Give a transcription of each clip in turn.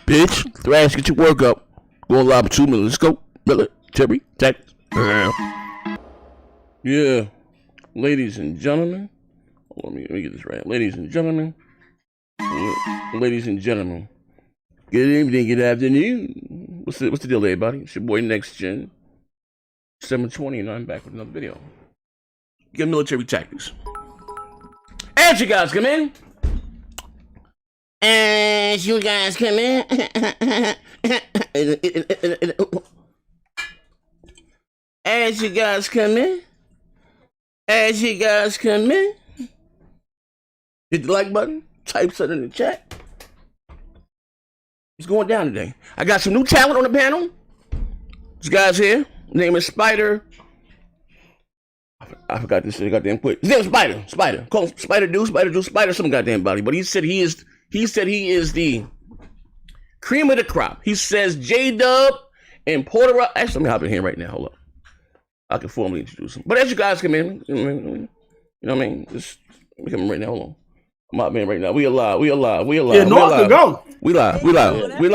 Bitch, thrash, get your work up. Going live for 2 minutes. Let's go. Military tactics. Yeah. Ladies and gentlemen. Let me get this right. Ladies and gentlemen. Ladies and gentlemen. Good evening, good afternoon. What's the deal, everybody? It's your boy Next Gen 720, and I'm back with another video. Get military tactics. As you guys come in. As you guys come in. As you guys come in. As you guys come in. Hit the like button. Type something in the chat. It's going down today. I got some new talent on the panel. This guy's here. His name is Spider. I forgot this shit goddamn quick. His name is Spider. Spider. Call him Spider Dude, Spider some goddamn body. But he said he is the cream of the crop. He says J-Dub and Porter. Actually, let me hop in here right now. Hold up. I can formally introduce him. But as you guys come in, you know what I mean? Just come right now. Hold on. I'm out, man, right now. We alive. Yeah, North to go. We live. Hold up. We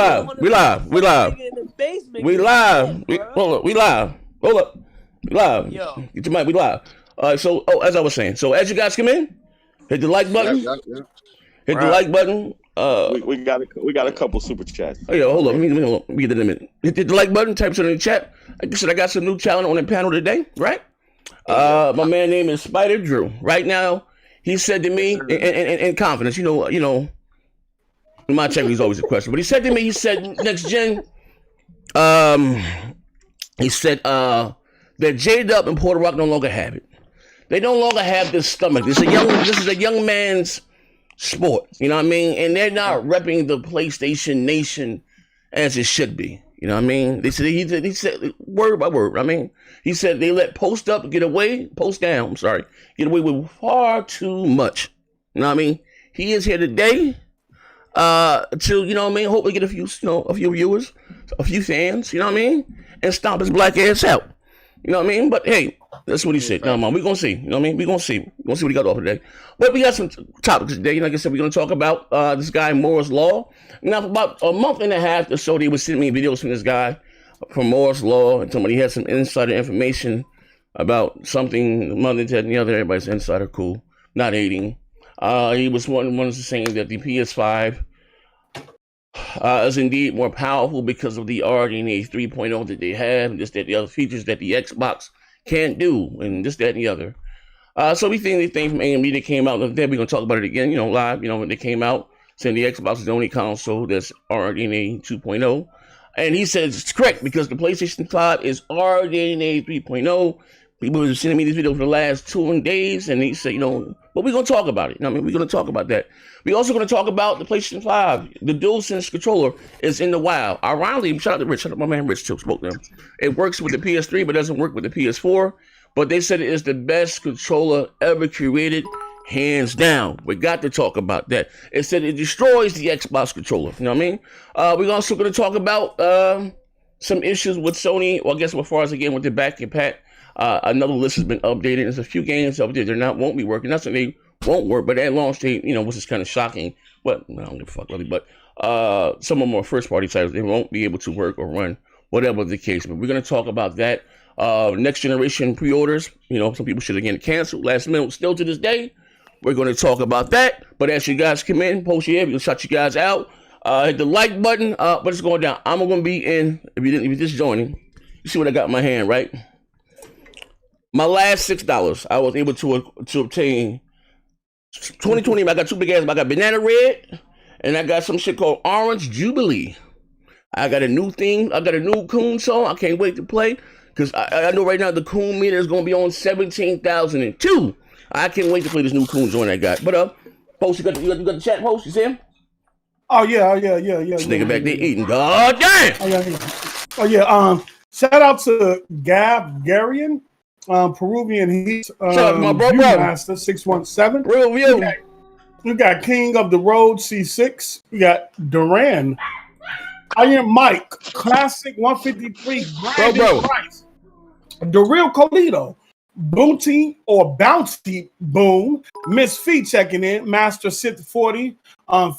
live. Yo. Get your mic. We live. All right. So, as I was saying, so as you guys come in, hit the like button. Hit the like button. We got a couple super chats. Oh yeah, hold on. Let me get it in a minute. Hit the like button. Type something in the chat. Like I said, I got some new talent on the panel today. Right. My man name is Spider Drew. Right now. He said to me, in confidence, you know, in my check, he's always a question, but he said to me, Next Gen, he said, that J-Dub and Puerto Rock no longer have it. They no longer have this stomach. This is a young man's sport, you know what I mean? And they're not repping the PlayStation Nation as it should be. You know what I mean? He said word by word. I mean, he said they let post down, get away with far too much. You know what I mean? He is here today to, you know what I mean, hopefully get a few viewers, a few fans, you know what I mean? And stomp his black ass out. You know what I mean? But hey, that's what he said. No, man, we're going to see. You know what I mean? We're going to see. We're going to see what he got off today. But we got some topics today. Like I said, we're going to talk about this guy, Moore's Law. Now, for about a month and a half or so, they would send me videos from this guy from Moore's Law and somebody had some insider information about something, mother, Ted, and the other. Everybody's insider, cool. Not hating. He was one saying that the PS5 is indeed more powerful because of the Rdna 3.0 that they have, and just that the other features that the Xbox can't do, and this, that, and the other. So we think the thing from AMD that came out, then we're going to talk about it again, live, when they came out, saying the Xbox is the only console that's Rdna 2.0. And he says it's correct because the PlayStation 5 is Rdna 3.0. People have been sending me this video for the last 2 days, and he said, but we're going to talk about it. We're going to talk about that. We're also going to talk about the PlayStation 5. The DualSense controller is in the wild. Ironically, shout out to Rich. Shout out to my man Rich, too. Spoke to him. It works with the PS3, but doesn't work with the PS4. But they said it is the best controller ever created, hands down. We got to talk about that. It said it destroys the Xbox controller. You know what I mean? We're also going to talk about some issues with Sony. Well, I guess as far as, again, with the back and pat. Another list has been updated. There's a few games up there that won't be working. Not saying they won't work, but at launch they, which is kind of shocking. But I don't give a fuck really. But some of them are first party titles. They won't be able to work or run, whatever the case. But we're gonna talk about that. Next generation pre-orders. Some people should again cancel last minute. Still to this day, we're gonna talk about that. But as you guys come in, post here, we're gonna shout you guys out. Hit the like button. But it's going down. I'm gonna be in. If you're just joining, you see what I got in my hand, right? My last $6, I was able to obtain 2020. I got two big ass. I got Banana Red, and I got some shit called Orange Jubilee. I got a new thing. I got a new Coon song. I can't wait to play because I know right now the Coon meter is gonna be on 17,002. I can't wait to play this new Coon joint I got. But post, you got the chat post. You see him? Oh yeah. This nigga back there eating. God damn. Oh yeah. Shout out to Garian. Peruvian Heat, my bro, Master 617. Real view. You got King of the Road C6. You got Duran, Iron Mike, Classic 153, Brandon Price, The Real Colito, Bounty or Bounty Boom, Miss Fee checking in, Master Sith 40,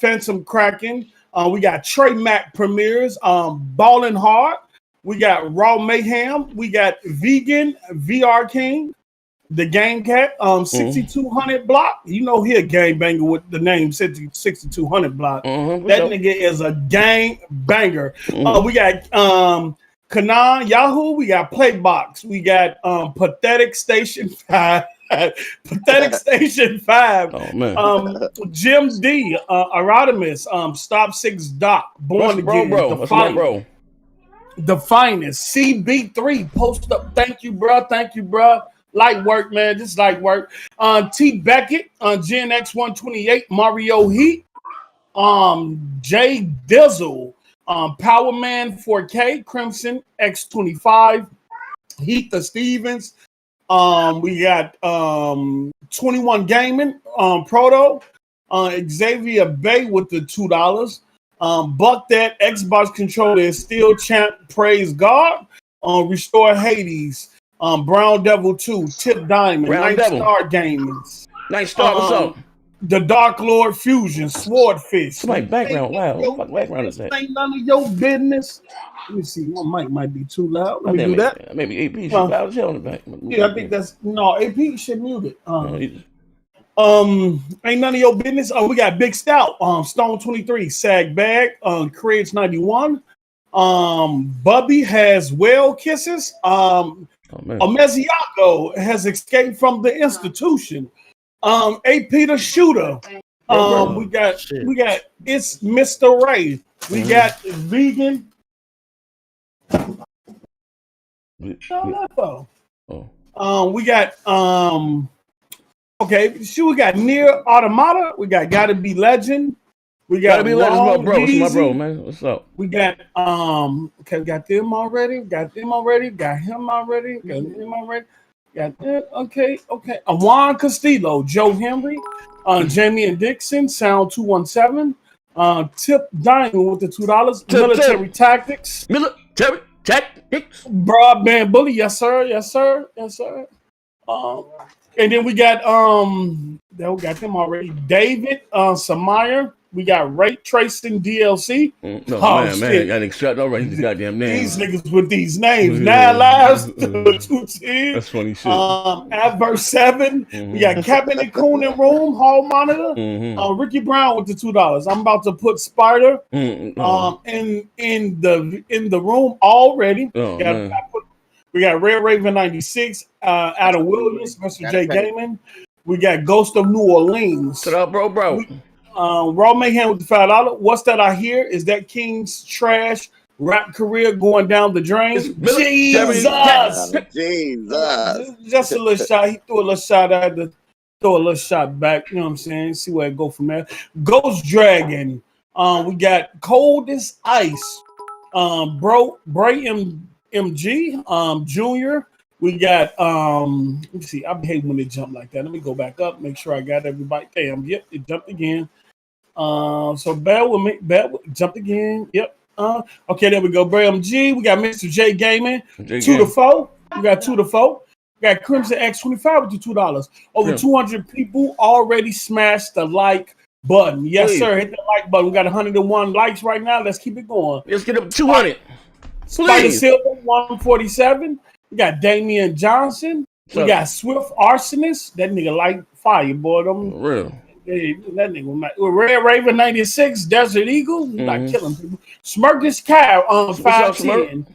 Phantom Kraken, We got Trey Mack premieres. Ballin' Hard. We got Raw Mayhem. We got Vegan VR King. The Game Cat. 6200 block. You know he a gang banger with the name 6200 block. That nigga is a gang banger. We got Kanan Yahoo. We got Playbox. We got Pathetic Station 5. Pathetic Station 5. Oh, man. Jim D. Arodimus. Stop 6 Doc. Born Again. Bro. The Finest. CB3. Post up. Thank you, bro. Thank you, bro. Light work, man. Just light work. T. Beckett. Gen X 128. Mario Heat. Jay Dizzle. Power Man 4K. Crimson X25. Heath Stevens. We got 21 Gaming, Proto, Xavier Bay with the $2. Buck That Xbox controller is still champ. Praise God. Restore Hades. Brown Devil 2, Tip Diamond, Night Star Gaming. Night Star, what's up? The Dark Lord Fusion, Swordfish. Somebody background. Wow, what the fuck background is that? Ain't none of your business. Let me see. My mic might be too loud. Let me do that. Maybe AP should loud as hell in the back. Yeah, I think that's AP should mute it. Ain't none of your business. We got Big Stout, Stone 23, Sag Bag, Creates 91. Bubby has Well Kisses. Omeziaco has escaped from the institution. AP the Shooter. We got It's Mr. Ray. We got Vegan. We got we got Near Automata. We got Gotta Be Legend. We got Gotta Be Legend, my bro, man. What's up? We got we got them already. Got him already. Got him already. Got them. Okay. Juan Castillo, Joe Henry, Jamie and Dixon, Sound 217, Tip Diamond with the $2. Military Tactics. Military Tactics. Broadband Bully, yes sir. And then we got them already. David Samire. We got Ray Tracing DLC. Man, I got extract already these goddamn names. These niggas with these names. 9 lives, 2 10. That's funny shit. Adverse 7. We got Cabinet Cooning Room, Hall Monitor. Ricky Brown with the $2. I'm about to put Spider in the room already. We got Red Raven 96, Adam Williams, Mr. J Gaming. We got Ghost of New Orleans. Shut up, bro. Raw Mayhem with the $5. What's that I hear? Is that King's trash rap career going down the drain? Jesus! Just a little shot. He threw a little shot. I had to throw a little shot back. You know what I'm saying? See where it go from there. Ghost Dragon. We got Cold as Ice. Bray MG. Junior. We got let me see. I hate when they jump like that. Let me go back up, make sure I got everybody. Damn, yep, it jumped again. So bear with me. Jumped again. Yep. Okay, there we go. Bray MG. We got Mr. J Gaming. 2 to 4. We got 2 to 4. We got Crimson X25 with the $2. Over 200 people already smashed the like button. Yes, sir. Hit the like button. We got 101 likes right now. Let's keep it going. Let's get up to 200. Spider Silver 147. We got Damian Johnson. We got Swift Arsonist. That nigga like fire, boy. Real. That nigga. Red Raven 96. Desert Eagle. He's like killing people. Smirkish Cow on 510.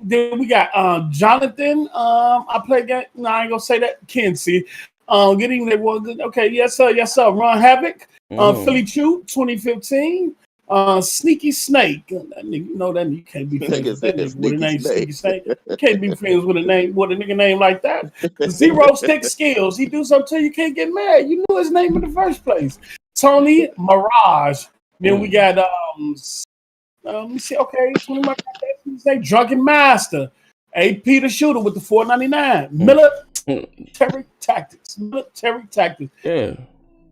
Then we got Jonathan. I play game. No, I ain't gonna say that. Kinsey. Good evening, everyone. Okay, yes, sir. Ron Havoc. Philly Chew 2015. Sneaky Snake. That nigga, you know that you can't be friends with that nigga with a name Sneaky Snake. You can't be friends with a nigga name like that. Zero Stick Skills. He do something to you can't get mad. You knew his name in the first place. Tony Mirage. Then we got let me see. Okay, say Drunken Master. AP the Shooter with the $4.99. Military Tactics. Yeah.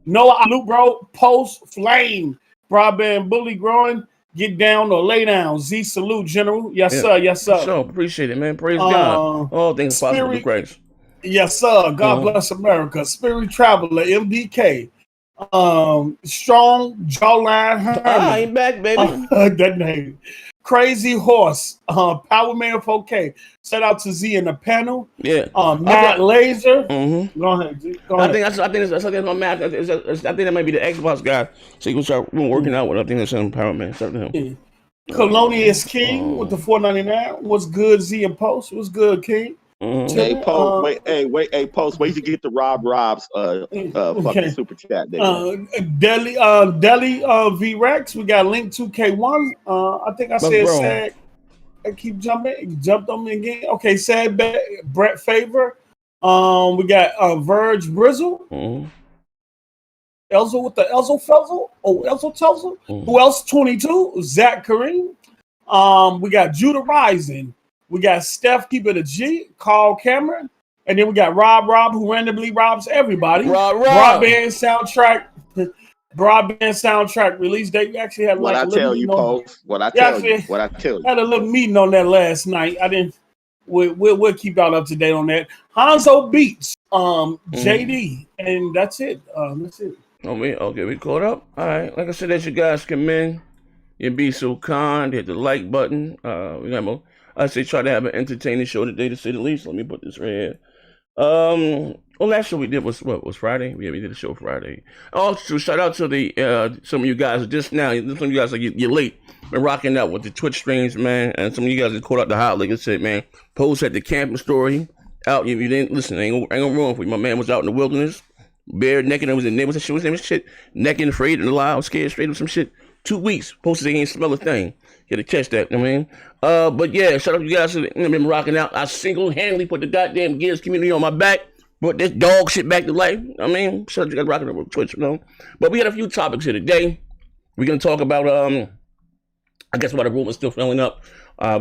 Noah Luke Bro. Post Flame. Broadband Bully growing. Get down or lay down. Z salute, General. Yes, sir. Sure, appreciate it, man. Praise God. All things possible through Christ. Yes, sir. God bless America. Spirit Traveler, MDK. Strong Jawline. I ain't back, baby. That name. Crazy Horse. Power Man 4K. Shout out to Z in the panel. Yeah. Matt Laser. Mm-hmm. Go ahead, Z. Go ahead. I think that's my math. I think that might be the Xbox guy. So you can start working out with. I think that's him, Power Man. Shout out to him. Yeah. Colonius King with the $4.99. What's good, Z and Post? What's good, King? Mm-hmm. Hey, Post, Post, wait to get the Rob's fucking super chat. Deli V Rex. We got Link 2K1. I think I said sad. I keep jumping. He jumped on me again. Okay, sad Brett Favor. We got Verge Brizzle. Mm-hmm. Elzo with the Elzo Felzo. Oh, Elzo Telzo. Mm-hmm. Who else? 22. Zach Kareem. We got Judah Rising. We got Steph Keep It a G. Carl Cameron. And then we got Rob who randomly robs everybody. Broadband soundtrack release date. We actually had what I tell you. Had a little meeting on that last night. I didn't. We'll keep y'all up to date on that. Hanzo Beats, JD, and that's it. That's it. Okay, we caught up. All right, like I said, as you guys come in, you be so kind. Hit the like button. We got more. I say try to have an entertaining show today, to say the least. Let me put this right here. Last show we did was Friday. Yeah, we did a show Friday. Also, shout out to the some of you guys just now. Some of you guys you're late. Been rocking out with the Twitch streams, man. And some of you guys that caught out the hot, like I said, man. Post had the camping story out. You didn't listen. Ain't gonna ruin for you. My man was out in the wilderness, bare naked. And was in there. What's his name? Shit, naked, afraid, and alive, scared, straight of some shit. 2 weeks. Posted they ain't smell a thing. You had to catch that. I mean, but yeah, shout out to you guys that been rocking out. I single-handedly put the goddamn Gears community on my back. Brought this dog shit back to life. I mean, shout out to you guys rocking out with Twitch, you know. But we got a few topics here today. We're gonna talk about I guess while the room is still filling up,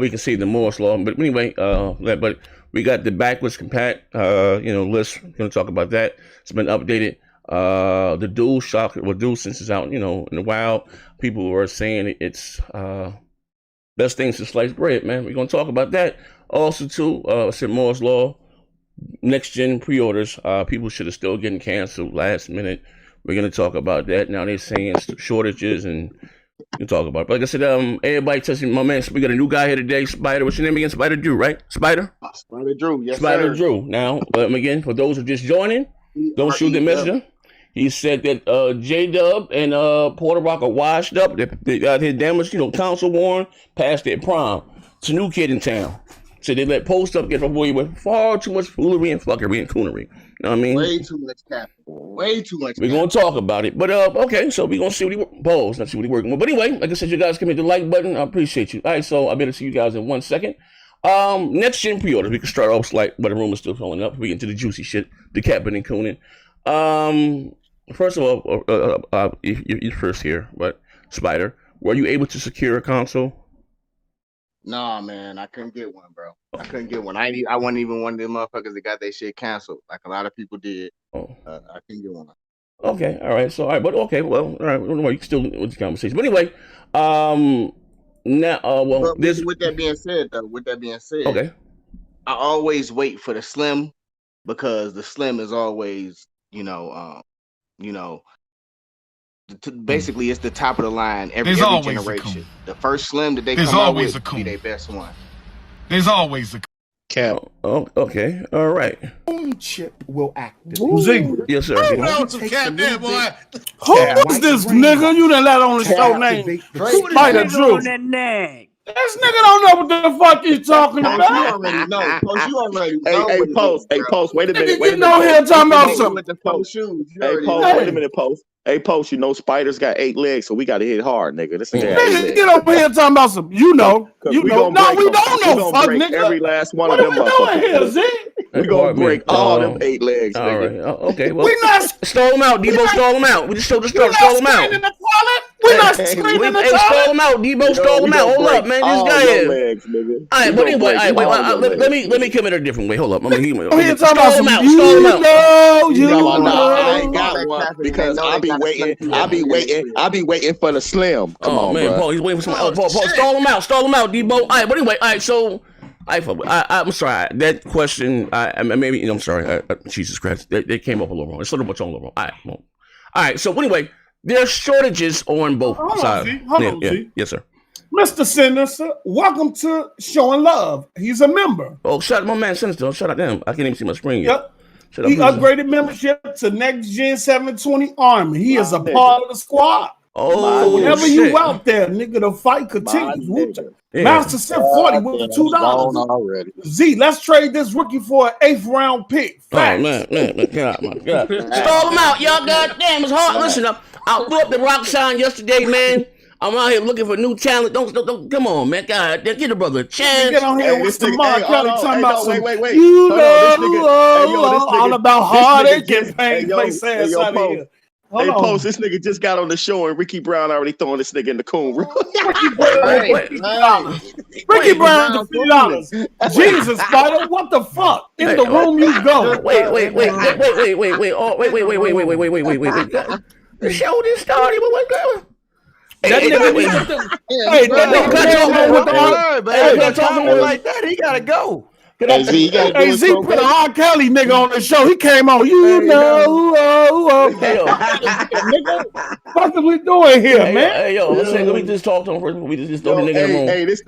we can see the Moore's Law. But anyway, but we got the backwards compact, list. We're gonna talk about that. It's been updated. The DualSense is out, in the wild. People are saying it's best things to slice bread, man. We're gonna talk about that. Also, too, I said Moore's Law, next gen pre-orders. People should have still getting canceled last minute. We're gonna talk about that. Now they're saying shortages and. You talk about it. But like I said, everybody testing my man. We got a new guy here today, Spider. What's your name again? Spider Drew, right? Spider? Spider Drew, yes, Spider sir. Drew. Now, again, for those who are just joining, don't shoot the messenger. He said that J-Dub and Porter Rock are washed up. They got his damage, console worn, past their prime. It's a new kid in town. So they let Post Up get away with far too much foolery and fuckery and coonery. You know what I mean? Way too much capital. Way too much. We're going to talk about it. But, okay, so we're going to see what not see what he's working with. But anyway, like I said, you guys can hit the like button. I appreciate you. All right, so I better see you guys in 1 second. Next gen pre-orders. We can start off slight, but the room is still filling up. We get into the juicy shit, the capping and cooning. First of all, you're first here, but Spider, were you able to secure a console? Nah, man, I couldn't get one, bro. I couldn't get one. I wasn't even one of them motherfuckers that got their shit canceled, like a lot of people did. I couldn't get one. Okay, all right. So, all right, but okay, well, all right. Don't worry, you can still with the conversation. But anyway, now, but with that being said, okay, I always wait for the Slim because the Slim is always, basically it's the top of the line every generation. The first Slim that they come out with be their best one. There's always a cap. Oh, okay, all right. Chip will activate. Yes, sir. Who is this nigga? You done let on the show name. Spider Drew. This nigga don't know what the fuck he's talking about. You already know. Post, you already know. Hey, Post, wait a minute. You know him talking about something. With the Post shoes. Hey, Post, wait a minute, Post. Hey, Post, Spider's got 8 legs, so we got to hit hard, nigga. This nigga nigga, get over here talking about some. You know. No, we don't know, fuck, nigga. Every last one of them motherfuckers. We gonna break all them 8 legs, all nigga. Right. Okay, well, we not stall them out, Debo. Stall them out. We just stall them out. We're not screaming in the toilet. Stall them out, Debo. Stall them out. Hold up, man. This guy here. All right, but anyway, let me come in a different way. Hold up. Stall them out. You know. I ain't got one because I'll be waiting for the Slim. Come on, man. Bro. Paul, he's waiting for someone else. Paul, stall them out, Debo. All right, but anyway, all right, so. I'm sorry. That question, I'm sorry. Jesus Christ, they came up a little wrong. It's a little much on a little wrong. All right, well, All right. So anyway, there's shortages on both sides. Hold on, Z. Yes, sir. Mr. Sinister, welcome to Showing Love. He's a member. Oh, shut up, my man Sinister. Shut up, damn. I can't even see my screen yet. Yep. Shut up, He upgraded membership to Next Gen 720 Army. He is a part of the squad. Oh, so whenever shit. you out there, nigga, the fight continues. Yeah. Master Sip 40 with the $2. Z, let's trade this rookie for an 8th round pick. Facts. Oh, man, get out, man. Get out. Stall him out, y'all. Goddamn, it's hard. Listen up. I blew up the rock sign yesterday, man. I'm out here looking for new talent. Don't come on, man. God, get the brother a chance. Get on here with some Mark Kelly talking about some. Wait. You know, all about heartache and pain. Face ass out of here. Hey, Post, this nigga just got on the show and Ricky Brown already throwing this nigga in the coon room. Ricky Brown, $50. Jesus, Spider, what the fuck? In the room you go. Wait. Oh, wait. The show just started. What's going on? That nigga talking like that. He gotta go. Hey, Z put a R. Kelly nigga on the show. He came on. Nigga, what are we doing here, man? Hey, yo, let me just talk to him first. We just throw the nigga in the room. Hey, this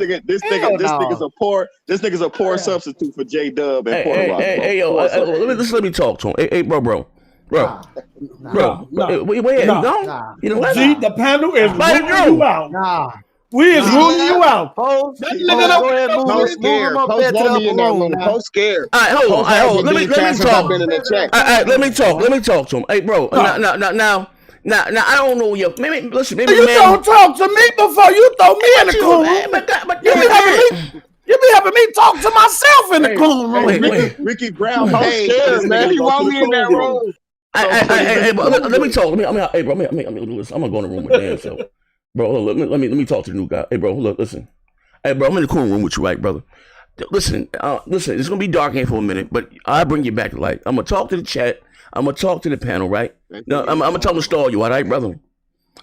nigga's a poor substitute for J Dub and Porter Rock. Hey, yo, let me talk to him. Hey, bro. Where you gone? You know what? See, the panel is ruling you out. We is ruling you out. Post scared. Post scared. All right, hold on. Let me talk. Let me talk to him. Hey, bro. Now, I don't know you. Maybe you don't talk to me before you throw me in the corner. But you be having me talk to myself in the corner. Ricky Brown, man. He want me in that room. Hey, bro, let me talk. Hey, bro, I'm gonna go in the room with Dan. So, bro, let me talk to the new guy. Hey, bro, look, listen. Hey, bro, I'm in the cool room with you, right, brother? Listen. It's gonna be dark here for a minute, but I'll bring you back to light. I'm gonna talk to the chat. I'm gonna talk to the panel, right? No, I'm gonna tell them to stall you, all right, brother?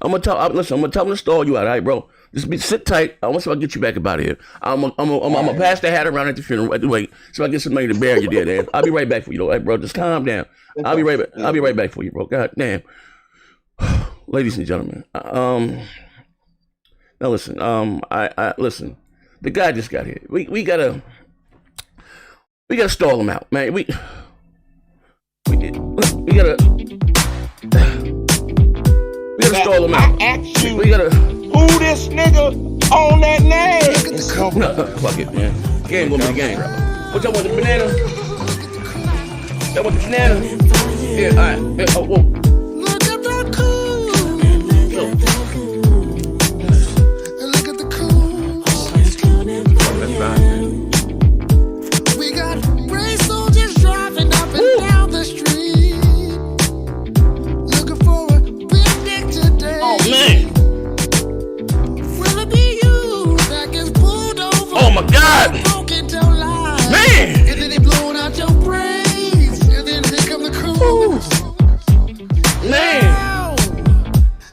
I'm gonna tell them to stall you, all right, bro? Just sit tight. I want to get you back up out of here. I'm gonna pass the hat around at the funeral. Wait, so I get some money to bury you there, Dan. I'll be right back for you, though. Hey, bro, just calm down. I'll be right back. I'll be right back for you, bro. God damn. Ladies and gentlemen, now listen. I listen. The guy just got here. We gotta stall him out, man. We gotta stall him out. We gotta. Who this nigga on that name? No, fuck it, man. Game gonna be the game. What y'all want, the banana? Y'all want the banana? Yeah, alright. Yeah, oh, whoa. Look at the cool. Look at the cool. That's fine. We got gray soldiers driving up and down the street, looking for a big dick today. Oh, man. Oh my God! Man! And then they blowing out your brains. And then here come the coons. Man!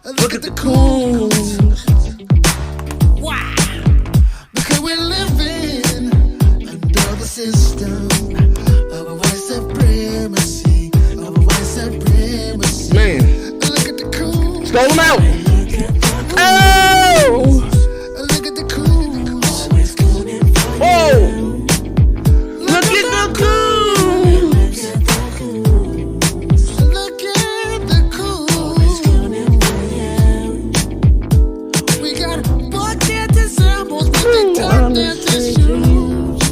Look at the coons. Why? Because we're living under the system of a white supremacy. Man! Look at the coons. Stole him out! Oh! Whoa! Look at the coons! Look at the coons. We got bucket samples with the top dancing shoes.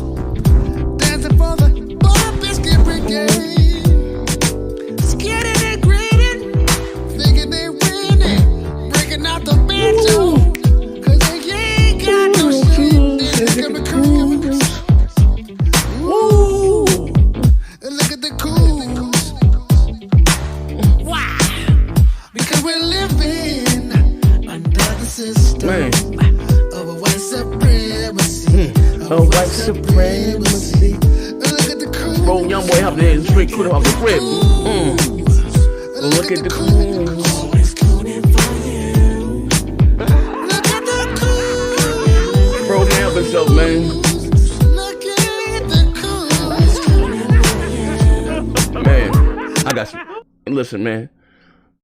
Dancing for the Butter Biscuit Brigade. Skinning and grinning, thinking they winning. Breaking out the banjo, cause they ain't got no shit. They look at the coons. Look at the coons. Why? Because we're living under the system of a white supremacy. A white supremacy. Look at the coons. Bro, young boy up there in the street, put him off the crib. Look at the coons. Look at the coons. Bro, can't help himself, man. Look at the coons. Man, I got you. Listen, man.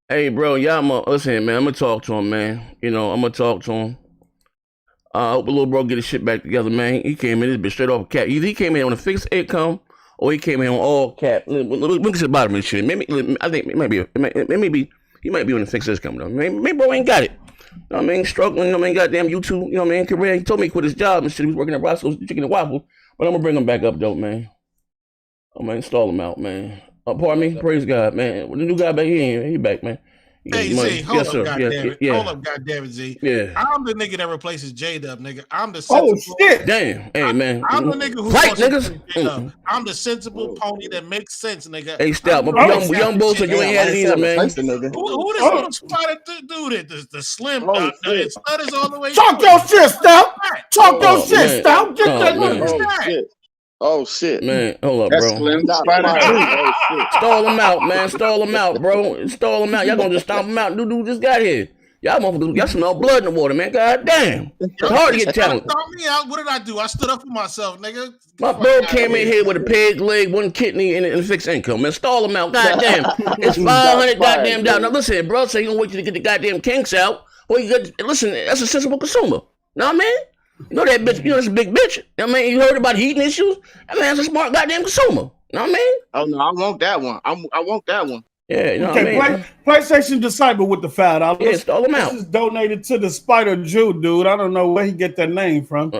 Hey, bro, y'all, listen, man. I'm gonna talk to him, man. You know, I'm gonna talk to him. I hope the little bro get his shit back together, man. He came in, this bitch straight off cap. Either he came in on a fixed income, or he came in on all cap. Look at the bottom of this shit. Maybe I think it might be he might be on a fixed income though. Maybe bro ain't got it. You know what I mean? Struggling. You know what I mean? Goddamn YouTube. You know what I mean? Career. He told me he quit his job and shit. He was working at Roscoe's Chicken and Waffle. But I'm gonna bring him back up though, man. I'm gonna install him out, man. Pardon me. Praise God, man. The new guy back here, he back, man. Hey, Z, hold yes, up, sir. goddammit. Yeah. Hold up, goddammit, Z. Yeah. I'm the nigga that replaces J-Dub, nigga. I'm the sensible. Oh, shit. Damn. Hey, man. I'm the nigga who fight, niggas. I'm the sensible pony that makes sense, nigga. Hey, stop. Young boy, so you ain't had it either, man. Who this little spotted dude? The slim the stud is all the way. Talk your shit, Stout. Talk your shit, Stout. Get that nigga. Oh shit, man! Hold up, bro. Stall him out, man. Stall him out, bro. Stall him out. Y'all gonna just stomp him out? Dude just got here. Y'all motherfuckers, y'all smell blood in the water, man. God damn. It's hard to get talent. Stomp me out. What did I do? I stood up for myself, nigga. My bro came in here with a pig leg, one kidney, and a fixed income, man. Stall him out. God damn. It's 500 goddamn dollars. Now listen, bro. So you gonna wait till you get the goddamn kinks out? Well, listen. That's a sensible consumer. Know what I mean? You know that bitch, you know that's a big bitch. I mean, you heard about heating issues? I mean, that's a smart goddamn consumer. You know what I mean? Oh no, I want that one. I want that one. Yeah, you know what I mean? PlayStation Disciple with the $5. Yeah, stall them out. This is donated to the Spider Jew, dude. I don't know where he get that name from.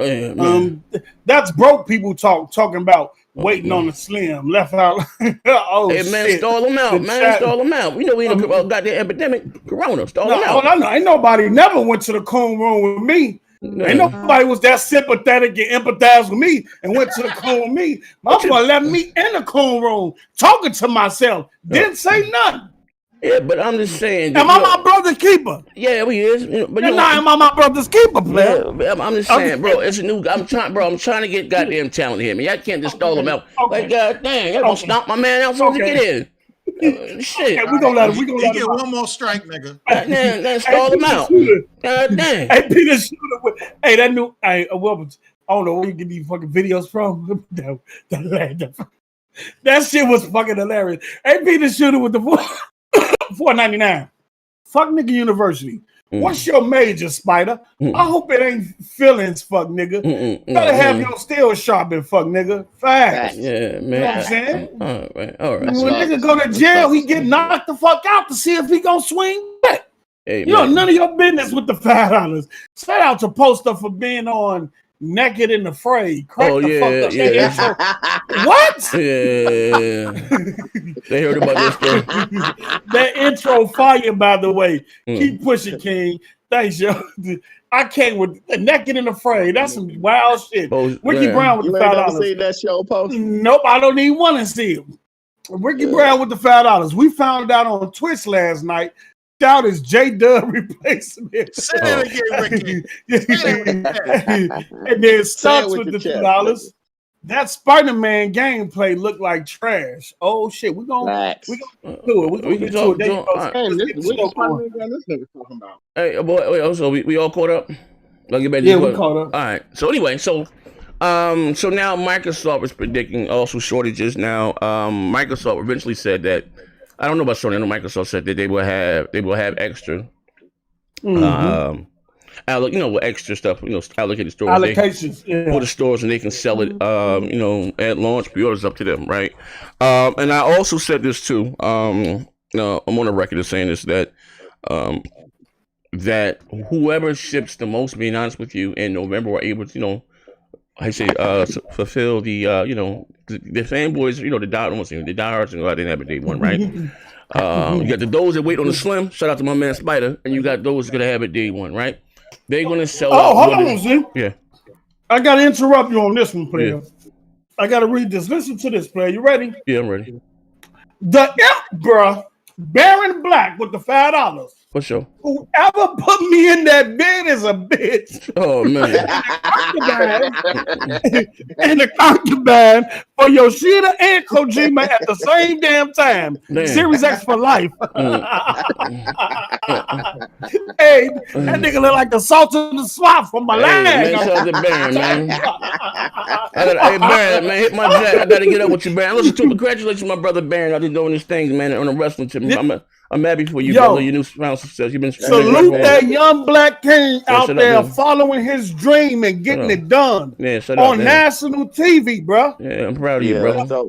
That's broke people talking about waiting on the slim, left out. Oh, hey, man, shit. stall them out, man. Stall them out. We know we in a goddamn epidemic, Corona. Stall them out. I know. Ain't nobody never went to the coon room with me. No. Ain't nobody was that sympathetic and empathized with me and went to the coon with me. Motherfucker left me in the coon room talking to myself. Didn't say nothing. Yeah, but I'm just saying. Am I my brother's keeper? Yeah, we is. But am I my brother's keeper, player? I'm just saying, bro. It's a new. I'm trying to get goddamn talent here, man. Y'all can't just stall them out. Like, goddamn, y'all gonna stomp my man out so he get in. Shit. Okay, we gonna let him. We gonna let him. One more strike, nigga. Then stall him out. God damn. Hey, Peter Shooter. Hey, that new. Hey, well, I don't know where you get these fucking videos from. That shit was fucking hilarious. Hey, Peter Shooter with the $4.99. Fuck nigga University. What's your major, Spider? I hope it ain't feelings, fuck nigga. Better have your steel sharpened, fuck nigga. Facts. Yeah, man. You know what I'm saying? All right. When nigga go to jail, he get knocked the fuck out to see if he gonna swing back. Hey, you know, none of your business with the $5. Shout out to Poster for being on Naked and Afraid. Crack the fuck up. Yeah. What? Yeah. They heard about this story. That intro fire, by the way. Keep pushing, King. Thanks, yo. I came with Naked and Afraid. That's some wild shit. Ricky Brown with the $5. See that show, Post? Nope, I don't even want to see him. Ricky Brown with the $5. We found out on Twitch last night. Shout is J-Dub replacement. Say that again, Ricky. And then Stocks with the $2. That Spider-Man gameplay looked like trash. Oh shit, we gonna do it. We can do it. Hey, boy, so we all caught up. We caught up. All right. So anyway, so now Microsoft is predicting also shortages. Now, Microsoft eventually said that. I don't know about Sony. I know Microsoft said that they will have extra, extra stuff. Allocated stores. Allocations for the stores, and they can sell it. At launch. Pre-orders up to them, right? And I also said this too. I'm on the record as saying this that whoever ships the most, being honest with you, in November are able to, fulfill the the fanboys, the diehards, and they have a day one, right? You got those that wait on the slim. Shout out to my man Spider, and you got those gonna have it day one, right? They're gonna sell. Hold on, Z. Yeah. I gotta interrupt you on this one, player. Yeah. I gotta read this. Listen to this, player. You ready? Yeah, I'm ready. The Imp, bruh, Baron Black with the $5. For sure. Whoever put me in that bed is a bitch. Oh man. And the concubine for Yoshida and Kojima at the same damn time. Damn. Series X for life. Hey, that nigga look like the salt in the swamp from my leg. Man, shout out to Baron, man. Hey, Baron, man, hit my jack. I gotta get up with you, Baron. Listen to congratulations, my brother Baron. I've been doing these things, man, on the wrestling tip. I'm happy for you, brother. Your newfound success. You've been salute that young black king out there following his dream and getting it done. Yeah, on national TV, bro. Yeah, I'm proud of you, brother.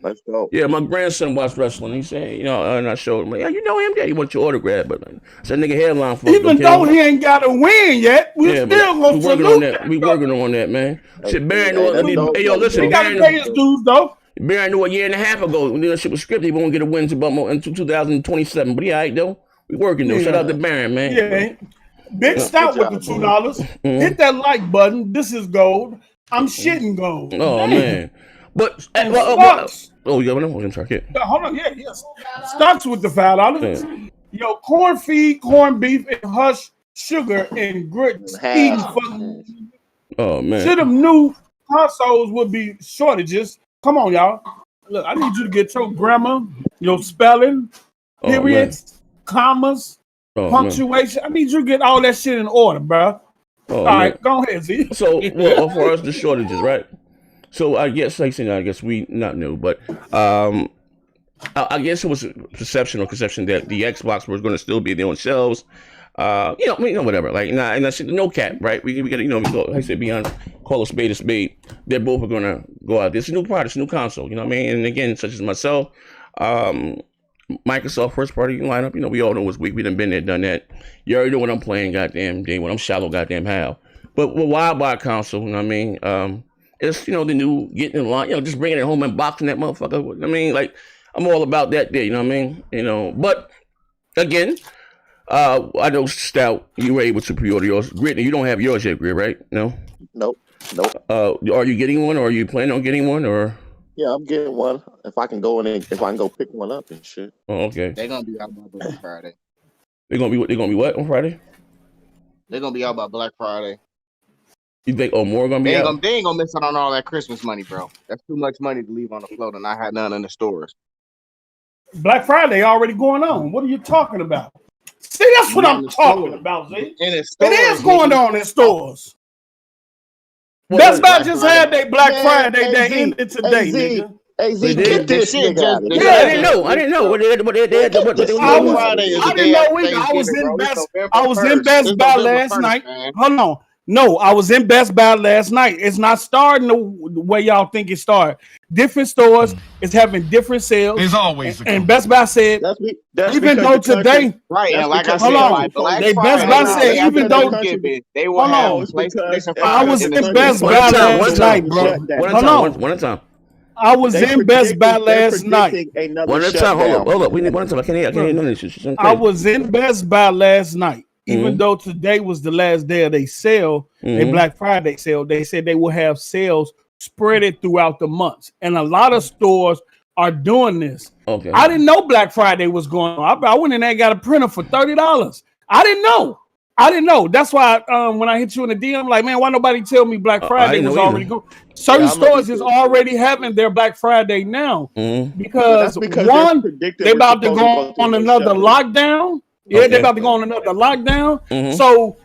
Let's go. Yeah, my grandson watched wrestling. He said, and I showed him, like, yeah, you know him, Dad. He wants your autograph, but I said, nigga, headline for even though he ain't got a win yet, we still gonna salute on that. We working on that, man. Shit, Baron knew. Hey, yo, listen, he gotta pay his dues though. Baron knew a year and a half ago when that shit was scripted. He won't get a win until 2027. But he all right though. We working though. Shout out to Baron, man. Yeah, big stout with the $2. Hit that like button. This is gold. I'm shitting gold. Oh man. But oh, you got one? I'm sorry. Hold on, yes. Stocks with the $5. Yo, corn feed, corned beef, and hush sugar and grits. Oh man. To them new consoles would be shortages. Come on, y'all. Look, I need you to get your grammar, your spelling, periods, commas, punctuation. Man. I need you to get all that shit in order, bro. All right, go ahead, Z. So, well, for us, the shortages, right? So I guess, we not new, but I guess it was a perception or conception that the Xbox was going to still be there on shelves. Whatever. Like, and I said, no cap, right? We got to, I said, beyond call a spade a spade. They're both are going to go out. This is a new product, it's a new console. You know what I mean? And again, such as myself, Microsoft first party lineup. We all know what's weak. We done been there, done that. You already know what I'm playing, goddamn day. When I'm shallow, goddamn how. But why buy a console? You know what I mean? It's the new getting in line. Just bringing it home and boxing that motherfucker. I mean, like I'm all about that there. You know what I mean? But again. I know Stout, you were able to pre-order yours. Rdna, you don't have yours yet, Grid, right? No? Nope. Are you getting one, or are you planning on getting one, or? Yeah, I'm getting one. If I can go pick one up and shit. Oh, okay. They're gonna be out by Black Friday. They're gonna be what on Friday? They're gonna be out by Black Friday. You think more gonna be out? They ain't gonna miss out on all that Christmas money, bro. That's too much money to leave on the floor, and I had none in the stores. Black Friday already going on. What are you talking about? See, that's what I'm talking about, Z. It is going on in stores. Best Buy just had their Black Friday that ended today, nigga. Hey, Z, get this shit out. Yeah, I didn't know. What they had. I didn't know either. I was in Best Buy last night. Hold on. No, I was in Best Buy last night. It's not starting the way y'all think it started. Different stores is having different sales. It's always and Best Buy said even though today, right? And like I said, Best Buy said even though they will have I was in Best Buy last night, bro. Hold on, one at a time. I was in Best Buy last night. One at a time. Hold up. We need one at a time. I can't hear none of this shit. I was in Best Buy last night. Even though today was the last day of they sale, they Black Friday sale, they said they will have sales spread it throughout the months. And a lot of stores are doing this. Okay. I didn't know Black Friday was going on. I went in there and got a printer for $30. I didn't know. That's why when I hit you in the DM, like, man, why nobody tell me Black Friday was already going? Certain stores is already having their Black Friday now because one, they about to go on another lockdown. Yeah, they're about to go on another lockdown. So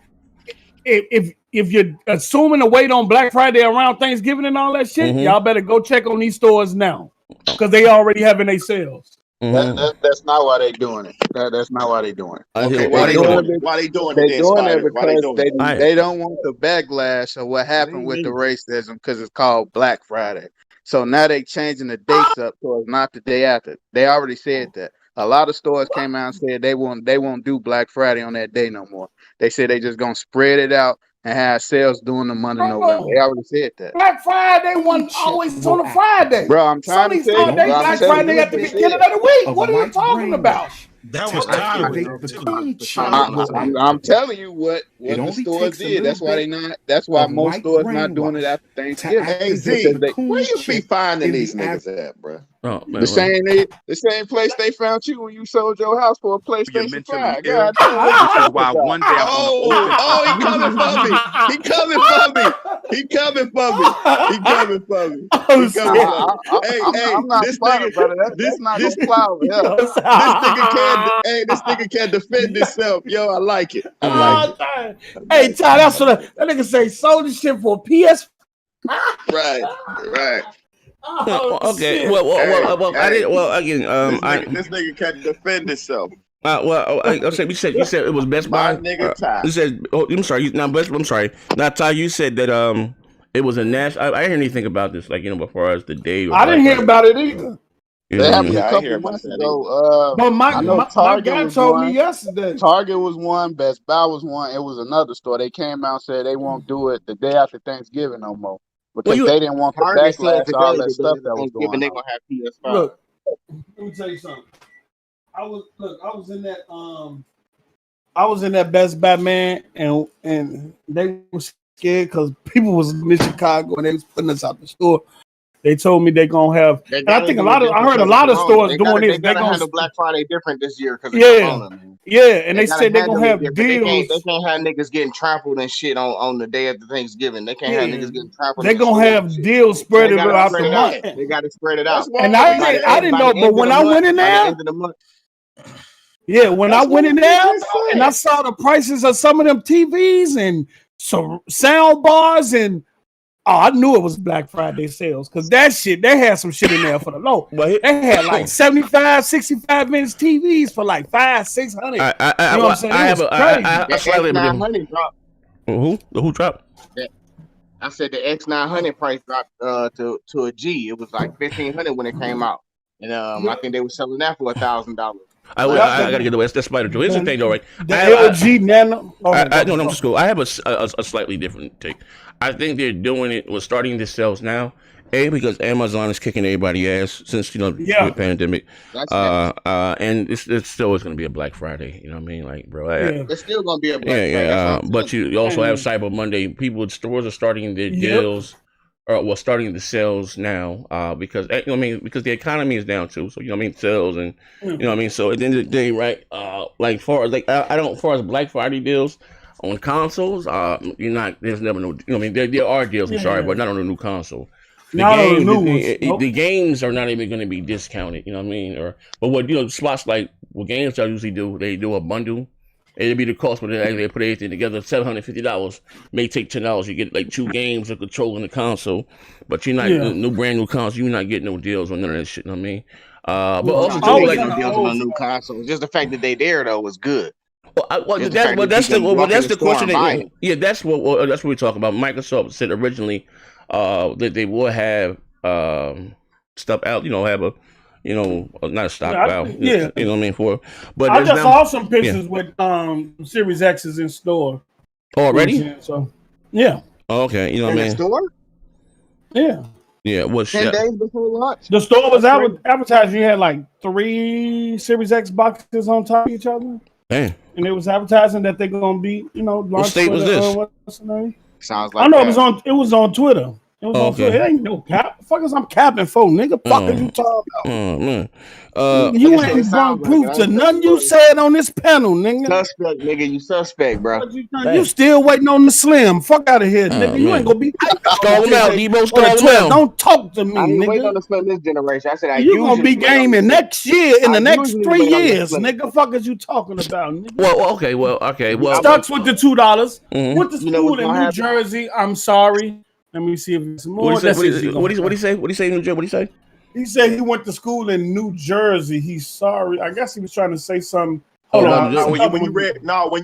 if you're assuming to wait on Black Friday around Thanksgiving and all that shit, y'all better go check on these stores now because they already having their sales. That's not why they doing it. That's not why they doing it. Okay, why they doing it? They doing it because they don't want the backlash of what happened with the racism because it's called Black Friday. So now they changing the dates up so it's not the day after. They already said that. A lot of stores came out and said they won't do Black Friday on that day no more. They said they just gonna spread it out and have sales during the month of November. They already said that. Black Friday wasn't always on a Friday. Bro, I'm trying to tell you. Black Friday at the beginning of the week. What are you talking about? That was to activate Tyler. the too. coon chip will I'm activate. telling you what It the only stores takes a did. little That's why they bit not. That's why of most light stores not doing it brainwash after to Thanksgiving. Hey activate Z, the Because where coon you be chip finding in these the niggas at, bro? Oh man, the same place they found you when you sold your house for a You're PlayStation mentally 5. ill. God damn, what you This is talking why about? one day I'm gonna open. Oh, he coming for me. He coming for me. He coming for me. He coming for me. Oh, He coming shit. for me. Hey, I'm not this smart, nigga, brother. this That's not this gonna fly over here. this nigga can't. Hey, this nigga can't defend himself. Yo, I like it. I like it. Ty. I Hey, like Ty, that's what that nigga say. Sold this shit for PS. it. Right, right. Oh, okay. shit. Well, I didn't. Well, again, This nigga can't defend himself. I said you said it was Best My Buy. nigga Ty. You said, oh, I'm sorry. I'm sorry. Not Ty. You said that it was a national. I didn't hear anything about this, like before as the day. I didn't hear about it either. You They know what I happened mean? a I couple hear about months that ago. But I know my Target guy was told me one. yesterday. Target was one. Best Buy was one. It was another store. They came out and said they won't do it the day after Thanksgiving no more because they didn't want the Target said backlash of all today that the stuff day that of was Thanksgiving going they on. gonna have PS5. Look, let me tell you something. I was in that Best Buy, man, and they were scared because people was in Chicago and they was putting us out the store. They told me they gonna have. They And I gotta think do it I different heard a because lot of of Corona. stores They doing this. They gotta gonna handle Black Friday different this year because of yeah, Corona, man. yeah, and they said they're handle gonna it have different. deals. They can't have niggas getting trampled and shit on the day after Thanksgiving. They can't have Yeah, niggas getting trampled they in gonna stores and have shit. deals So spread they gotta out the spread it month. out. They gotta spread it That's out. And why we I didn't know, but when I went in By the there, end of the month, yeah, when I That's went what in we there just and I said. saw the prices of some of them TVs and some sound bars and I knew it was Black Friday sales because that shit, they had some shit in there for the low. They had like 75, 65 inch TVs for like $500-600. You know what I'm saying? I It have was a that slightly different. X900 dropped. Who dropped? I said the X900 price dropped to a G. It was like $1,500 when it came out, and I think they were selling that for $1,000. I gotta get away. That's Spider Joe. Here's the thing, though, right? The LG Nano. No, I'm just cool. I have a slightly different take. I think they're doing it. We're starting the sales now. Because Amazon is kicking everybody ass since the pandemic. And it's still always going to be a Black Friday. You know what I mean? Like, bro, it's still going to be a Black Friday. But you also have Cyber Monday. Stores are starting their deals. Starting the sales now, because because the economy is down too. So sales and So at the end of the day, right? As far as Black Friday deals on consoles, there's never no. There are deals. I'm sorry, but not on a new console. The games are not even going to be discounted. You know what I mean? But what spots like what GameStop usually do, they do a bundle. It'd be the cost, but they put everything together. $750 may take $10. You get like 2 games of controlling the console, but you're not brand new console. You're not getting no deals on none of that shit. You know what I mean? But also too, like no deals on a new console. Just the fact that they there though was good. That's the question. That's what we talk about. Microsoft said originally that they will have stuff out. Have a. Not a stock out. You know what I mean? But I just saw some pictures with Series X's in store already. So yeah. Oh, okay, you know what I mean? Store? Yeah. Yeah. 10 days before launch. The store was advertising. You had like 3 Series X boxes on top of each other. Damn. And it was advertising that they're gonna be, launched. What state was this? What's the name? Sounds like I know it was on Twitter. It was on Twitter. It ain't no cap. Fuck is I'm capping for, nigga. Fuck is you talking about? Oh man. You ain't brought proof to nothing you said on this panel, nigga. Suspect, nigga. You suspect, bro. You still waiting on the Slim. Fuck out of here, nigga. You ain't gonna be. Stall him out, Debo. Stall him out. Don't talk to me, I ain't waiting nigga. on the Slim this generation. I said You gonna be gaming next year in the next 3 years, nigga. Fuck is you talking about, nigga? Well. Starts with the $2. Went to You know school what's in gonna New happen? Jersey. I'm sorry. Let me see if it's more. What do you say? What do you say, New Jersey? What do you say? He said he went to school in New Jersey. He's sorry. I guess he was trying to say something. Hold on. When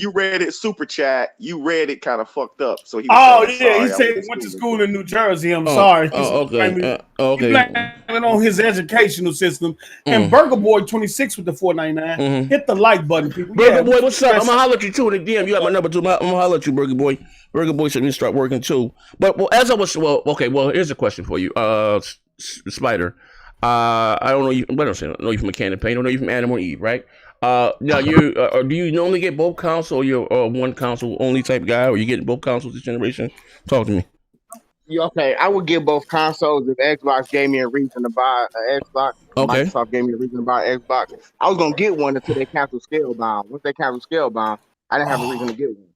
you read it super chat, you read it kind of fucked up. So he he said he went to school in New Jersey. I'm sorry. Okay. He blaming on his educational system. And Burger Boy 26 with the $4.99. Hit the like button, people. Burger Boy, what's up? I'm gonna holler at you too in the DM. You got my number too. I'm gonna holler at you, Burger Boy. Burger Boy said we start working too. But here's a question for you, Spider. I don't know you. What I'm saying, I know you from a can of paint. I don't know you from Adam or Eve, right? Now you do you normally get both consoles? Or you're one console only type guy, or you getting both consoles this generation? Talk to me. Yeah, okay, I would get both consoles if Xbox gave me a reason to buy an Xbox. Okay. Microsoft gave me a reason to buy an Xbox. I was gonna get one until they canceled Scalebound. Once they canceled Scalebound, I didn't have a reason to get one.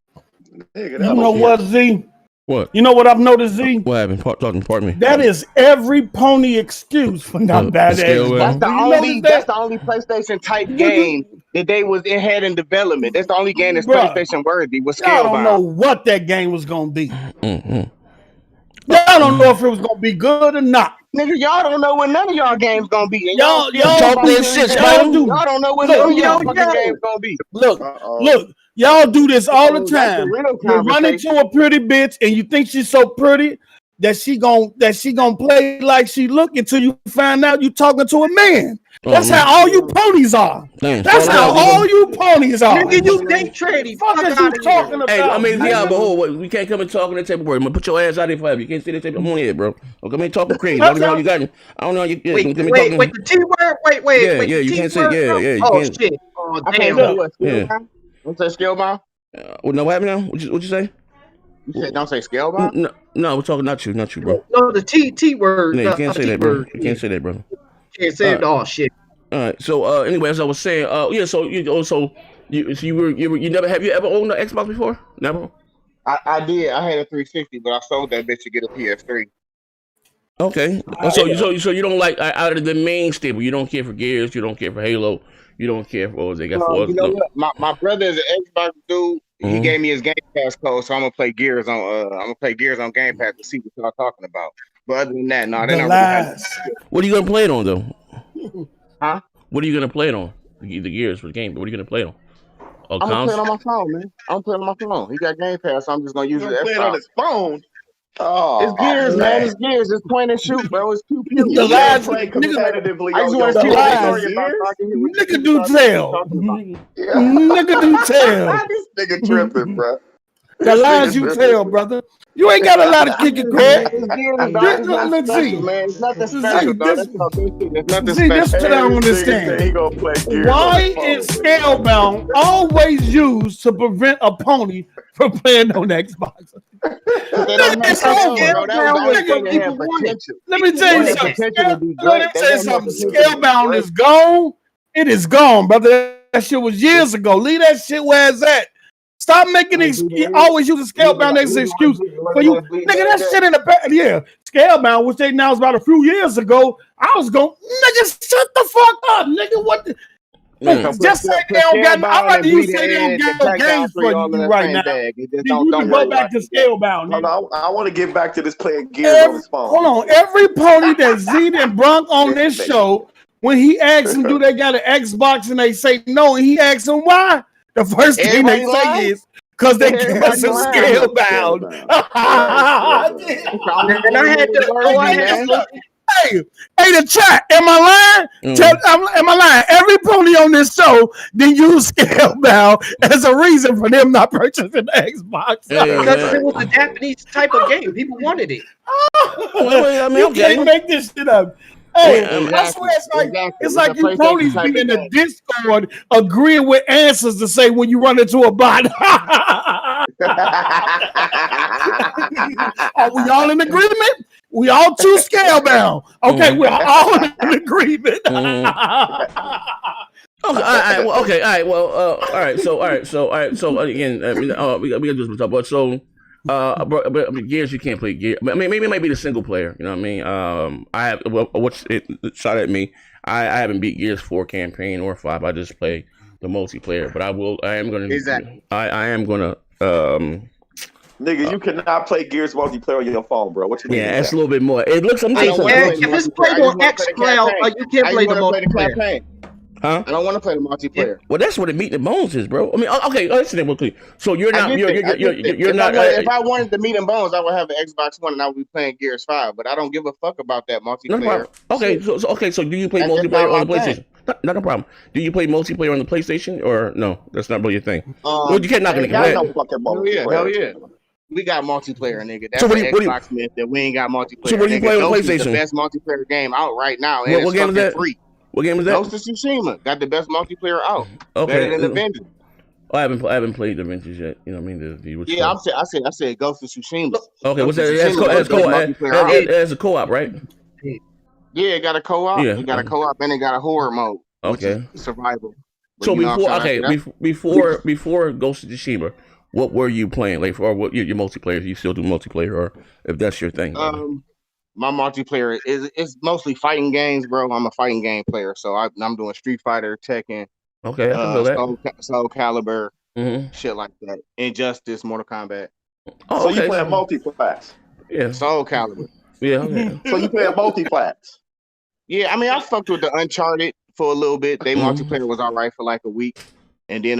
You know what, Z? What? You know what I've noticed, Z? What happened? Pardon me. That is every pony excuse for not bad Xbox. That's the only PlayStation type game that it had in development. That's the only game that's PlayStation worthy. Was Scalebound. I don't know what that game was gonna be. Mm-hmm. I don't know if it was gonna be good or not. Nigga, y'all don't know what none of y'all games gonna be. Y'all talk this shit, y'all don't know what none of y'all fucking games gonna be. Look, y'all do this all the time. You run into a pretty bitch and you think she's so pretty that she gon' play like she look until you find out you talking to a man. That's how all you ponies are. That's how all you ponies are. Nigga, you date trading. Fuck is you talking about? Hey, I mean, yeah, but hold on, we can't come and talk on that type of word. I'm gonna put your ass out there forever. You can't say that type of money here, bro. Don't come and talking crazy. I don't know you got. I don't know you. Wait, the T word. Wait. Yeah, you can't say. Yeah. You oh can't. Shit. Oh damn. Don't say Scalebound. No, what happened now? What you say? You said don't say Scalebound. No, we're talking not you, bro. No, the T word. No, you can't say that, bro. You can't say that, brother. Can't say it. Oh shit. All right. So anyway, as I was saying, yeah. So you never have you ever owned an Xbox before? Never. I did. I had a 360, but I sold that bitch to get a PS3. Okay. So you don't like out of the main stable. You don't care for Gears. You don't care for Halo. You don't care for what they got for. You know what? My brother is an Xbox dude. He gave me his Game Pass code, so I'm gonna play Gears on Game Pass to see what y'all talking about. But other than that, no, they're not really. What are you gonna play it on though? Huh? What are you gonna play it on? The Gears for the game, but what are you gonna play it on? I'm gonna play it on my phone, man. I'm playing on my phone. He got Game Pass, so I'm just gonna use it. Play it on his phone. Oh, it's Gears, man. It's Gears. It's point and shoot, bro. It's pew pew. The last play competitively. I just want to see nigga do tell. Nigga do tell. This nigga tripping, bro. The lies you tell, brother. You ain't got a lot of kicking, Greg. Let's see, man. It's nothing special, dog. See, this is what I don't understand. Why is Scalebound always used to prevent a pony from playing on Xbox? Let me tell you something. Scalebound is gone. It is gone, brother. That shit was years ago. Leave that shit where it's at. Stop making always use a Scalebound as an excuse for you. Nigga, that shit in the back. Yeah, Scalebound, which they announced about a few years ago. I was going, nigga, shut the fuck up, nigga. What the? Just say they don't got. I'd rather you say they don't got no games for you right now. You can go back to Scalebound. I want to get back to this playing Gears on his phone. Hold on, every pony that Zed and Bronk on this show, when he asks them, do they got an Xbox, and they say no, and he asks them why. The first thing they say is because they give us a Scalebound. And I had to. Hey, the chat. Am I lying? Am I lying? Every pony on this show they use Scalebound as a reason for them not purchasing the Xbox. Because it was a Japanese type of game. People wanted it. You can't make this shit up. Hey, I swear it's like you ponies be in the Discord agreeing with answers to say when you run into a bot. Are we all in agreement? We all too Scalebound. Okay, we're all in agreement. So again, we got this talk about. So, but Gears, you can't play Gears. I mean, maybe it might be the single player. You know what I mean? I have what's it shot at me. I haven't beat Gears 4 campaign or 5. I just play the multiplayer. But I am gonna. Exactly. I am gonna. Nigga, you cannot play Gears multiplayer on your phone, bro. What you mean? Yeah, it's a little bit more. It looks. I'm if it's played on XBL, you can't play the multiplayer. Huh? I don't want to play the multiplayer. Well, that's what the meat and bones is, bro. I mean, okay, listen to me. So you're not. You're not. If I wanted the meat and bones, I would have an Xbox One and I would be playing Gears 5. But I don't give a fuck about that multiplayer. Okay, so do you play multiplayer on the PlayStation? Not a problem. Do you play multiplayer on the PlayStation or no? That's not really your thing. Well, you can't knock it. No fucking multiplayer. Hell yeah. We got multiplayer, nigga. That's So the Xbox myth that we ain't got multiplayer. So what do you play on Ghost PlayStation? is the best multiplayer game out right now, and what game is that? free. What game is that? Ghost of Tsushima got the best multiplayer out. Okay. Better than Avengers. I haven't played the Avengers yet. You know what I mean? Yeah, I said Ghost of Tsushima. Okay, what's that? That's a co-op, right? Yeah, it got a co-op. Yeah. It got a co-op and it got a horror mode. Okay. Survival. But So before Ghost of Tsushima, what were you playing? Like, or what your multiplayer? You still do multiplayer, or if that's your thing? My multiplayer is mostly fighting games, bro. I'm a fighting game player, so I'm doing Street Fighter, Tekken. Okay, I can feel that. Soul Calibur, shit like that. Injustice, Mortal Kombat. Oh, so you play multi-class? Yeah. Soul Calibur. Yeah. Okay. So you play a multi-class? Yeah, I mean, I fucked with the Uncharted for a little bit. They multiplayer was all right for like a week, and then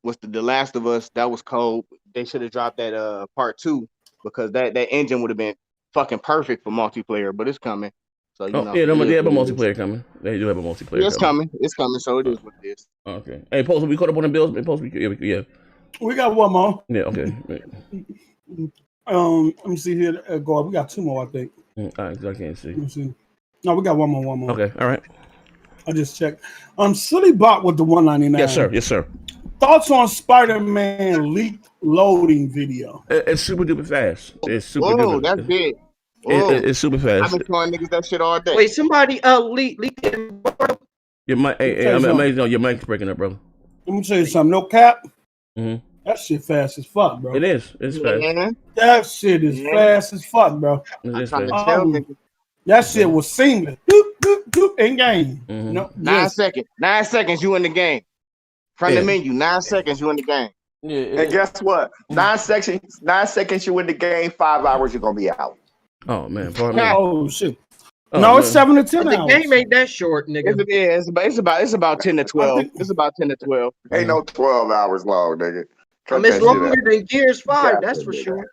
what's the Last of Us? That was cold. They should have dropped that part 2 because that engine would have been fucking perfect for multiplayer. But it's coming. So you know, they have a multiplayer coming. They do have a multiplayer. Yeah, it's coming. It's coming. So it is what it is. Okay. Hey, Post, we caught up on the bills. Post, yeah. We got one more. Yeah. Okay. Let me see here. Go up. We got 2 more, I think. I can't see. Let me see. No, we got one more. Okay. All right. I just checked. Silly Bot with the 199. Yes, sir. Thoughts on Spider-Man leaked loading video? It's super duper fast. It's super. Oh, that's big. It's super fast. I've been showing niggas that shit all day. Wait, somebody leaked it. Your mic, your mic's breaking up, brother. Let me tell you something. No cap. Mm-hmm. That shit fast as fuck, bro. It is. It's fast. That shit is fast as fuck, bro. That shit was seamless. Doop, doop, doop, in game. Mm-hmm. No, 9 seconds. 9 seconds, you in the game. From the menu, 9 seconds, you in the game. Yeah. And guess what? 9 seconds, you in the game. 5 hours, you're gonna be out. Oh man! Oh shit! No, it's 7 to 10 hours. The game ain't that short, nigga. It's about 10 to 12. It's about 10 to 12. Ain't no 12 hours long, nigga. It's longer than Gears 5, that's for sure.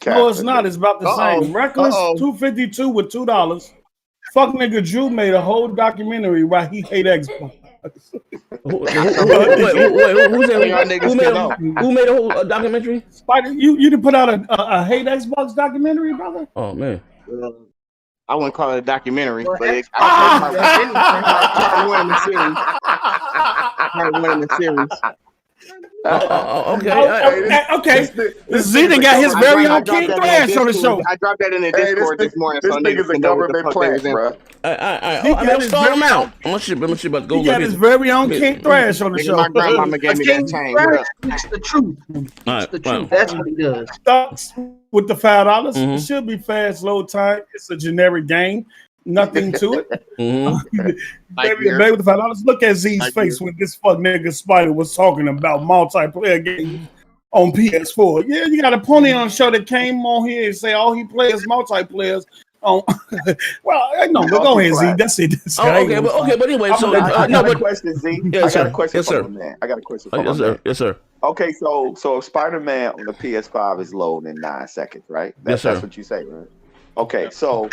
No, it's not. It's about the same. Reckless 252 with $2. Fuck nigga Drew made a whole documentary why he hate Xbox. Who made a whole documentary? Spider, you didn't put out a hate Xbox documentary, brother? Oh man. I wouldn't call it a documentary, but it's one in the series. Okay. Z done got his very own King Thrash on the show. I dropped that in the Discord this morning. This nigga's a government plant, bro. I'm start him out. I'm about to go. He got his very own King Thrash on the show. My grandmama gave me that chain. It's the truth. It's the truth. That's what he does. Starts with the $5. It should be fast load time. It's a generic game. Nothing to it. Baby with the $5. Look at Z's face when this fuck nigga Spider was talking about multiplayer games on PS4. Yeah, you got a pony on the show that came on here and say all he plays multiplayers. Well, no, but go ahead, Z. That's it. But anyway, so I got a question, Z. Yes, I got a question sir. for my man. I got a question for my man. Yes, sir. Okay, so Spider-Man on the PS5 is loading in 9 seconds, right? Yes, sir. That's what you say, right? Okay, so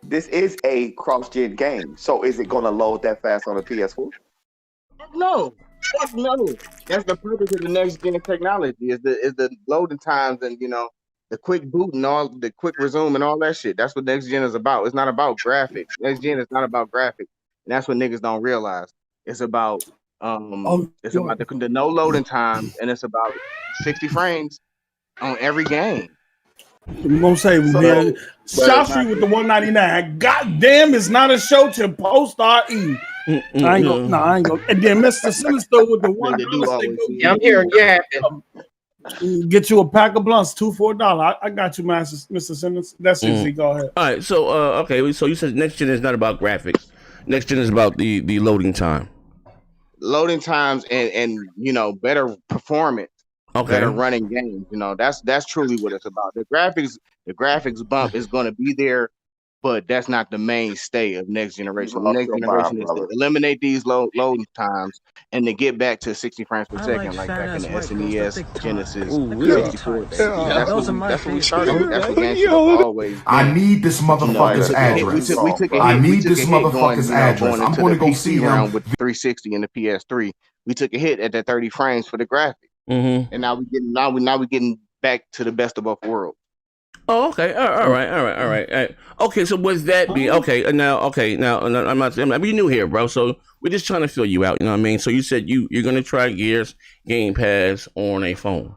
this is a cross-gen game. So is it going to load that fast on the PS4? No. That's the purpose of the next gen technology. Is the loading times and the quick boot and all the quick resume and all that shit. That's what next gen is about. It's not about graphics. Next gen is not about graphics, and that's what niggas don't realize. It's about the no loading times, and it's about 60 frames on every game. I'm gonna say, man, Shashi with the 199. Goddamn, it's not a show to post RE. I ain't gonna. And then Mr. Sinister with the $1. Yeah, I'm hearing Get you a pack of blunts, $2 for $1. I got you, Mr. Sinister. That's easy. Go ahead. All right. So okay. So you said next gen is not about graphics. Next gen is about the loading time. Loading times and better performance. Okay. Better running games. That's truly what it's about. The graphics bump is going to be there, but that's not the mainstay of next generation. The next generation is to eliminate these loading times and to get back to 60 frames per second, like back in the SNES, Genesis, 64. That's what we started with. That's what games always been. I need this motherfucker's address. I need this motherfucker's address. I'm going to go see him with 360 and the PS3. We took a hit at that 30 frames for the graphics. and now we getting back to the best of both worlds. Oh, okay. All right. Okay, so with that being now I'm not we new here, bro. So we're just trying to fill you out. You know what I mean? So you said you're gonna try Gears Game Pass on a phone.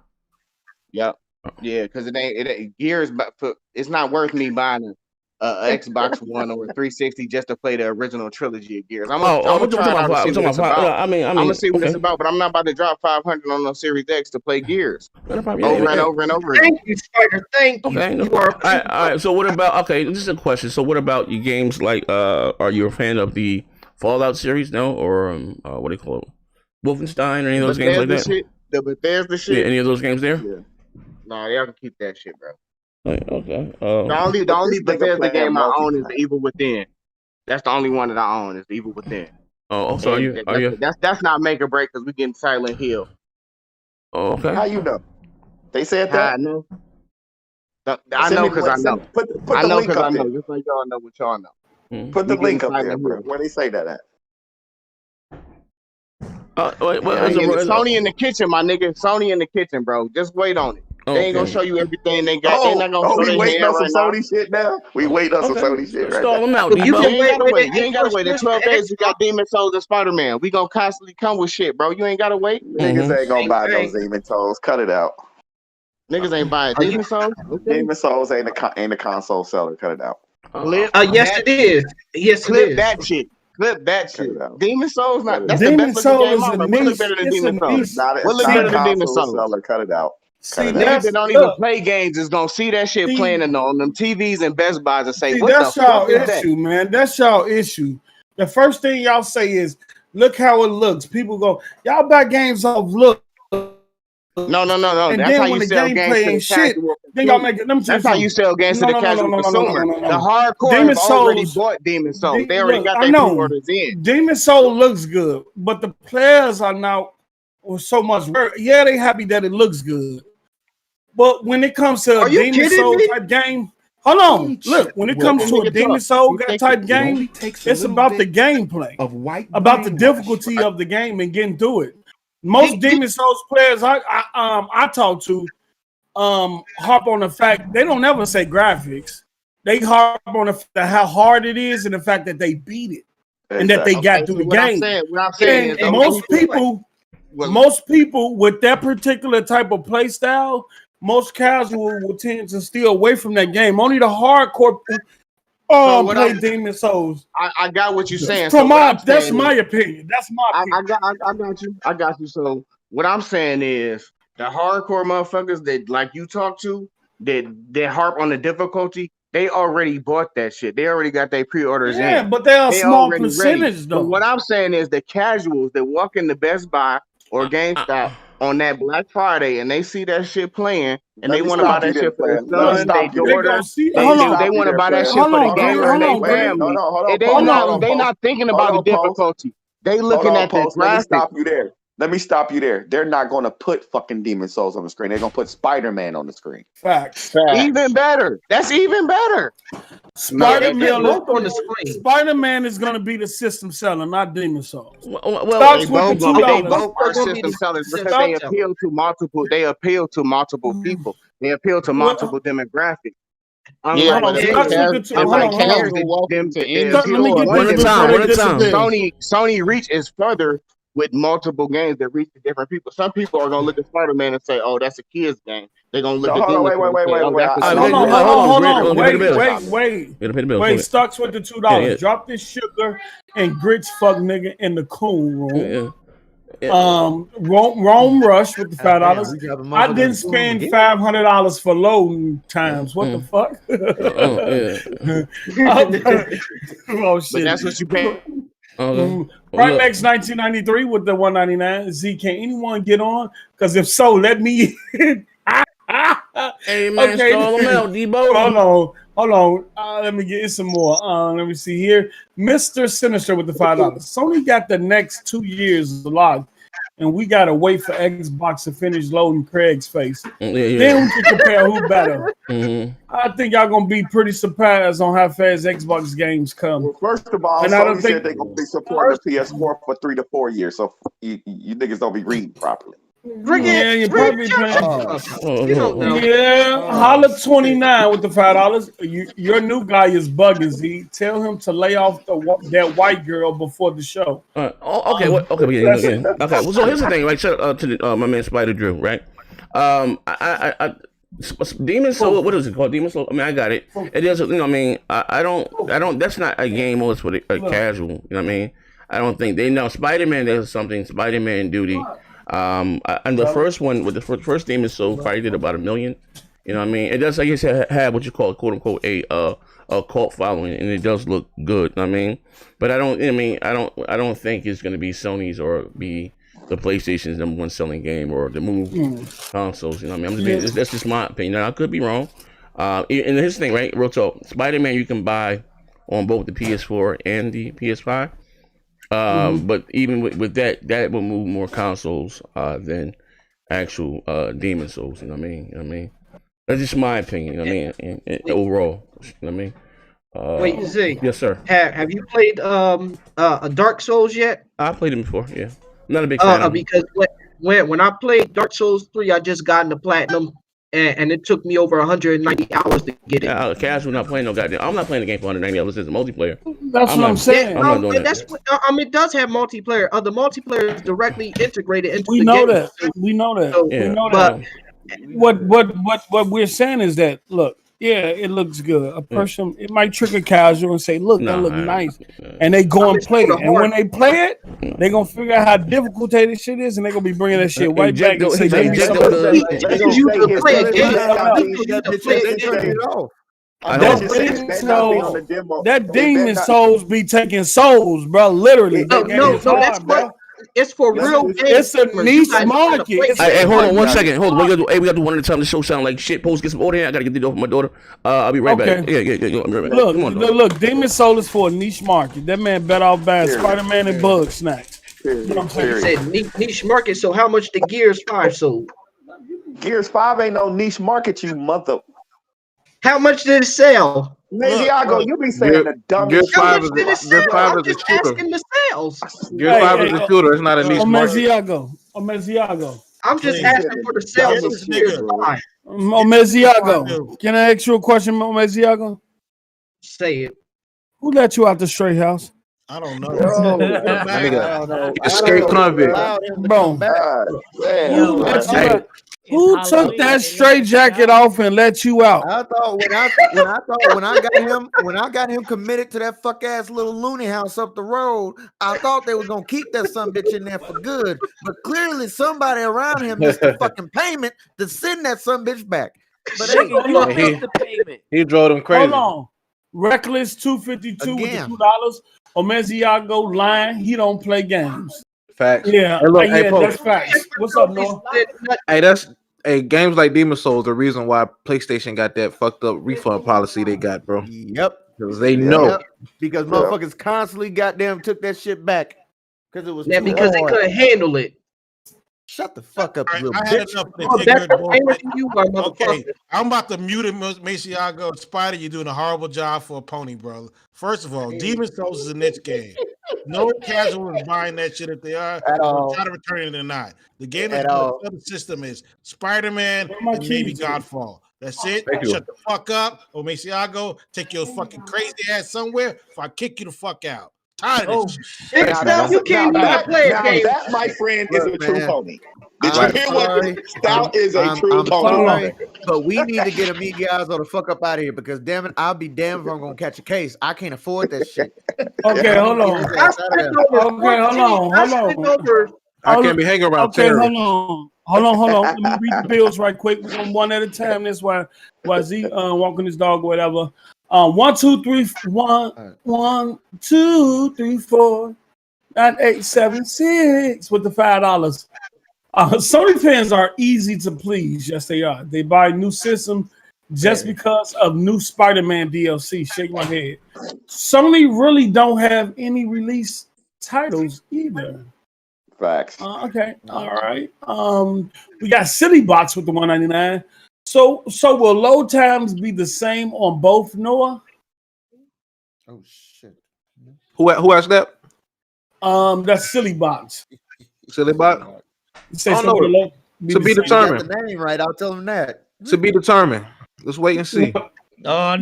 Yep. Yeah, because it ain't Gears, but it's not worth me buying a Xbox One or a 360 just to play the original trilogy of Gears. I'm gonna try it out and see what it's about. I'm gonna see what it's about, but I'm not about to drop $500 on the Series X to play Gears over and over and over again. Thank you, Spider. Thank you. Okay. All right. So what about? Okay, this is a question. So what about your games? Like, are you a fan of the Fallout series? No, or what do you call it? Wolfenstein or any of those games like that? The Bethesda shit. Yeah, any of those games there? Yeah. No, y'all can keep that shit, bro. Okay. The only Bethesda game I own is The Evil Within. That's the only one that I own is The Evil Within. Oh, so are you? That's not make or break because we getting Silent Hill. Oh, okay. How you know? They said that. I know. I know because I know. I know because I know. Just like y'all know what y'all know. Put the link up there, bro. Where they say that at? Sony in the kitchen, my nigga. Sony in the kitchen, bro. Just wait on it. They ain't gonna show you everything they got. They not gonna show we waiting on some Sony shit now. We waiting on some Sony shit right now. Them out, you ain't gotta wait. You ain't gotta wait. In 12 days, we got Demon Souls and Spider-Man. We gonna constantly come with shit, bro. You ain't gotta wait. Niggas ain't gonna buy those Demon Souls. Cut it out. Niggas ain't buying Demon Souls. Demon Souls ain't a console seller. Cut it out. Yes, it is. Yes, Clip it is. that shit. Clip that shit. Demon Souls not. That's Demon the best Souls looking game. What look better than Demon Souls? What look better than Demon Souls? Cut it out. See, niggas that don't even play games is gonna see that shit playing on them TVs and Best Buys and say, "What that's the fuck y'all is issue, man. That's y'all issue. The first thing y'all say is, "Look how it looks." People go, "Y'all buy games off look." No. And that's then how when you the sell gameplay games ain't shit, then y'all make it. That's how you sell games to the casual consumer. The hardcore Demon have already Souls, bought Demon Souls. They already got their pre-orders in. Demon Soul looks good, but the players are now so much work. Yeah, they happy that it looks good. But when it comes to a Demon Soul type game, hold on. Look, when it comes to a Demon Soul type game, it's about the gameplay, about the difficulty of the game and getting through it. Most Demon Souls players I talk to harp on the fact they don't ever say graphics. They harp on how hard it is and the fact that they beat it and that they got through the game. What I'm saying is most people with that particular type of play style, most casual will tend to steer away from that game. Only the hardcore play Demon Souls. I got what you're saying. That's my opinion. That's my opinion. I got you. So what I'm saying is the hardcore motherfuckers that like you talk to that harp on the difficulty, they already bought that shit. They already got their pre-orders in. Yeah, but they are a small percentage though. But what I'm saying is the casuals that walk into Best Buy or GameStop on that Black Friday and they see that shit playing and they want to buy that shit for their son, their daughter. They want to buy that shit for the gamer and their family. They not thinking about the difficulty. They looking at the graphics. Let me stop you there. They're not going to put fucking Demon Souls on the screen. They're going to put Spider-Man on the screen. Facts. Even better. That's even better. Spider-Man is going to be the system seller, not Demon Souls. Well, they both are system sellers because they appeal to multiple. They appeal to multiple people. They appeal to multiple demographics. Sony Reach is further with multiple games that reach to different people. Some people are gonna look at Spider-Man and say, "Oh, that's a kid's game." They're gonna look at Wait, Stocks with the $2. Drop this sugar and grits, fuck nigga, in the cool room. Rome Rush with the $5. I didn't spend $500 for loading times. What the fuck? Oh shit! But that's what you pay. Right next 1993 with the $199. Z, can anyone get on? Because if so, let me in. Hey man, stall them out, Debo. Hold on. Let me get some more. Let me see here. Mr. Sinister with the $5. Sony got the next 2 years locked, and we gotta wait for Xbox to finish loading Craig's face. Then we can compare who better. I think y'all gonna be pretty surprised on how fast Xbox games come. Well, first of all, Sony said they're gonna be supporting the PS4 for 3 to 4 years, so you niggas don't be reading properly. Yeah, you're probably playing. You don't know. Yeah, holla 29 with the $5. Your new guy is bugging, Z. Tell him to lay off that white girl before the show. Okay, okay. Okay. Well, so here's the thing, right? Shout out to my man Spider Drew, right? Demon Soul, what is it called? Demon Soul. I mean, I got it. It is, you know. I mean, I don't. That's not a game mode for a casual. You know what I mean? I don't think they know. Spider-Man, there's something. Spider-Man Duty. And the first one with the first Demon Soul probably did about 1 million. You know what I mean? It does, I guess, have what you call, quote unquote, a cult following, and it does look good. You know what I mean? But I don't think it's gonna be Sony's or be the PlayStation's #1 selling game or the move consoles. You know what I mean? That's just my opinion. Now, I could be wrong. And here's the thing, right? Real talk. Spider-Man you can buy on both the PS4 and the PS5. But even with that will move more consoles than actual Demon Souls. You know what I mean? That's just my opinion. You know what I mean? And overall, you know what I mean? Wait, Z. Yes, sir. Have you played a Dark Souls yet? I played them before. Yeah, I'm not a big fan. Because when I played Dark Souls 3, I just got into platinum, and it took me over 190 hours to get it. Casual, not playing no goddamn. I'm not playing the game for 190 hours. It's a multiplayer. That's what I'm saying. I'm not doing that. It does have multiplayer. The multiplayer is directly integrated into we the know game. that. We know that. So, we know but, that. What we're saying is that, look, yeah, it looks good. A person, it might trick a casual and say, look, that look nice. And they go and play it. And when they play it, they're going to figure out how difficult this shit is, and they're going to be bringing that shit right back. That Demon Souls be taking souls, bro. Literally. No, that's what. It's for real games. It's a niche market. Hey, hold on 1 second. Hold on. We gotta do one at a time. The show sound like shit. Post, get some order here. I gotta get the door for my daughter. I'll be right back. Yeah. I'll be right back. Look. Demon Soul is for a niche market. That man better off buying Spider-Man and Bug Snacks. You know what I'm saying? Said niche market. So how much the Gears 5 sold? Gears 5 ain't no niche market, you mother. How much did it sell? Santiago, you be saying the dumbest shit. Gears 5 is a shooter. Asking the sales. Gears 5 is a shooter. It's not a niche market. Omeziago. I'm just asking for the sales of Gears 5. Omeziago. Can I ask you a question, Omeziago? Say it. Who let you out the straight house? I don't know. Escape convict. Bro. Who took that straight jacket off and let you out? I thought when I got him committed to that fuck ass little loony house up the road, I thought they was gonna keep that son bitch in there for good. But clearly somebody around him missed the fucking payment to send that son bitch back. But he drove them crazy. Hold on. Reckless 252 with the $2. Omeziago lying. He don't play games. Facts. Yeah, hey, look, hey, that's facts. What's up, Noah? Hey, games like Demon Souls, the reason why PlayStation got that fucked up refund policy they got, bro. Yep. Because they know. Yep. Because motherfuckers constantly goddamn took that shit back. Because it was because they couldn't handle it. Shut the fuck up, you little bitch. Okay, I'm about to mute him, Masiago. Spider, you're doing a horrible job for a pony, bro. First of all, Demon Souls is a niche game. No casual is buying that shit if they are. Try to return it or not. The game that's the system is Spider-Man and maybe Godfall. That's it. Shut the fuck up. Or Masiago, take your fucking crazy ass somewhere if I kick you the fuck out. Tired of this shit. You can't even play a game. That, my friend, is a true pony. Did you hear what? Stout is a true pony. But we need to get Amigazo the fuck up out of here because damn it, I'll be damned if I'm gonna catch a case. I can't afford that shit. Okay, hold on. I can't be hanging around. Okay, hold on. Let me read the bills right quick. We're going one at a time. That's why Z walking his dog or whatever. 1, 2, 3, 1, 2, 3, 4, 9, 8, 7, 6 with the $5. Sony fans are easy to please. Yes, they are. They buy new systems just because of new Spider-Man DLC. Shake my head. Sony really don't have any release titles either. Facts. Okay. All right. We got Silly Box with the $199. So will load times be the same on both, Noah? Oh shit. Who asked that? That's Silly Box. Silly Box? Say I don't know. To be determined. Got the name right. I'll tell him that. To be determined. Let's wait and see. I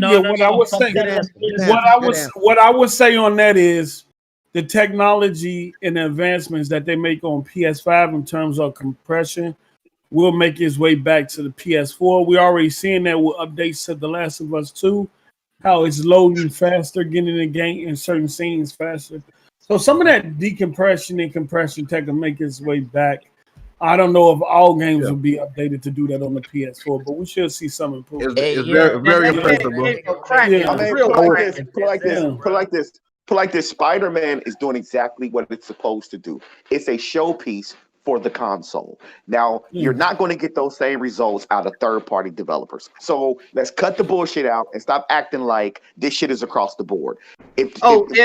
would say, what I would say on that is the technology and the advancements that they make on PS5 in terms of compression will make its way back to the PS4. We're already seeing that with updates to The Last of Us 2, how it's loading faster, getting the game in certain scenes faster. So some of that decompression and compression tech will make its way back. I don't know if all games will be updated to do that on the PS4, but we should see some improvement. It's very impressive, bro. Put like this. Spider-Man is doing exactly what it's supposed to do. It's a showpiece for the console. Now, you're not going to get those same results out of third-party developers. So let's cut the bullshit out and stop acting like this shit is across the board. Sony's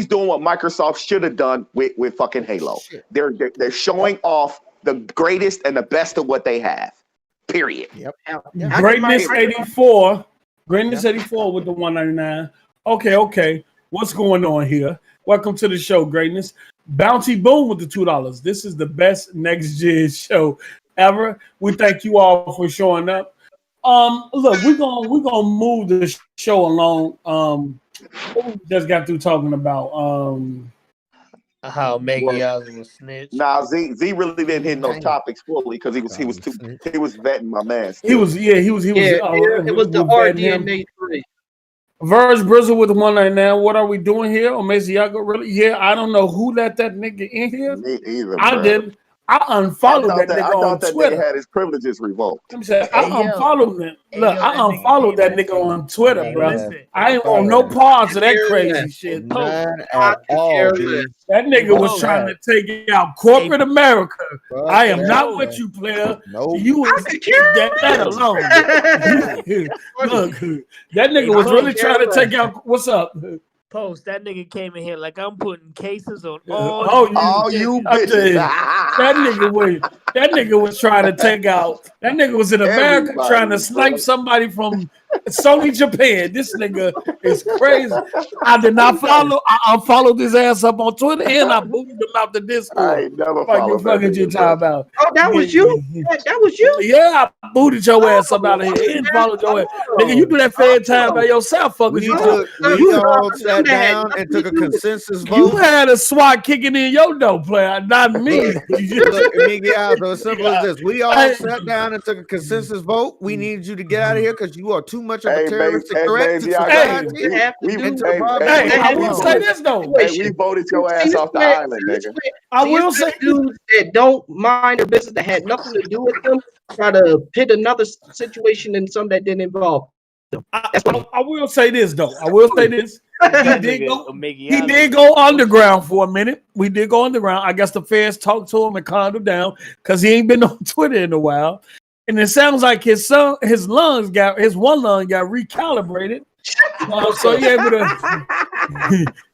doing what Microsoft should have done with fucking Halo. They're showing off the greatest and the best of what they have. Period. Yep. Greatness 84. Greatness 84 with the 199. Okay. What's going on here? Welcome to the show, Greatness. Bounty Boom with the $2. This is the best next gen show ever. We thank you all for showing up. Look, we're gonna move the show along. What we just got through talking about. How Maggie Oz was snitch. Nah, Z really didn't hit no topics fully because he was vetting my man. He was. It was the Rdna 3. Verge Brizzle with the 199. What are we doing here? Or Mesiago really? Yeah, I don't know who let that nigga in here. Me either. I didn't. I unfollowed that nigga on Twitter. Nigga had his privileges revoked. I'm saying I unfollowed him. Look, I unfollowed that nigga on Twitter, bro. I ain't on no parts of that crazy shit. That nigga was trying to take out corporate America. I am not with you, player. You that alone. Look, that nigga was really trying to take out. What's up? Post that nigga came in here like I'm putting cases on all you bitches. That nigga was trying to take out. That nigga was in America trying to snipe somebody from Sony Japan. This nigga is crazy. I did not follow. I unfollowed his ass up on Twitter and I booted him out the Discord. I ain't never followed that. Fucking you talking about? Oh, that was you. That was you. Yeah, I booted your ass up out of here and followed your ass. Nigga, you do that fair time by yourself, fuckers. You all sat down and took a consensus vote. You had a SWAT kicking in your door, player, not me. Look, Miguel, so as simple as this. We all sat down and took a consensus vote. We needed you to get out of here because you are too much of a terroristic threat to society. I will say this though. We voted your ass off the island, nigga. I will say dudes that don't mind their business that had nothing to do with them try to pit another situation in some that didn't involve them. I will say this though. He did go underground for a minute. We did go underground. I guess the feds talked to him and calmed him down because he ain't been on Twitter in a while. And it sounds like his one lung got recalibrated. So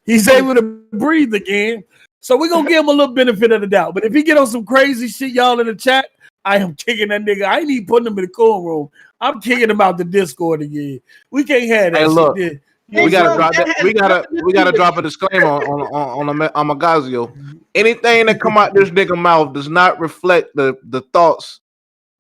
he's able to breathe again. So we're gonna give him a little benefit of the doubt. But if he get on some crazy shit, y'all in the chat, I am kicking that nigga. I ain't even putting him in the cool room. I'm kicking him out the Discord again. We can't have that look, shit. We gotta drop that. We gotta drop a disclaimer on Magazio. Anything that come out this nigga mouth does not reflect the thoughts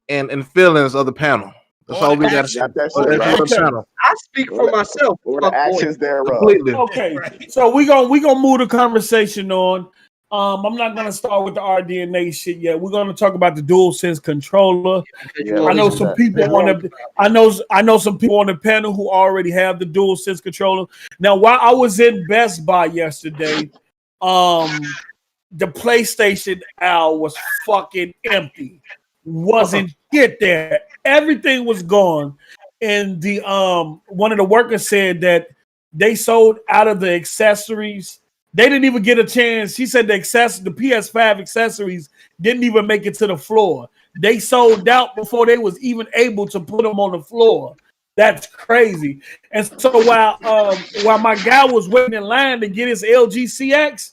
and feelings of the panel. That's all we got to say. I speak for myself. Or the actions thereof. Completely. Okay, so we gonna move the conversation on. I'm not gonna start with the Rdna shit yet. We're gonna talk about the DualSense controller. I know some people I know some people on the panel who already have the DualSense controller. Now, while I was in Best Buy yesterday, the PlayStation aisle was fucking empty. Wasn't shit there. Everything was gone. And the one of the workers said that they sold out of the accessories. They didn't even get a chance. She said the PS5 accessories didn't even make it to the floor. They sold out before they was even able to put them on the floor. That's crazy. And so while my guy was waiting in line to get his LG CX,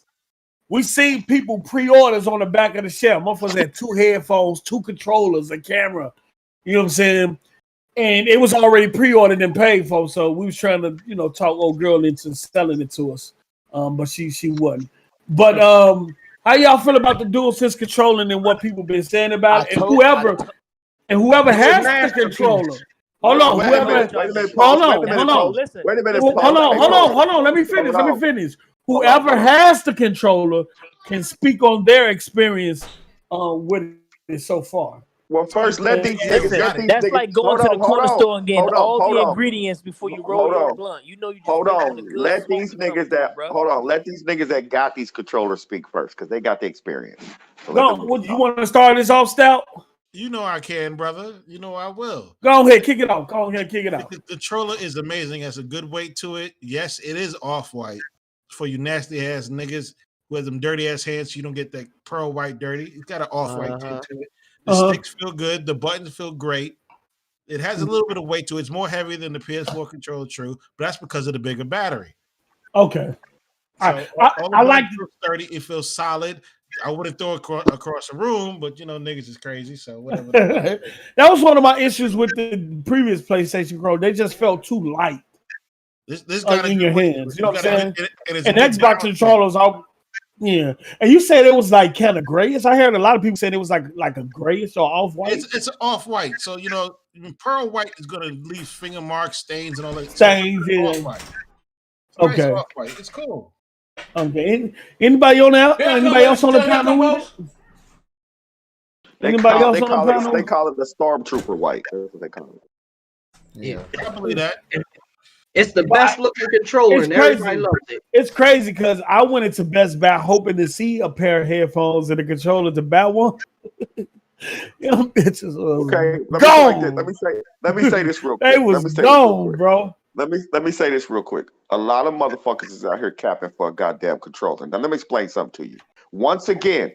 we seen people pre-orders on the back of the shelf. Motherfuckers had 2 headphones, 2 controllers, a camera. You know what I'm saying? And it was already pre-ordered and paid for. So we was trying to, talk old girl into selling it to us. But she wasn't. But How y'all feel about the DualSense controlling and what people been saying about it? And whoever has the controller. Hold on, Wait a minute, hold on. Let me finish. Whoever has the controller can speak on their experience with it so far. Well, first let these niggas. That's like going to the corner store and getting all the ingredients before you roll your blunt. You know you just hold on. Let these niggas that got these controllers speak first because they got the experience. So you want to start this off, Stout? You know I can, brother. You know I will. Go ahead, kick it off. The controller is amazing. Has a good weight to it. Yes, it is off-white for you nasty ass niggas who have them dirty ass hands. So you don't get that pearl white dirty. It's got an off-white tint to it. The sticks feel good. The buttons feel great. It has a little bit of weight to it. It's more heavy than the PS4 controller, true, but that's because of the bigger battery. Okay. So I like it. 30. It feels solid. I wouldn't throw it across the room, but you know, niggas is crazy, so whatever. That was one of my issues with the previous PlayStation Controller. They just felt too light. This got in your hands. You know what I'm saying? And Xbox controllers are. Yeah, and you said it was like kind of grayish. I heard a lot of people saying it was like a grayish or off white. It's off white, so you know, pearl white is going to leave finger marks, stains, and all that. Stains, yeah. Off-white. Okay, nice off-white. It's cool. Okay, anybody on that? Anybody else on the panel with? They call it the Stormtrooper white. That's what they call it. Yeah, I believe that. It's the best looking controller, and everybody loves it. It's crazy because I went into Best Buy hoping to see a pair of headphones and a controller to buy one. Bitches okay, let me say this real quick. They was gone, bro. Let me say this real quick. A lot of motherfuckers is out here capping for a goddamn controller. Now let me explain something to you. Once again,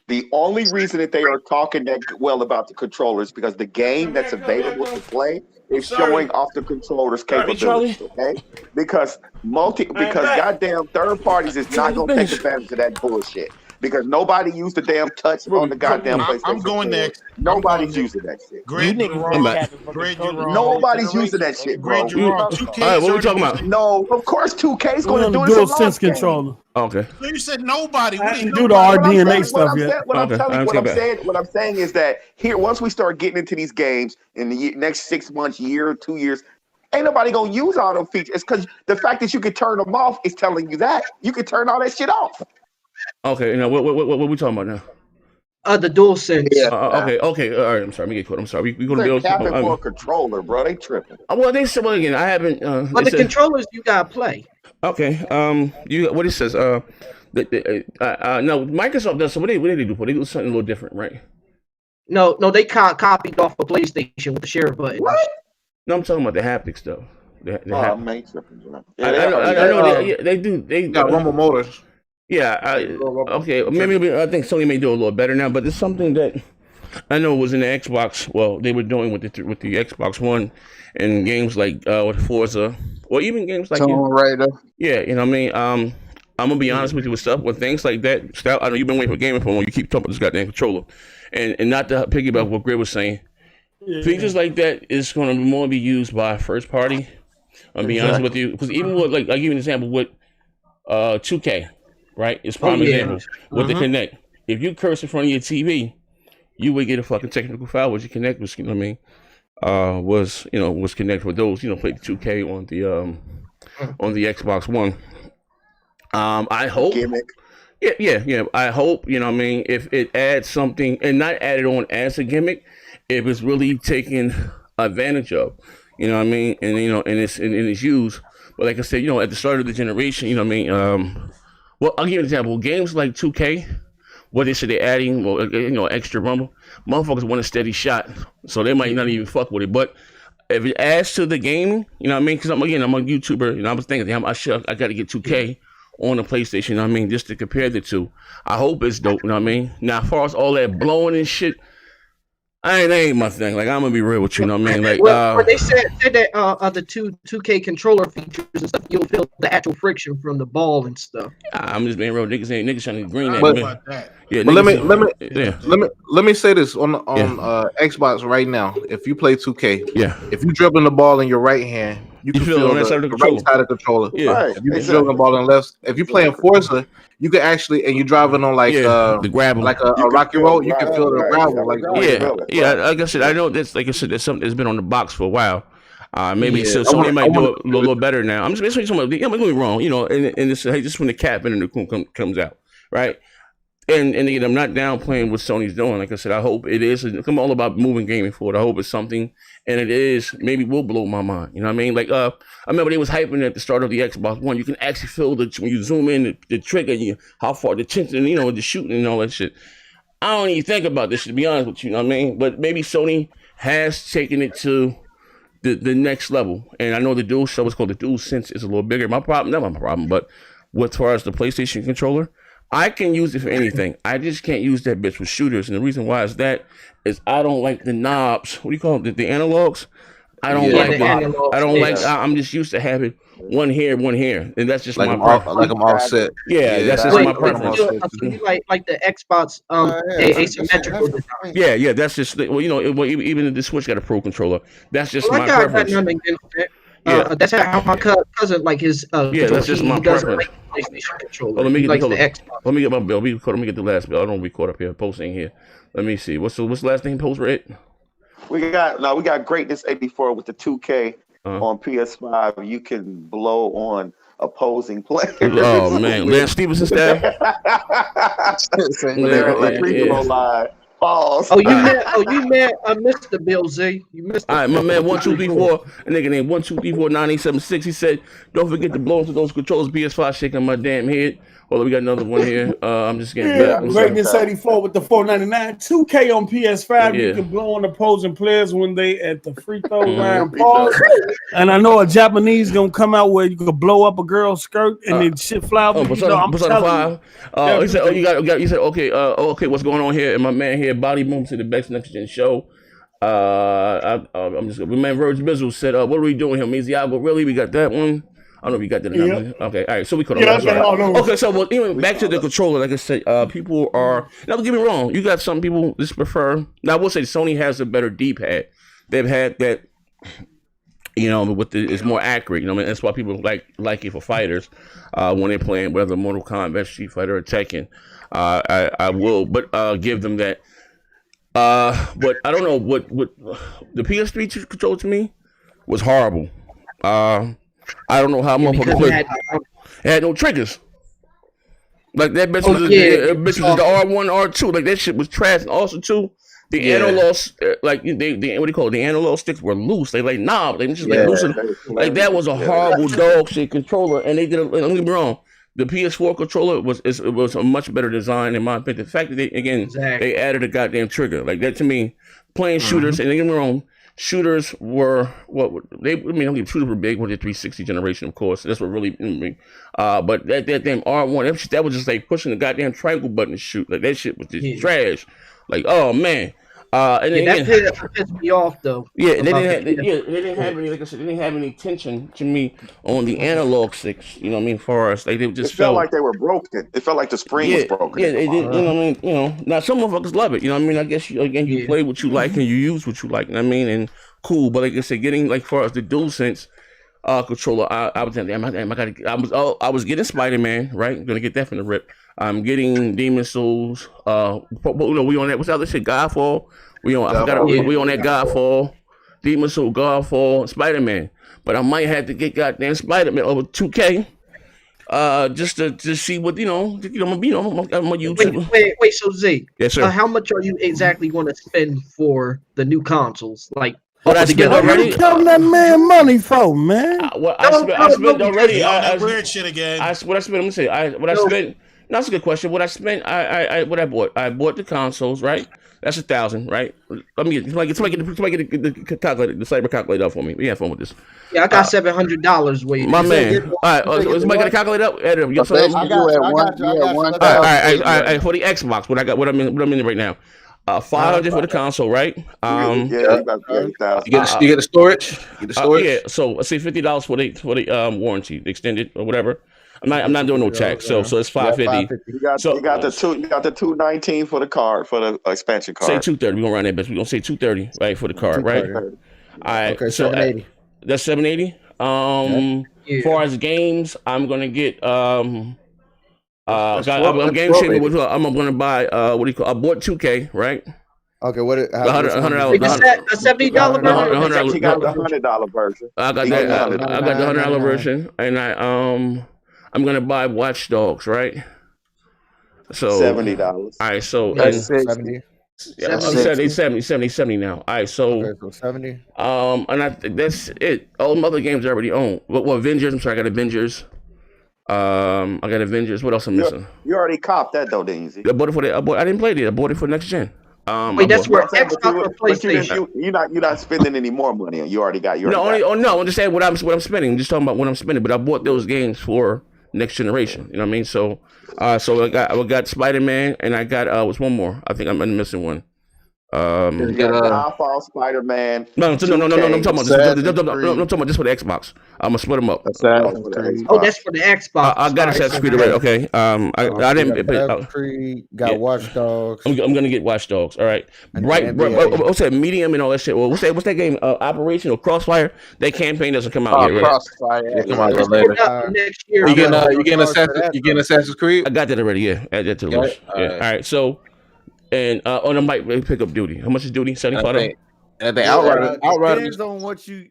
the only reason that they are talking that well about the controller is because the game that's available to play is showing off the controller's capabilities. Okay, because goddamn third parties is not gonna take advantage of that bullshit. Because nobody used the damn touch on the goddamn PlayStation. I'm going next. Nobody's using that shit. Greg, you're wrong. Nobody's using that shit, bro. Greg, you're wrong. 2K. All right, what are we talking about? No, of course 2K is going to do it. DualSense controller. Okay. So you said nobody. I didn't do the Rdna stuff yet. What I'm saying is that here, once we start getting into these games in the next 6 months, year, 2 years, ain't nobody gonna use all those features. It's because the fact that you can turn them off is telling you that you can turn all that shit off. Okay, now what are we talking about now? The DualSense. Yeah. Okay. All right. I'm sorry. Let me get caught. I'm sorry. We gonna They're build capping for a controller, bro. They tripping. Well, they said. Well, again, I haven't. But the controllers you gotta play. Okay. What it says. No, Microsoft does. So what did they do? They do something a little different, right? No, they copied off a PlayStation with the share button. What? No, I'm talking about the haptics though. I know they do. They got rumble motors. Yeah, okay. Maybe I think Sony may do a little better now, but it's something that I know was in the Xbox. Well, they were doing with the Xbox One and games like with Forza, or even games like Tomb Raider. Yeah, you know what I mean. I'm gonna be honest with you with stuff with things like that. Stout, I know you've been waiting for gaming for when you keep talking about this goddamn controller, and not to piggyback what Greg was saying. Yeah. Features like that is going to more be used by first party. I'll be honest with you, because even with I'll give you an example with 2K. Right, it's prime example with the Kinect. If you curse in front of your TV, you would get a fucking technical foul. What your Kinect was, you know what I mean? Was connected with those, played the 2K on the Xbox One. I hope. Gimmick. Yeah. I hope, you know what I mean, if it adds something and not added on as a gimmick, if it's really taken advantage of, you know what I mean, and and it's used. But like I said, at the start of the generation, you know what I mean. Well, I'll give you an example. Games like 2K, what they say they're adding, extra rumble, motherfuckers want a steady shot, so they might not even fuck with it. But if it adds to the game, you know what I mean? Because I'm a YouTuber, and I was thinking, I got to get 2K on the PlayStation, you know what I mean, just to compare the two. I hope it's dope, you know what I mean? Now, as far as all that blowing and shit, that ain't my thing. Like, I'm gonna be real with you, know what I mean? Like, they said that the 2K controller features and stuff, you'll feel the actual friction from the ball and stuff. I'm just being real. Niggas trying to green that. Yeah, but let me say this on Xbox right now. If you play 2K, if you dribbling the ball in your right hand, you can feel the right side of the controller. Yeah, if you can feel the ball on left. If you're playing Forza, you can actually, and you're driving on like the gravel, like a rocky road, you can feel the gravel. Like like I said, I know that's like I said, that's something that's been on the box for a while. Maybe Sony might do it a little better now. I'm just saying something. I'm going wrong, you know. And this is when the cap and the coon comes out, right? And again, I'm not downplaying what Sony's doing. Like I said, I hope it is. I'm all about moving gaming forward. I hope it's something, and it is. Maybe will blow my mind. You know what I mean? Like I remember they was hyping at the start of the Xbox One. You can actually feel when you zoom in the trigger, how far the tension, you know, the shooting and all that shit. I don't even think about this, to be honest with you. You know what I mean? But maybe Sony has taken it to the next level. And I know the DualSense, what's called the DualSense, is a little bigger. Not my problem, but as far as the PlayStation controller, I can use it for anything. I just can't use that bitch with shooters. And the reason why is I don't like the knobs. What do you call it? The analogs? I don't like it. I don't like. I'm just used to having one here, and that's just like my preference. Like I'm all set. Yeah, that's just my preference. So you like the Xbox asymmetrical design? Yeah, that's just even the Switch got a Pro controller. That's just my preference. That's how my cousin like his. That's just my preference. Like PlayStation controller. Let me get the Xbox. Let me get my bill. Let me get the last bill. I don't want to be caught up here posting here. Let me see. What's the last thing post for it? We got Greatness 84 with the 2K on PS5. You can blow on opposing players. Oh man, Lance Stevenson style. Live. Pause. You mad? I missed the bill, Z. You missed. All right, my man 1234, a nigga named 1234986. He said, "Don't forget to blow into those controllers. PS5 shaking my damn head." Well, we got another one here. I'm just getting back. Greatness 84 with the 499. 2K on PS5. You can blow on opposing players when they at the free throw line. Pause. And I know a Japanese gonna come out where you can blow up a girl's skirt and then shit fly. He said, "Oh, you got." You said, "Okay, okay, what's going on here?" And my man here, Body Boom, to the best next gen show. I'm just. My man Virgil Bizzle said, "What are we doing here, Miziago? Really? We got that one." I don't know if you got that or not. Okay, all right. So we could have. Okay, so even back to the controller. Like I said, people are. Now, don't get me wrong. You got some people just prefer. Now, I will say Sony has a better D-pad. They've had that. It's more accurate. I mean, that's why people like it for fighters when they're playing whether Mortal Kombat, Street Fighter, or Tekken. I will, but give them that. But I don't know what the PS3 controller to me was horrible. I don't know how motherfuckers play. It had no triggers. Like that bitch was the R1, R2. Like that shit was trash. And also too, the analog, like they what do you call it? The analog sticks were loose. They like knobs. They just like loose. Like that was a horrible dog shit controller. And they did. Don't get me wrong. The PS4 controller was a much better design in my opinion. The fact that they added a goddamn trigger like that to me. Playing shooters, and don't get me wrong. Shooters were shooters were big with the 360 generation, of course. That's what really, but that damn R1, that was just like pushing the goddamn triangle button to shoot. Like that shit was just trash. Like, oh man. And then that pissed me off though. Yeah, they didn't have any. Like I said, they didn't have any tension to me on the analog sticks. You know what I mean? For us, like they just felt like they were broken. It felt like the spring was broken. Yeah, they did. You know what I mean? Now some motherfuckers love it. You know what I mean? I guess you play what you like and you use what you like. You know what I mean? And cool. But like I said, getting like far as the DualSense controller, I was getting Spider-Man, right? I'm gonna get that from the rip. I'm getting Demon Souls. We on that. What's the other shit? Godfall. We on that Godfall. Demon Souls, Godfall, Spider-Man. But I might have to get goddamn Spider-Man over 2K. Just to see what I'm a YouTube. Wait. So Z, yes, sir. How much are you exactly going to spend for the new consoles? Like, what I spent already? Tell that man money for, man. I spent already. Weird shit again. What I spent? I'm gonna say. I spent. That's a good question. What I spent? What I bought? I bought the consoles, right? That's $1,000, right? Let me get the calculator, the cyber calculator up for me. We have fun with this. Yeah, I got $700 waiting. My man. All right, somebody get a calculator up? Edit, you got something? I got you. All right. For the Xbox, what I'm in right now. 500 for the console, right? You get the storage. Yeah. So let's say $50 for the warranty, extended or whatever. I'm not doing no check, so it's $550. You got the $219 for the card for the expansion card. Say $230. We're gonna run that, but we're gonna say $230, right, for the card, right? All right. Okay, so $780. That's $780. As far as games, I'm gonna get I'm game swap changing it. with I'm gonna buy what do you call? I bought 2K, right? Okay, what? $100. A $70 version. He got the $100 version. I got that. I got the $100 version, and I'm gonna buy Watch Dogs, right? So $70. All right, so That's and 60. yeah, 70 now. All right, so Okay, so 70. and I think that's it. All my other games I already own. Well, Avengers. I'm sorry, I got Avengers. I got Avengers. What else I'm missing? You already copped that though, didn't you? I bought it for I didn't play it. I bought it for next gen. Wait, that's where Xbox or PlayStation. You're not spending any more money. You already got. No, I'm just saying what I'm spending. I'm just talking about what I'm spending. But I bought those games for next generation. You know what I mean? So, I got Spider-Man, and I got what's one more? I think I'm missing one. You got Godfall, Spider-Man. No. I'm talking about just for the Xbox. I'm gonna split them up. Oh, that's for the Xbox. I got Assassin's Creed already. Okay. I didn't. Assassin's Creed, got Watch Dogs. I'm gonna get Watch Dogs. All right. What's that? Medium and all that shit. Well, what's that game? Operation or Crossfire? That campaign doesn't come out yet, right? Crossfire. Come out later. Next year. You getting Assassin's Creed? I got that already. Yeah. Add that to the list. Yeah. All right. So. And on the mic, they pick up Duty. How much is Duty? $75. And they outright. Depends on what you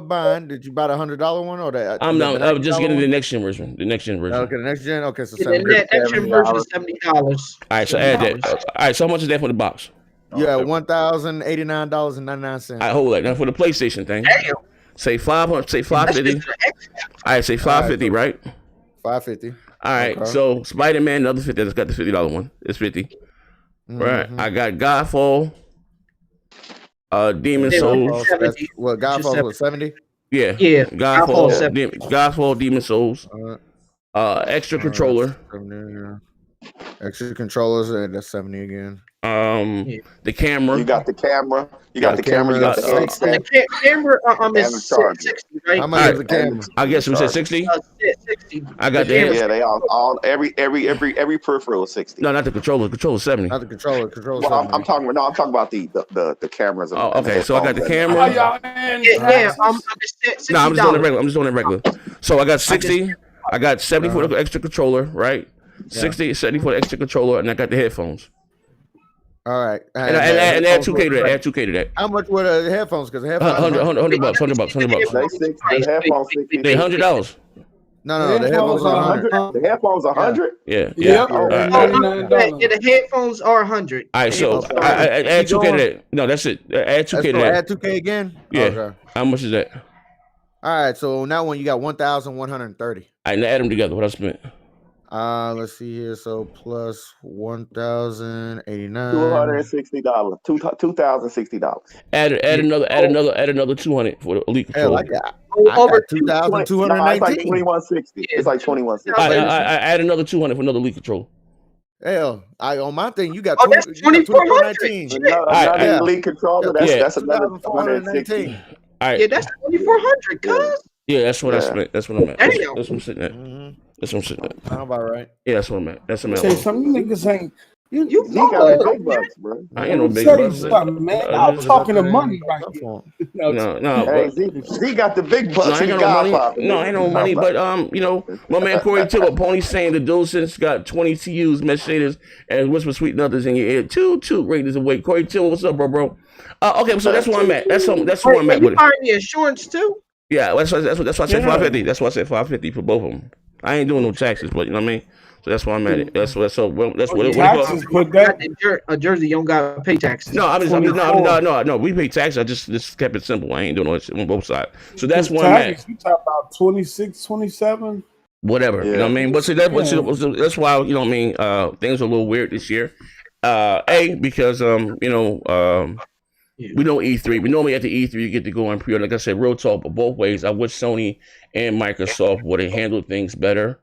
buying. Did you buy the $100 one or that? I'm just getting the next gen version. The next gen version. Okay, the next gen. Okay, so the next gen version is $70. All right, so add that. All right, so how much is that for the box? You have $1,089.99. All right, hold that. Now for the PlayStation thing. Damn. Say 500. Say 550. All right, say 550, right? 550. All right, so Spider-Man, another 50. That's got the $50 one. It's 50. Right, I got Godfall, Demon Souls. Godfall was 70? Yeah. Godfall, Demon Souls. Extra controller. Extra controllers, that's 70 again. The camera. You got the camera. You got the camera. You got the camera. Is 60, right? How much is the camera? I guess we said 60. 60. I got the yeah. They all every peripheral is 60. No, not the controller. Controller 70. Not the controller. Controller. Well, I'm talking about the cameras. Oh, okay. So I got the camera. No, I'm just doing it regular. So I got 60. I got 70 for the extra controller, right? 70 for the extra controller, and I got the headphones. All right, and add 2K to that. Add 2K to that. How much were the headphones? Because the headphones $100. They $100. No, the headphones are 100. The headphones are 100. Yeah. The headphones are 100. All right, so I add 2K to that. No, that's it. Add 2K to that. Add 2K again. Yeah. Okay. How much is that? All right, so on that one you got 1,130. All right, now add them together. What I spent? Let's see here. So plus 1,089. $260. $2,060. Add another 200 for the elite controller. Over 2,219. It's like 2160. I add another 200 for another elite controller. Hell, on my thing you got. That's 2,419. Another elite controller. That's another 1,419. All right. Yeah, that's 2,400. Cuz. Yeah, that's what I spent. That's what I'm at. That's what I'm sitting at. That's what I'm sitting at. Sound about right. Yeah, that's what I'm at. That's what I'm Say at. some niggas ain't. You got the big bucks, bro. I ain't no big bucks. Man, I'm talking to money right here. No. Hey, Z got the big bucks. No, I ain't no money. No, I ain't no money. But my man Corey Tibble, Pony saying the DualSense got 20 TUs, mesh shaders, and whisper sweet nothings in your ear. Two ratings away. Corey Tibble, what's up, bro? Okay, so that's where I'm at. That's where I'm at with it. You buying the insurance too? Yeah, that's why I said 550. That's why I said 550 for both of them. I ain't doing no taxes, but you know what I mean. So that's why I'm at it. That's what taxes. Put that a Jersey, you don't got to pay taxes. No, no. We pay taxes. I just kept it simple. I ain't doing all that shit on both sides. So that's why I'm at. You talk about 26, 27. Whatever, you know what I mean. But see, that's why you know what I mean. Things are a little weird this year. Because we know E3. We normally at the E3 you get to go on pre-order. Like I said, real talk, but both ways. I wish Sony and Microsoft would have handled things better.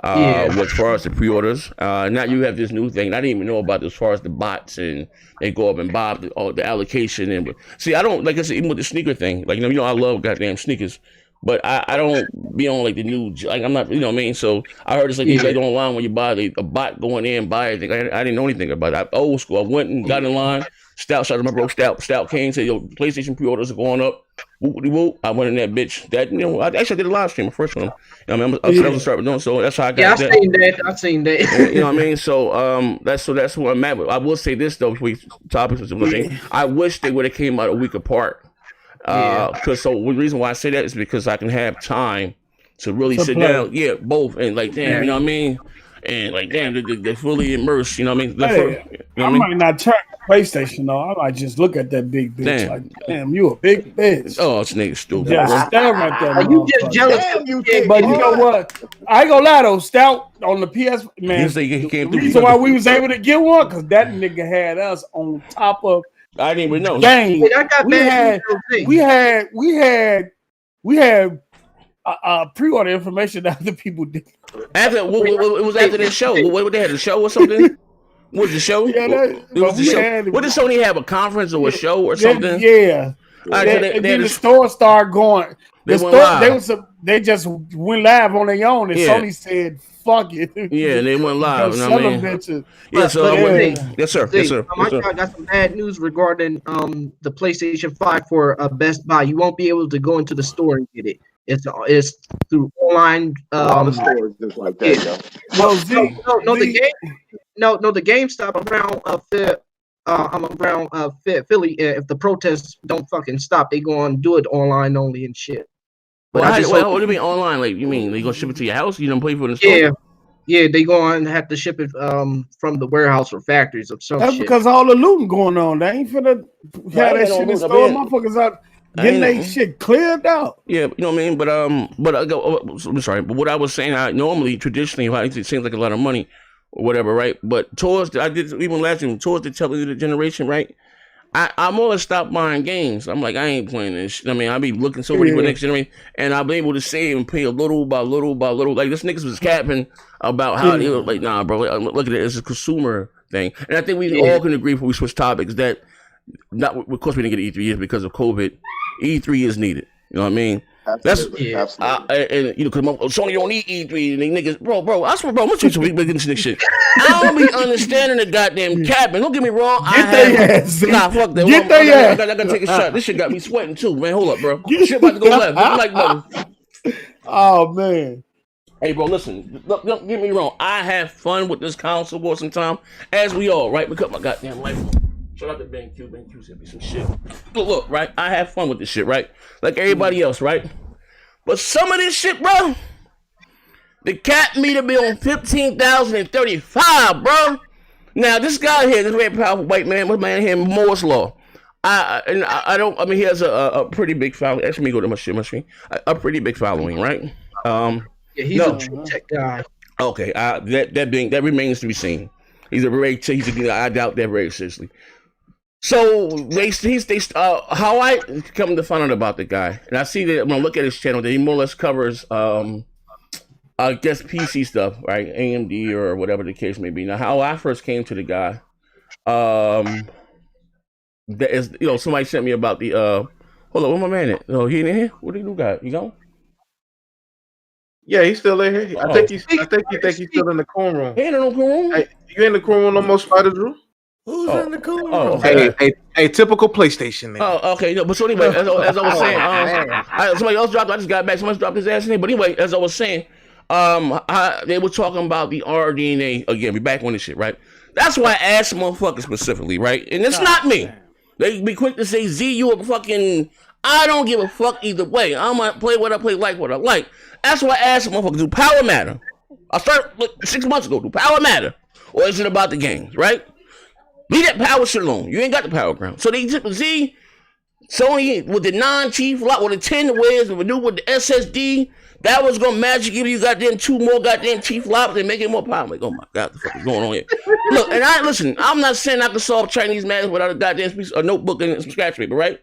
As far as the pre-orders, now you have this new thing. I didn't even know about this, as far as the bots, and they go up and buy the allocation. And see, I don't, like I said, even with the sneaker thing. Like I love goddamn sneakers, but I don't be on like the new. Like I'm not, you know what I mean. So I heard it's like these guys online when you buy a bot going in and buy anything. I didn't know anything about it. Old school. I went and got in line, Stout, shout out to my bro Stout King said, yo, PlayStation pre-orders are going up. Whoop. I went in that bitch. That, you know, I actually did a live stream, my first one. You know, I mean, I was starting doing, so that's how I got that. I seen that. You know what I mean? So that's what I'm at with. I will say this though, before topics or something. I wish they would have came out a week apart. Because the reason why I say that is because I can have time to really sit down. Yeah, both and like damn, you know what I mean? And like damn, they're fully immersed. You know what I mean? I might not turn the PlayStation though. I might just look at that big bitch. Damn. Like, damn, you a big bitch. Oh, this nigga stupid. Yeah, stare at that. Are you just jealous? But you know what? I ain't gonna lie though, Stout on the PS, man. The reason why we was able to get one because that nigga had us on top of. I didn't even know. Game. We had pre-order information that other people did. After it was after that show. What they had, a show or something? What was the show? Yeah, what did Sony have, a conference or a show or something? Yeah. Then the store started going. They just went live on their own, and Sony said, "Fuck it." Yeah, and they went live. You know what I mean? Yes, sir. I got some bad news regarding the PlayStation 5 for Best Buy. You won't be able to go into the store and get it. It's through online. All the stores just like that. The GameStop around Philly. If the protests don't fucking stop, they go and do it online only and shit. But what do you mean online? Like, you mean they gonna ship it to your house? You don't pay for it in the store? Yeah, they go on and have to ship it from the warehouse or factories or some That's shit. because all the looting going on. They ain't finna have that shit in the store. Motherfuckers out getting their shit cleared out. Yeah, you know what I mean? But I'm sorry. But what I was saying, traditionally, it seems like a lot of money or whatever, right? But towards even last year, towards the television generation, right? I'm always stopped buying games. I'm like, I ain't playing this shit. I mean, I'll be looking so ready for next generation, and I'll be able to save and pay a little by little by little. Like, this niggas was capping about how they were like, nah, bro, look at it. It's a consumer thing. And I think we all can agree before we switch topics that, of course, we didn't get E3 because of COVID. E3 is needed. You know what I mean? Absolutely. And you know, because Sony don't need E3 and they niggas, bro. I swear, bro, I'm gonna we this nigga shit. I don't be understanding the goddamn capping. Don't get me wrong. Fuck that. I gotta take a shot. This shit got me sweating too, man. Hold up, bro. Shit about to go left. I'm like, no. Oh man. Hey, bro, listen. Don't get me wrong. I have fun with this console for some time, as we all, right? Because my goddamn life. Shout out to Ben Q. Ben Q sent me some shit. But look, right? I have fun with this shit, right? Like everybody else, right? But some of this shit, bro, the cap meter be on 15,035, bro. Now this guy here, this very powerful white man, what's man here, Moore's Law. He has a pretty big following. Actually, let me go to my screen. A pretty big following, right? He's a true tech guy. Okay, that remains to be seen. I doubt that very seriously. So how I come to find out about the guy, and I see that when I look at his channel, that he more or less covers, I guess PC stuff, right? AMD or whatever the case may be. Now, how I first came to the guy, that is, somebody sent me about the hold on, where my man at? Oh, he in here? What do you got? You go? Yeah, he's still in here. I think he's still in the cool room. He ain't in the cool room. Hey, you in the cool room no more, Spider Drew? Who's in the cool room? Okay. Hey, typical PlayStation man. Oh, okay. No, but so anyway, as I was saying, somebody else dropped. I just got back. Somebody dropped his ass in here. But anyway, as I was saying, they were talking about the Rdna again. We back on this shit, right? That's why I asked motherfuckers specifically, right? And it's not me. They be quick to say, Z, you a fucking. I don't give a fuck either way. I'm gonna play what I play, like what I like. That's why I asked motherfuckers, do power matter? I started 6 months ago. Do power matter, or is it about the games, right? Leave that power shit alone. You ain't got the power ground. So they see Sony with the non-chief lock, with the 10 ways, with the SSD, that was gonna magically give you goddamn 2 more goddamn chief locks and make it more power. I'm like, oh my god, what the fuck is going on here? Look, and listen, I'm not saying I can solve Chinese matters without a goddamn piece, a notebook and some scratch paper, right?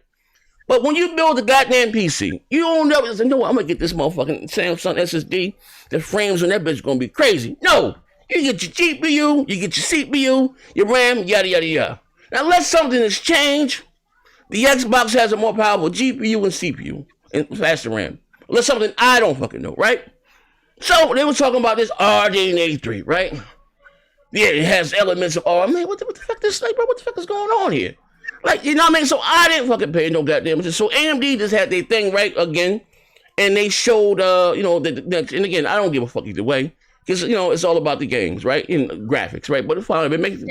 But when you build a goddamn PC, you don't know, no, I'm gonna get this motherfucking Samsung SSD. The frames on that bitch gonna be crazy. No. You get your GPU, you get your CPU, your RAM, yada, yada, yada. Now, unless something has changed, the Xbox has a more powerful GPU and CPU and faster RAM. Unless something I don't fucking know, right? So, they were talking about this Rdna 3, right? Yeah, it has elements of, I mean, what the fuck this like, bro? What the fuck is going on here? Like, you know what I mean? So I didn't fucking pay no goddamn attention. So AMD just had their thing right again, and they showed, you know, and again, I don't give a fuck either way, because, you know, it's all about the games, right? In graphics, right? But fine, if it makes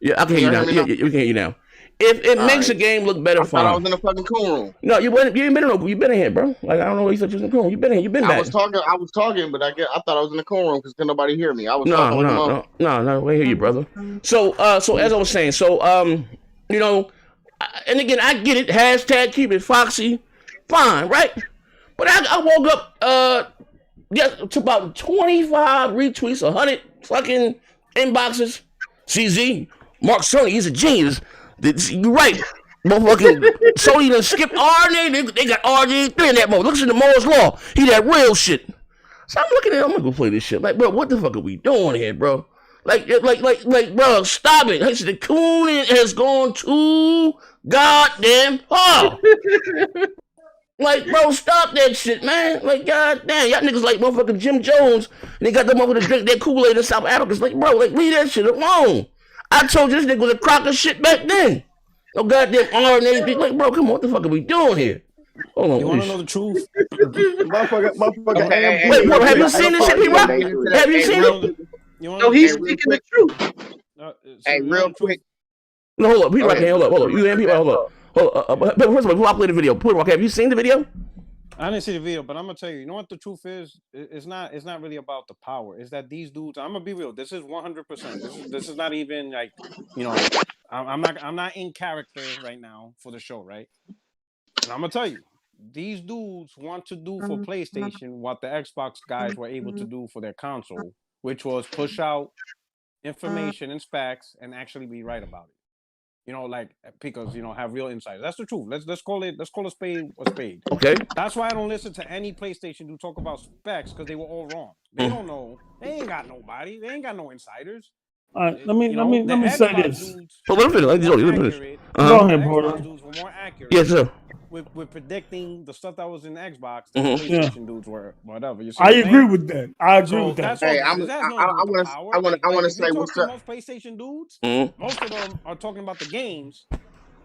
yeah, I can hear you now. Yeah, we can hear you now. If it makes a game look better, fine. I was in the fucking cool room. No, you ain't been in. You been in here, bro. Like, I don't know what you said you was in the cool room. You been in here. You been back. I was talking, but I thought I was in the cool room because couldn't nobody hear me. I was talking. No, we hear you, brother. So as I was saying, you know, and again, I get it. Hashtag keep it foxy, fine, right? But I woke up to about 25 retweets, 100 fucking inboxes. CZ, Mark Sony, he's a genius. You're right. Motherfucking Sony done skipped Rdna. They got Rdna3 in that mode. Listen to Moore's Law. He that real shit. So I'm looking at it, I'm gonna go play this shit. Like, bro, what the fuck are we doing here, bro? Like, bro, stop it. Like, the cooning has gone too goddamn far. Like, bro, stop that shit, man. Like, goddamn, y'all niggas like motherfucking Jim Jones, and they got them over to drink that Kool-Aid in South Africa. It's like, bro, like, leave that shit alone. I told you this nigga was a crock of shit back then. No goddamn Rdna. Like, bro, come on, what the fuck are we doing here? Hold on. You want to know the truth? Motherfucker. Wait, bro, have you seen this shit, P-Rock? Have you seen it? No, he's speaking the truth. Hey, real quick. No, hold up, P-Rock, hold up. You and P-Rock, hold up. But first of all, before I play the video, P-Rock, have you seen the video? I didn't see the video, but I'm gonna tell you. You know what the truth is? It's not really about the power. It's that these dudes. I'm gonna be real. This is 100%. This is not even like, you know. I'm not in character right now for the show, right? And I'm gonna tell you, these dudes want to do for PlayStation what the Xbox guys were able to do for their console, which was push out information and specs and actually be right about it. You know, like, because, you know, have real insiders. That's the truth. Let's call a spade a spade. Okay. That's why I don't listen to any PlayStation who talk about specs, because they were all wrong. They don't know. They ain't got nobody. They ain't got no insiders. All right, let me say this. Well, let me finish. Go ahead, Porter. Dudes were more accurate. Yes, sir. With predicting the stuff that was in Xbox, the PlayStation dudes were whatever. I agree with that. I agree with that. Hey, I want to say what's up. Most PlayStation dudes, most of them are talking about the games,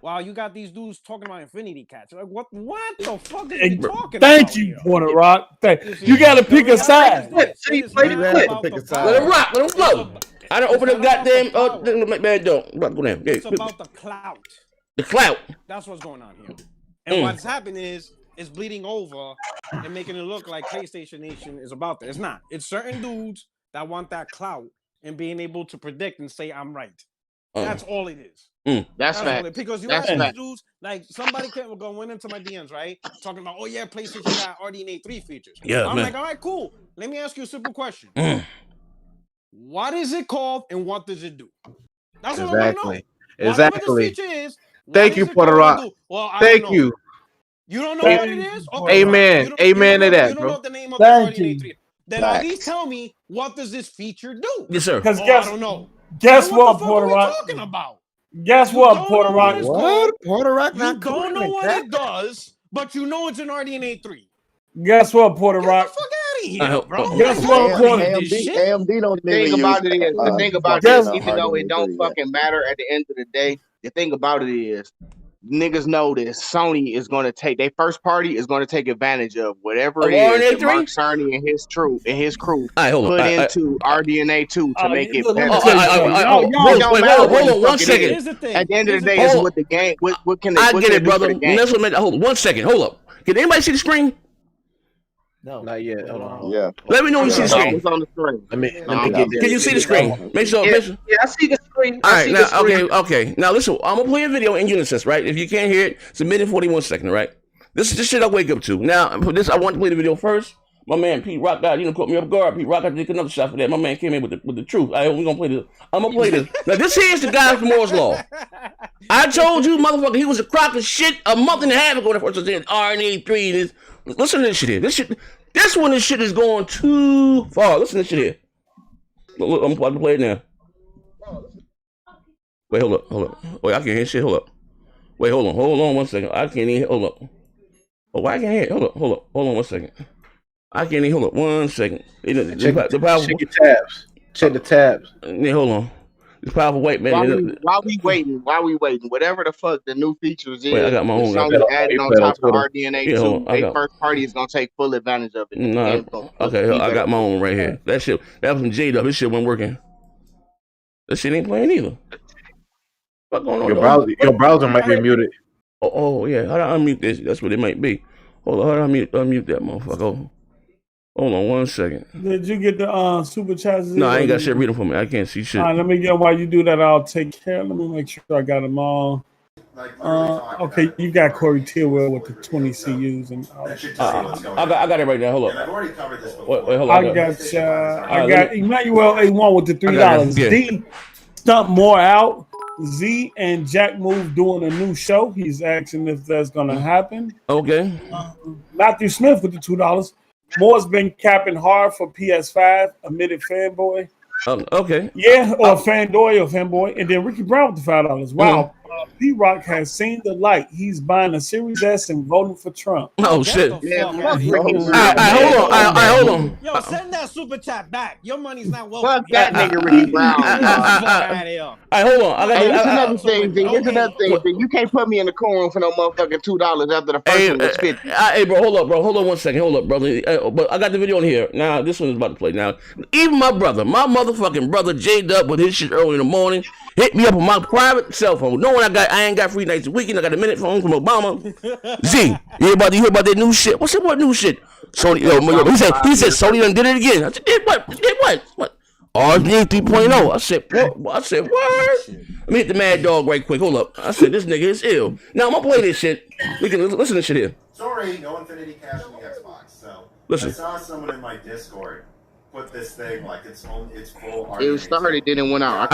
while you got these dudes talking about Infinity Cats. Like, what the fuck are you talking about? Thank you, Porter Rock. You got to pick a side. Let him rock. Let him flow. I don't open the goddamn man door. Go down. It's about the clout. The clout. That's what's going on here. And what's happened is it's bleeding over and making it look like PlayStation Nation is about that. It's not. It's certain dudes that want that clout and being able to predict and say I'm right. That's all it is. That's fact. Because you have these dudes, like somebody went into my DMs, right? Talking about, oh yeah, PlayStation got Rdna3 features. Yeah, I'm like, all right, cool. Let me ask you a simple question. What is it called and what does it do? That's what I want to know. Exactly. Is, thank you, Porter Rock. Well, thank you. You don't know what it is? Okay, amen. Amen to that, bro. Thank you. Then at least tell me, what does this feature do? Yes, sir. Because I don't know. Guess what, Porter Rock? Talking about? Guess what, Porter Rock? What? Porter Rock You not don't know what it does, but you know it's an Rdna3. Guess what, Porter Rock? Get the fuck out of here, bro. Guess what, Porter? AMD don't the thing about it is, the thing about it is, even though it don't fucking matter at the end of the day, the thing about it is, niggas know this. Sony is going to take their first party is going to take advantage of whatever it is that Mark Cerny and his crew put into Rdna2 to make it better. Hold on 1 second. At the end of the day, is what the game. What can they? I get it, brother. Hold on 1 second. Hold up. Can anybody see the screen? No, not yet. Hold on. Yeah. Let me know when you see the screen. It's on the screen. Let me get that. Can you see the screen? Make sure. Yeah, I see the screen. All right, now, okay. Now listen, I'm gonna play a video in unison, right? If you can't hear it, it's a minute 41 seconds, right? This is the shit I wake up to. Now, for this, I want to play the video first. My man Pete Rock got, caught me off guard. Pete Rock got to take another shot for that. My man came in with the truth. We gonna play this. I'm gonna play this. Now, this here is the guy from Moore's Law. I told you, motherfucker, he was a crock of shit a month and a half ago. The first was in Rdna3. Listen to this shit here. This one, this shit is going too far. Listen to this shit here. Look, I'm about to play it now. Wait, hold up. Wait, I can't hear shit. Hold up. Wait, hold on 1 second. I can't even. Hold up. Oh, I can't hear it. Hold on 1 second. I can't even. Hold up 1 second. Check your tabs. Check the tabs. Yeah, hold on. This powerful white man. While we waiting, whatever the fuck the new features is, Wait, I got my own. Sony added on top of Rdna 2. They first party is gonna take full advantage of it. Nah, okay, I got my own right here. That was some J-Dub. This shit wasn't working. That shit ain't playing either. What's going on? Your browser might be muted. Oh yeah, how do I unmute this? That's what it might be. Hold on, how do I unmute that motherfucker? Hold on 1 second. Did you get the super chats? No, I ain't got shit reading for me. I can't see shit. All right, let me get while you do that. I'll take care. Let me make sure I got them all. Okay, you got Corey Tillwell with the 20 CUs and I got it right now. Hold up. I've already covered this before. Wait, hold on. I got Emmanuel A1 with the $3. D stump more out. Z and Jack Move doing a new show. He's asking if that's gonna happen. Okay. Matthew Smith with the $2. Moore's been capping hard for PS5. Admitted fanboy. Okay. Yeah, or fanboy, and then Ricky Brown with the $5. Wow. P-Rock has seen the light. He's buying a Series S and voting for Trump. Oh shit! Hold on. Yo, send that super chat back. Your money's not welcome. Fuck that nigga, Ricky Brown. Hold on. It's another thing. It's another thing. You can't put me in the courtroom for no motherfucking $2 after the first one was 50. Hey, bro, hold up, bro. Hold on 1 second. Hold up, brother. But I got the video on here. Now, this one is about to play. Now, even my motherfucking brother, J-Dub, with his shit early in the morning, hit me up on my private cell phone. Knowing I ain't got free nights a weekend. I got a minute phone from Obama. Z, you hear about that new shit? What's what new shit? Sony, he said Sony done did it again. I said, did what? What? Rdna 3.0. I said, what? Let me hit the mad dog right quick. Hold up. I said, this nigga is ill. Now I'm gonna play this shit. We can listen to this shit here. Sorry, no Infinity Cache on the Xbox. So listen. I saw someone in my Discord put this thing like it's full Rdna. It started, then it went out.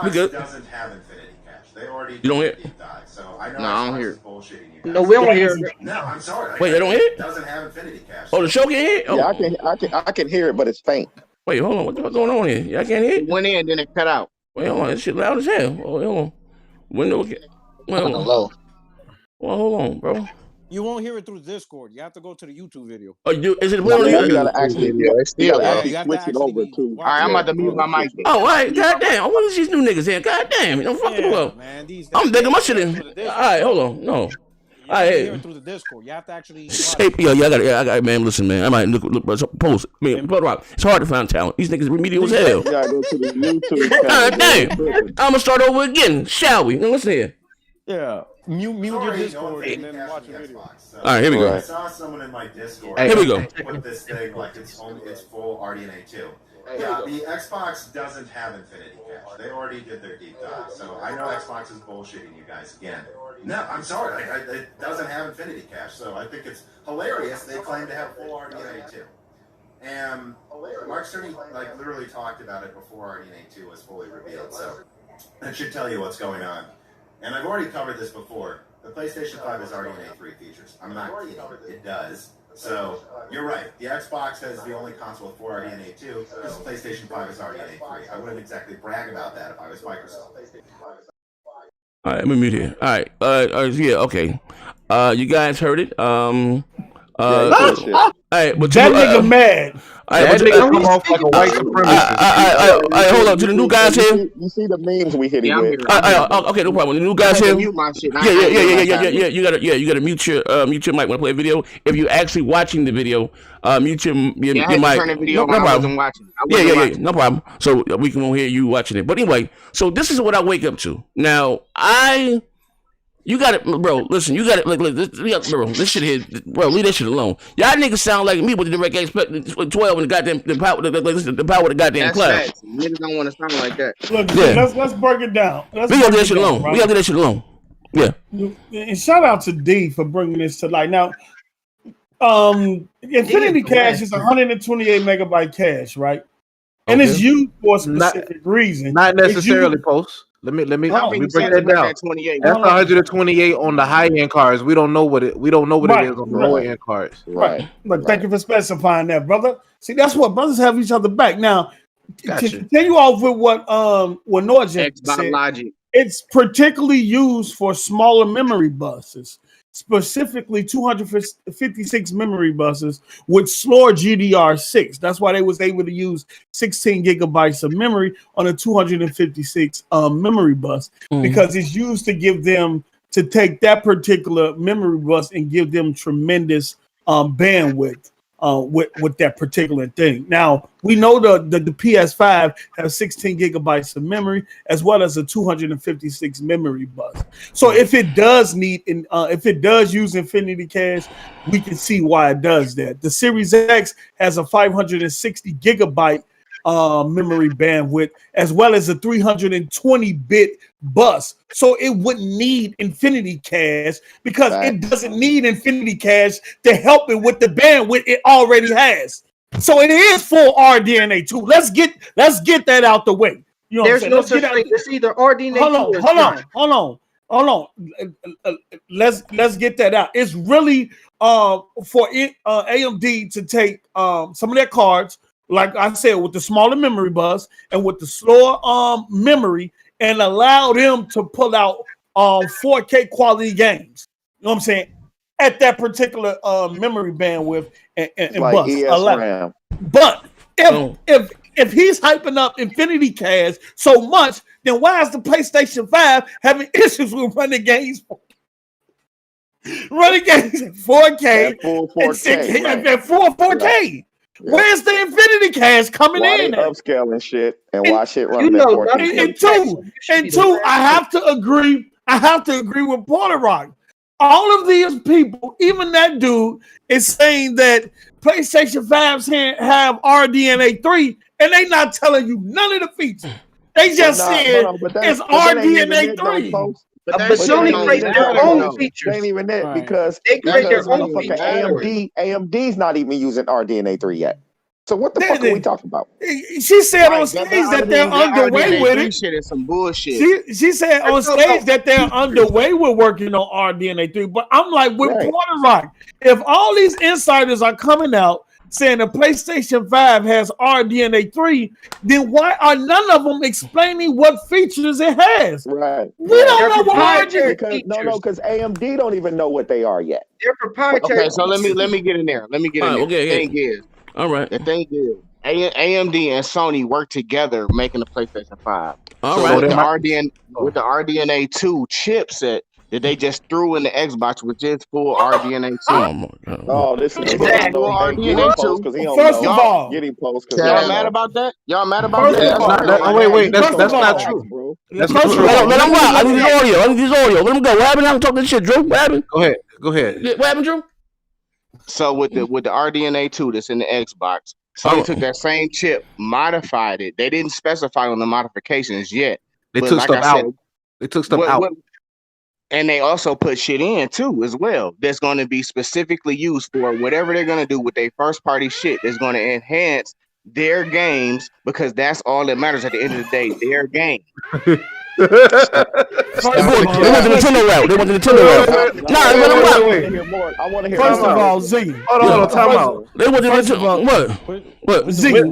We good. Doesn't have Infinity Cache. They already you don't hear it? So I know I don't hear it. Bullshitting you guys. No, we don't hear it. No, I'm sorry. Wait, they don't hear it? Doesn't have Infinity Cache. Oh, the show can hear it? Oh. Yeah, I can hear it, but it's faint. Wait, hold on. What's going on here? Y'all can't hear it? It went in, then it cut out. Wait, hold on. This shit loud as hell. Oh, hold on. Window. Low. Well, hold on, bro. You won't hear it through Discord. You have to go to the YouTube video. Oh, is it? You gotta actually switch it over too. All right, I'm about to mute my mic. Oh, all right. Goddamn. What is these new niggas here? Goddamn. You don't fucking well. I'm digging my shit in. All right, hold on. No. All right, through the Discord. You have to actually. I got man. Listen, man. I might look post. I mean, it's hard to find talent. These niggas remedial as hell. You gotta go to the YouTube. Damn. I'm gonna start over again. Shall we? Now listen here. Yeah. Mute your Discord and then watch the video. All right, here we go. I saw someone in my Discord. Here we go. Put this thing like it's full Rdna 2. Yeah, the Xbox doesn't have Infinity Cache. They already did their deep dive, so I know Xbox is bullshitting you guys again. No, I'm sorry. It doesn't have Infinity Cache, so I think it's hilarious they claim to have full Rdna 2. And Mark Cerny literally talked about it before Rdna 2 was fully revealed, so that should tell you what's going on. And I've already covered this before. The PlayStation 5 has Rdna 3 features. I'm not kidding. It does. So, you're right. The Xbox has the only console with 4 Rdna 2 because the PlayStation 5 is Rdna 3. I wouldn't exactly brag about that if I was Microsoft. All right, let me mute here. All right. Yeah, okay. You guys heard it. All right, but that nigga mad. That nigga come off like a white supremacist. Hold up to the new guys here. You see the memes we hit it with. Okay, no problem. The new guys here. Yeah. You gotta mute your mic when I play a video. If you're actually watching the video, mute your mic. Turn the video no problem. Yeah, no problem. So we can hear you watching it. But anyway, so this is what I wake up to. Now you got it, bro. Listen, you got it. Bro, this shit here, bro. Leave that shit alone. Y'all niggas sound like me with the direct expect 12 and the goddamn the power of the goddamn class. Niggas don't want to sound like that. Look, let's break it down. We gotta leave that shit alone. Right? We gotta leave that shit alone. Yeah. And shout out to D for bringing this to light. Now, Infinity Cache is 128 megabyte cache, right? And it's used for a specific reason. Not necessarily, Post. Let me break that down. That's 128 on the high end cards. We don't know what it is on the lower end cards. Right. But thank you for specifying that, brother. See, that's what brothers have each other back. Now, to continue off with what Norgent said, Logic. It's particularly used for smaller memory buses. specifically 256 memory buses with slower GDR6. That's why they was able to use 16 gigabytes of memory on a 256 memory bus, because it's used to give them, to take that particular memory bus and give them tremendous bandwidth with that particular thing. Now, we know the PS5 has 16 gigabytes of memory as well as a 256 memory bus. So if it does need, if it does use Infinity Cache, we can see why it does that. The Series X has a 560 gigabyte memory bandwidth as well as a 320-bit bus. So it wouldn't need Infinity Cache because it doesn't need Infinity Cache to help it with the bandwidth it already has. So it is full RDNA 2. Let's get that out the way. You know, there's no such thing. It's either RDNA. Hold on. Let's get that out. It's really for AMD to take some of their cards, like I said, with the smaller memory bus and with the slower memory, and allow them to pull out 4K quality games. You know what I'm saying? At that particular memory bandwidth and like bus. But if he's hyping up Infinity Cache so much, then why is the PlayStation 5 having issues with running games? Running games at 4K at full 4K, at full 4K. Right. Where's the Infinity Cache coming in? Upscaling shit and watch it run at 4K. And two, I have to agree with Porter Rock. All of these people, even that dude, is saying that PlayStation 5s have RDNA 3, and they not telling you none of the features. They just said it's RDNA 3. But Sony creates their own features. They ain't even that because they create their own features. AMD's not even using RDNA 3 yet. So what the fuck are we talking about? She said on stage that they're underway with it. Shit is some bullshit. She said on stage that they're underway with working on RDNA 3. But I'm like, with Porter Rock, if all these insiders are coming out saying the PlayStation 5 has RDNA 3, then why are none of them explaining what features it has? Right. We don't know what features. Because AMD don't even know what they are yet. They're proprietary. Okay, so let me get in there. The thing is, AMD and Sony work together making the PlayStation 5. With the RDNA 2 chipset that they just threw in the Xbox, which is full RDNA 2. Oh, this is exactly RDNA 2. First of all, get him post. Y'all mad about that? Wait, that's not true, bro. Let him rock. I need his audio. Let him go. What happened? I'm talking this shit, Drew. What happened? Go ahead. What happened, Drew? So with the RDNA 2 that's in the Xbox, Sony took that same chip, modified it. They didn't specify on the modifications yet. They took stuff out. They took stuff out. And they also put shit in too as well. That's going to be specifically used for whatever they're going to do with their first party shit. That's going to enhance their games, because that's all that matters at the end of the day. Their game. They went the Nintendo route. I want to hear. First of all, Z. Hold on, time out. They went to Nintendo. What? Z.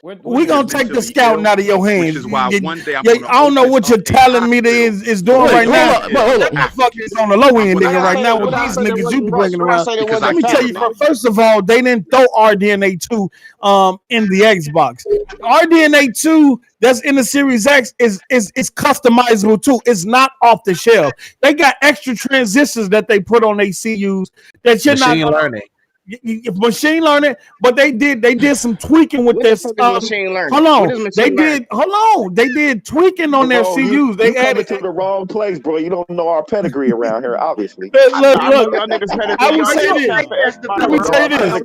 We're gonna take the scouting out of your hands. Which is why one day I don't know what your talent meter is doing right now. Hold on. Fuck is on the low end, nigga, right now with these niggas you be bringing around. Let me tell you, first of all, they didn't throw RDNA 2 in the Xbox. RDNA 2 that's in the Series X is customizable too. It's not off the shelf. They got extra transistors that they put on their CUs that you're not learning. Machine learning, but they did some tweaking with this. Machine learning. They did tweaking on their CUs. They added to the wrong place, bro. You don't know our pedigree around here, obviously. Look. I would say this. Let me say this.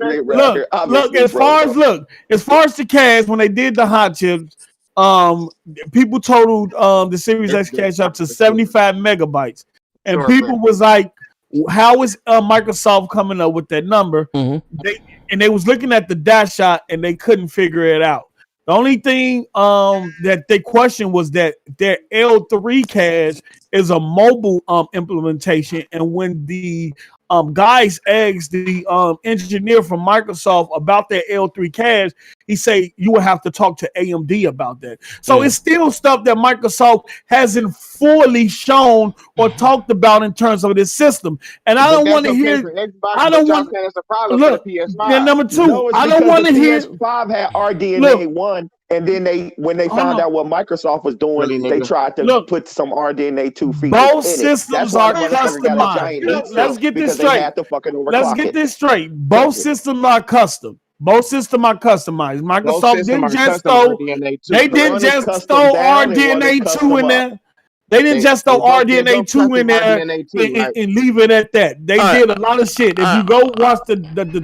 Look. As far as the cache, when they did the hot chips, people totaled the Series X cache up to 75 megabytes, and people was like, how is Microsoft coming up with that number? They was looking at the dash shot and they couldn't figure it out. The only thing that they questioned was that their L3 cache is a mobile implementation, and when the guys asked the engineer from Microsoft about their L3 cache, he say you would have to talk to AMD about that. So it's still stuff that Microsoft hasn't fully shown or talked about in terms of this system. And I don't want to hear. I don't want. Look, and number two, No, I don't want to hear. PS5 had RDNA 1, and then when they found out what Microsoft was doing, they tried to put some RDNA 2 features. Both in systems it. are customized. Let's get this straight. Let's get this straight. Both systems are custom. Both systems are customized. Microsoft didn't just throw. They didn't just throw RDNA 2 in there. They didn't just throw RDNA 2 in there and leave it at that. They did a lot of shit. If you go watch the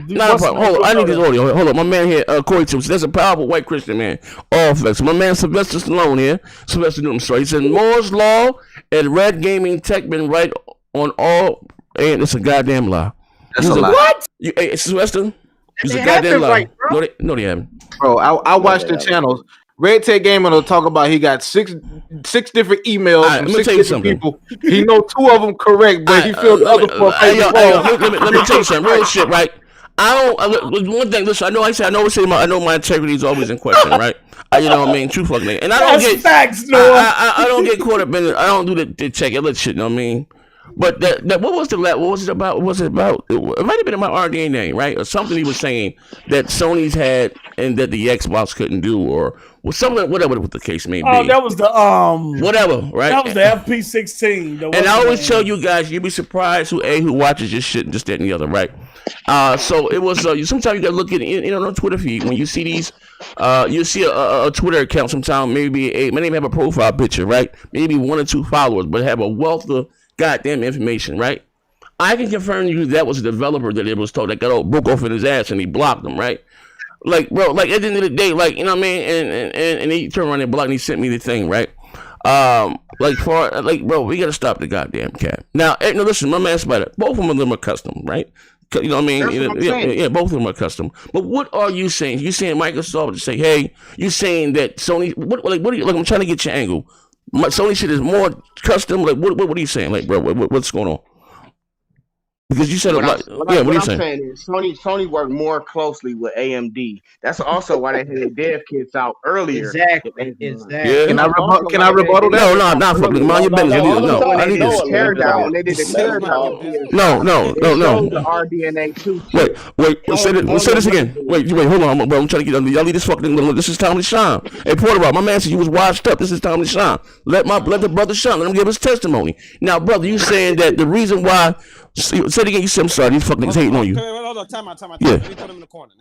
not a problem. Hold on, I need this audio. Hold on, my man here, Corey Tibbs. There's a powerful white Christian man. All flex. My man Sylvester Stallone here. Sylvester Newton. Sorry, he said Moore's Law and Red Gaming Tech been right on all, and it's a goddamn lie. That's a lie. What? Hey, Sylvester, it's a goddamn lie. Right, no, they haven't. Bro, I watched the channels. Red Tech Gamer will talk about he got six different emails from 6 different people. He know 2 of them correct, but he feels the other 4 let me tell you something. Real shit, right? I don't. One thing. Listen, I know my integrity is always in question, right? You know what I mean? True fucking thing. And I don't get facts. I don't get caught up in it. I don't do the check it shit. You know what I mean? But that what was it about? It might have been about RDNA, right? Or something he was saying that Sony's had and that the Xbox couldn't do, or something, whatever the case may be. Oh, that was the whatever, right? That was the FP16. And I always tell you guys, you'd be surprised who watches this shit and just that and the other, right? So it was. Sometimes you gotta look at on the Twitter feed when you see these. You see a Twitter account. Sometimes maybe may have a profile picture, right? Maybe 1 or 2 followers, but have a wealth of goddamn information, right? I can confirm to you that was a developer that it was told that got broke off in his ass and he blocked them, right? Like, bro, like at the end of the day, like, you know what I mean? And he turned around and blocked and he sent me the thing, right? Bro, we gotta stop the goddamn cap. Now, no, listen, my man Spider, both of them are custom, right? You know what I mean? Yeah, both of them are custom. But what are you saying? You saying Microsoft to say, hey, you saying that Sony? What are you? Like, I'm trying to get your angle. Sony shit is more custom. Like, what are you saying? Like, bro, what's going on? Because you said what I'm saying is Sony worked more closely with AMD. That's also why they had their dev kits out earlier. Exactly. Yeah. Can I rebuttal that? No, not for mind your business. No, I need this. When they did the teardown. No. The RDNA 2. Wait. Say this again. Wait. Hold on, bro. I'm trying to get y'all leave this fucking. This is time to shine. Hey, Porter, my man said you was washed up. This is time to shine. Let the brother shine. Let him give his testimony. Now, brother, you saying that the reason why. Say it again. You said I'm sorry. These fucking niggas hating on you. Hold on. Time out. Yeah. Let me put him in the corner.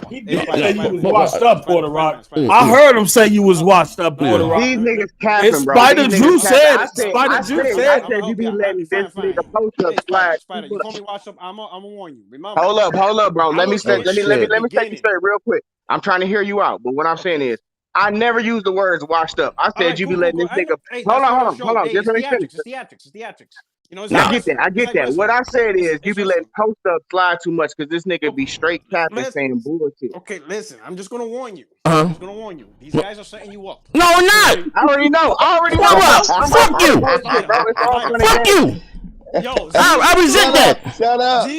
He did say you was washed up, Porter Rock. I heard him say you was washed up, Porter Rock. These niggas capping, bro. Spider Drew said. I said you be letting this nigga post up slide. Spider, you call me washed up. I'm gonna warn you. Remember? Hold up, bro. Let me take you straight real quick. I'm trying to hear you out, but what I'm saying is, I never used the words washed up. I said you be letting this nigga. Hold on. Just let me finish. It's theatrics. You know, I get that. What I said is you be letting post up slide too much because this nigga be straight capping saying bullshit. Okay, listen, I'm just gonna warn you. These guys are setting you up. No, I'm not. I already know. Fuck you. Fuck you. Yo, I resent that. Shut up.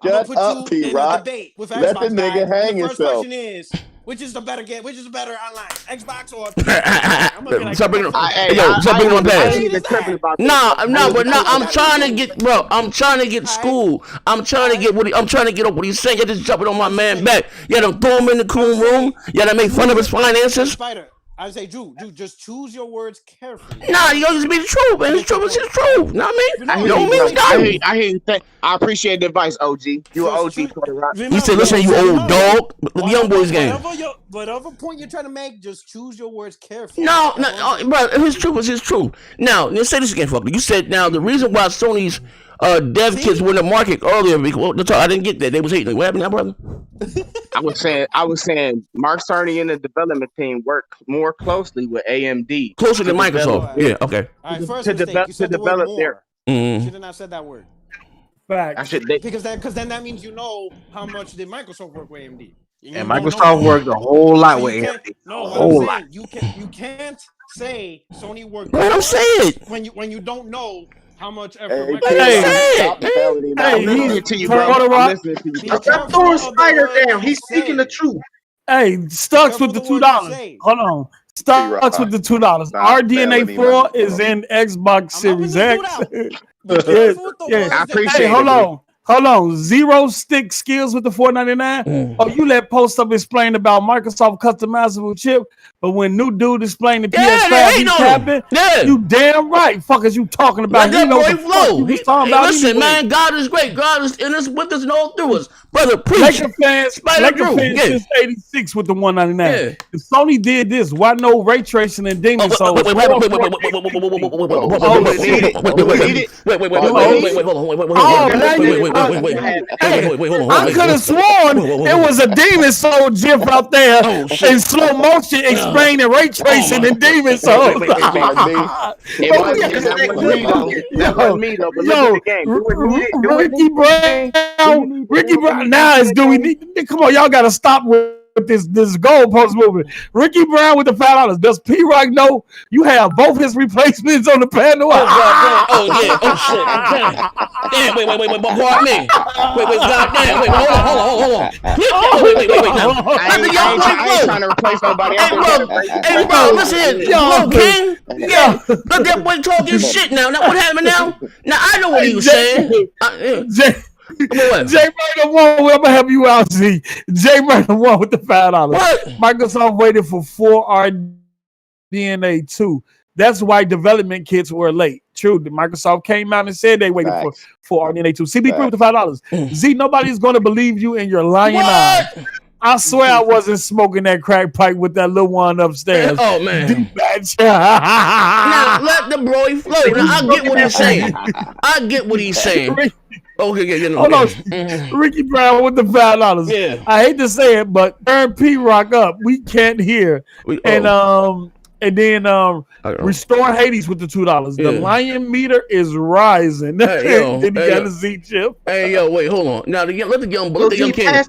Shut up, P-Rock. Let the nigga hang himself. The first question is, which is the better game? Which is the better online? Xbox or PS5? Stop bringing on pass. Nah. I'm trying to get, bro. I'm trying to get school. I'm trying to get up what he's saying. You're just jumping on my man back. You gotta throw him in the cool room. You gotta make fun of his finances. Spider, I say, Drew, just choose your words carefully. Nah, you gotta just be the truth, man. It's true. It's the truth. Know what I mean? I hear you. I appreciate the advice, OG. You an OG, Porter Rock. You said, listen, you old dog. The young boys game. Whatever point you're trying to make, just choose your words carefully. No, bro. His truth is his truth. Now, let's say this again, fucker. You said now the reason why Sony's dev kits were in the market earlier because I didn't get that. They was hating. What happened now, brother? I was saying Mark Cerny and the development team work more closely with AMD. Closer than Microsoft. Yeah, okay. All right, first to develop their. You should have not said that word. Fact. Because then that means you know how much did Microsoft work with AMD. And Microsoft worked a whole lot with AMD. No, what I'm saying, you can't say Sony worked. What I'm saying when you don't know how much effort. Stop telling him. I'm listening to you, bro. I'm listening to you. Stop throwing Spider down. He's speaking the truth. Hey, Stux with the $2. Hold on. Stux with the $2. Rdna 4 is in Xbox Series X. I appreciate it. Hold on. Zero stick skills with the $4.99. Oh, you let Post Up explain about Microsoft customizable chip, but when new dude explained the PS5, he capping. You damn right. Fuck is you talking about? Let that boy flow. Listen, man, God is great. God is in us, with us, and all through us. Brother, preach. Laker fans since '86 with the $1.99. If Sony did this, why no ray tracing and demon souls? Wait, I could have sworn it was a demon soul gif out there in slow motion explaining ray tracing and demon souls. That wasn't me though. But look at the game. Ricky Brown. Now is do we need? Come on, y'all got to stop with this goalpost movement. Ricky Brown with the $5. Does P-Rock know you have both his replacements on the panel? Oh shit! Damn! Wait! Pardon me. Wait! Goddamn! Wait! Hold on! Wait! Now, I ain't trying to replace nobody else. Hey, bro, listen here, Bro King. Yeah, let that boy talking shit now. Now what happened now? Now I know what he was saying. Jay Murder won. I'm gonna help you out, Z. Jay Murder won with the $5. What? Microsoft waited for 4 Rdna 2. That's why development kits were late. True. Microsoft came out and said they waited for Rdna 2. CB3 with the $5. Z, nobody's gonna believe you in your lying eyes. I swear I wasn't smoking that crack pipe with that little one upstairs. Oh man! Now let the boy flow. Now I get what he's saying. Okay, hold on. Ricky Brown with the $5. Yeah. I hate to say it, but turn P-Rock up. We can't hear. And then restore Hades with the $2. The lion meter is rising. Then you got a Z chip. Hey yo, wait, hold on. Now let the young kid.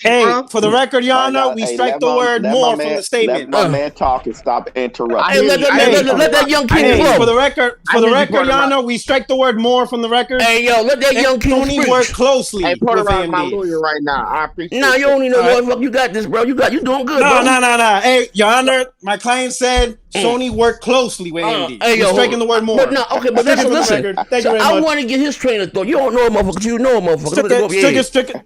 Hey, for the record, y'all know we strike the word more from the statement. Let my man talk and stop interrupting. Hey, let that young kid flow. For the record, y'all know we strike the word more from the record. Hey yo, let that young kid Tony work closely. Hey, put around my lawyer right now. I appreciate. Nah, you don't need no lawyer. You got this, bro. You doing good, bro. No. Hey, Your Honor, my client said Sony worked closely with AMD. Hey, yo, striking the word more. But no, okay, but listen. I want to get his train of thought. You don't know a motherfucker. You know a motherfucker.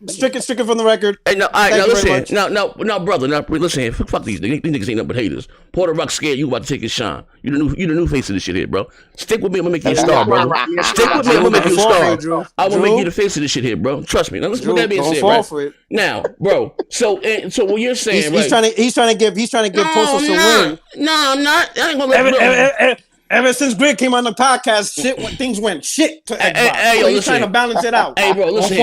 Stick it from the record. Hey, no, all right, now listen. Now, brother. Now, listen here. Fuck these niggas. These niggas ain't nothing but haters. Porter Rock scared you about to take his shine. You the new face of this shit here, bro. Stick with me. I'm gonna make you a star, brother. Stick with me. I'm gonna make you a star. I will make you the face of this shit here, bro. Trust me. Now, let's put that being said, right? Now, bro. So what you're saying, right? He's trying to give Postal some win. No, I'm not. I ain't gonna let Ever since Greg came on the podcast, things went shit to Xbox. So he's trying to balance it out. Hey, bro, listen,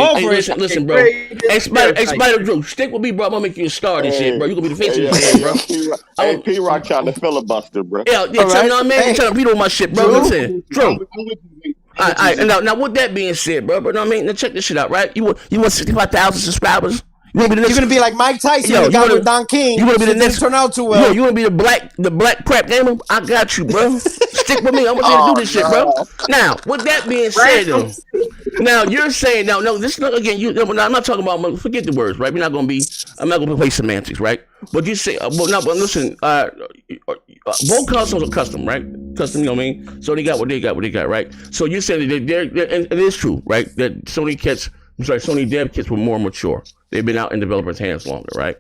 bro. Hey, Spider Drew, stick with me, bro. I'm gonna make you a star this shit, bro. You gonna be the face of this shit, bro. Hey, P-Rock trying to filibuster, bro. Yeah, you know what I mean? Trying to veto my shit, bro. Listen, Drew. All right. Now, with that being said, bro, but I mean, now check this shit out, right? You want 65,000 subscribers? You're gonna be like Mike Tyson, the guy with Don King. You wanna be the next turn out too well. You wanna be the black crap gamer? I got you, bro. Stick with me. I'm gonna do this shit, bro. Now, with that being said, though, now you're saying no. This is not again. I'm not talking about. Forget the words, right? I'm not gonna play semantics, right? But you say, but listen. Both consoles are custom, right? Custom, you know what I mean? So they got what they got, right? So you're saying that they're and it is true, right? That Sony dev kits were more mature. They've been out in developers' hands longer, right?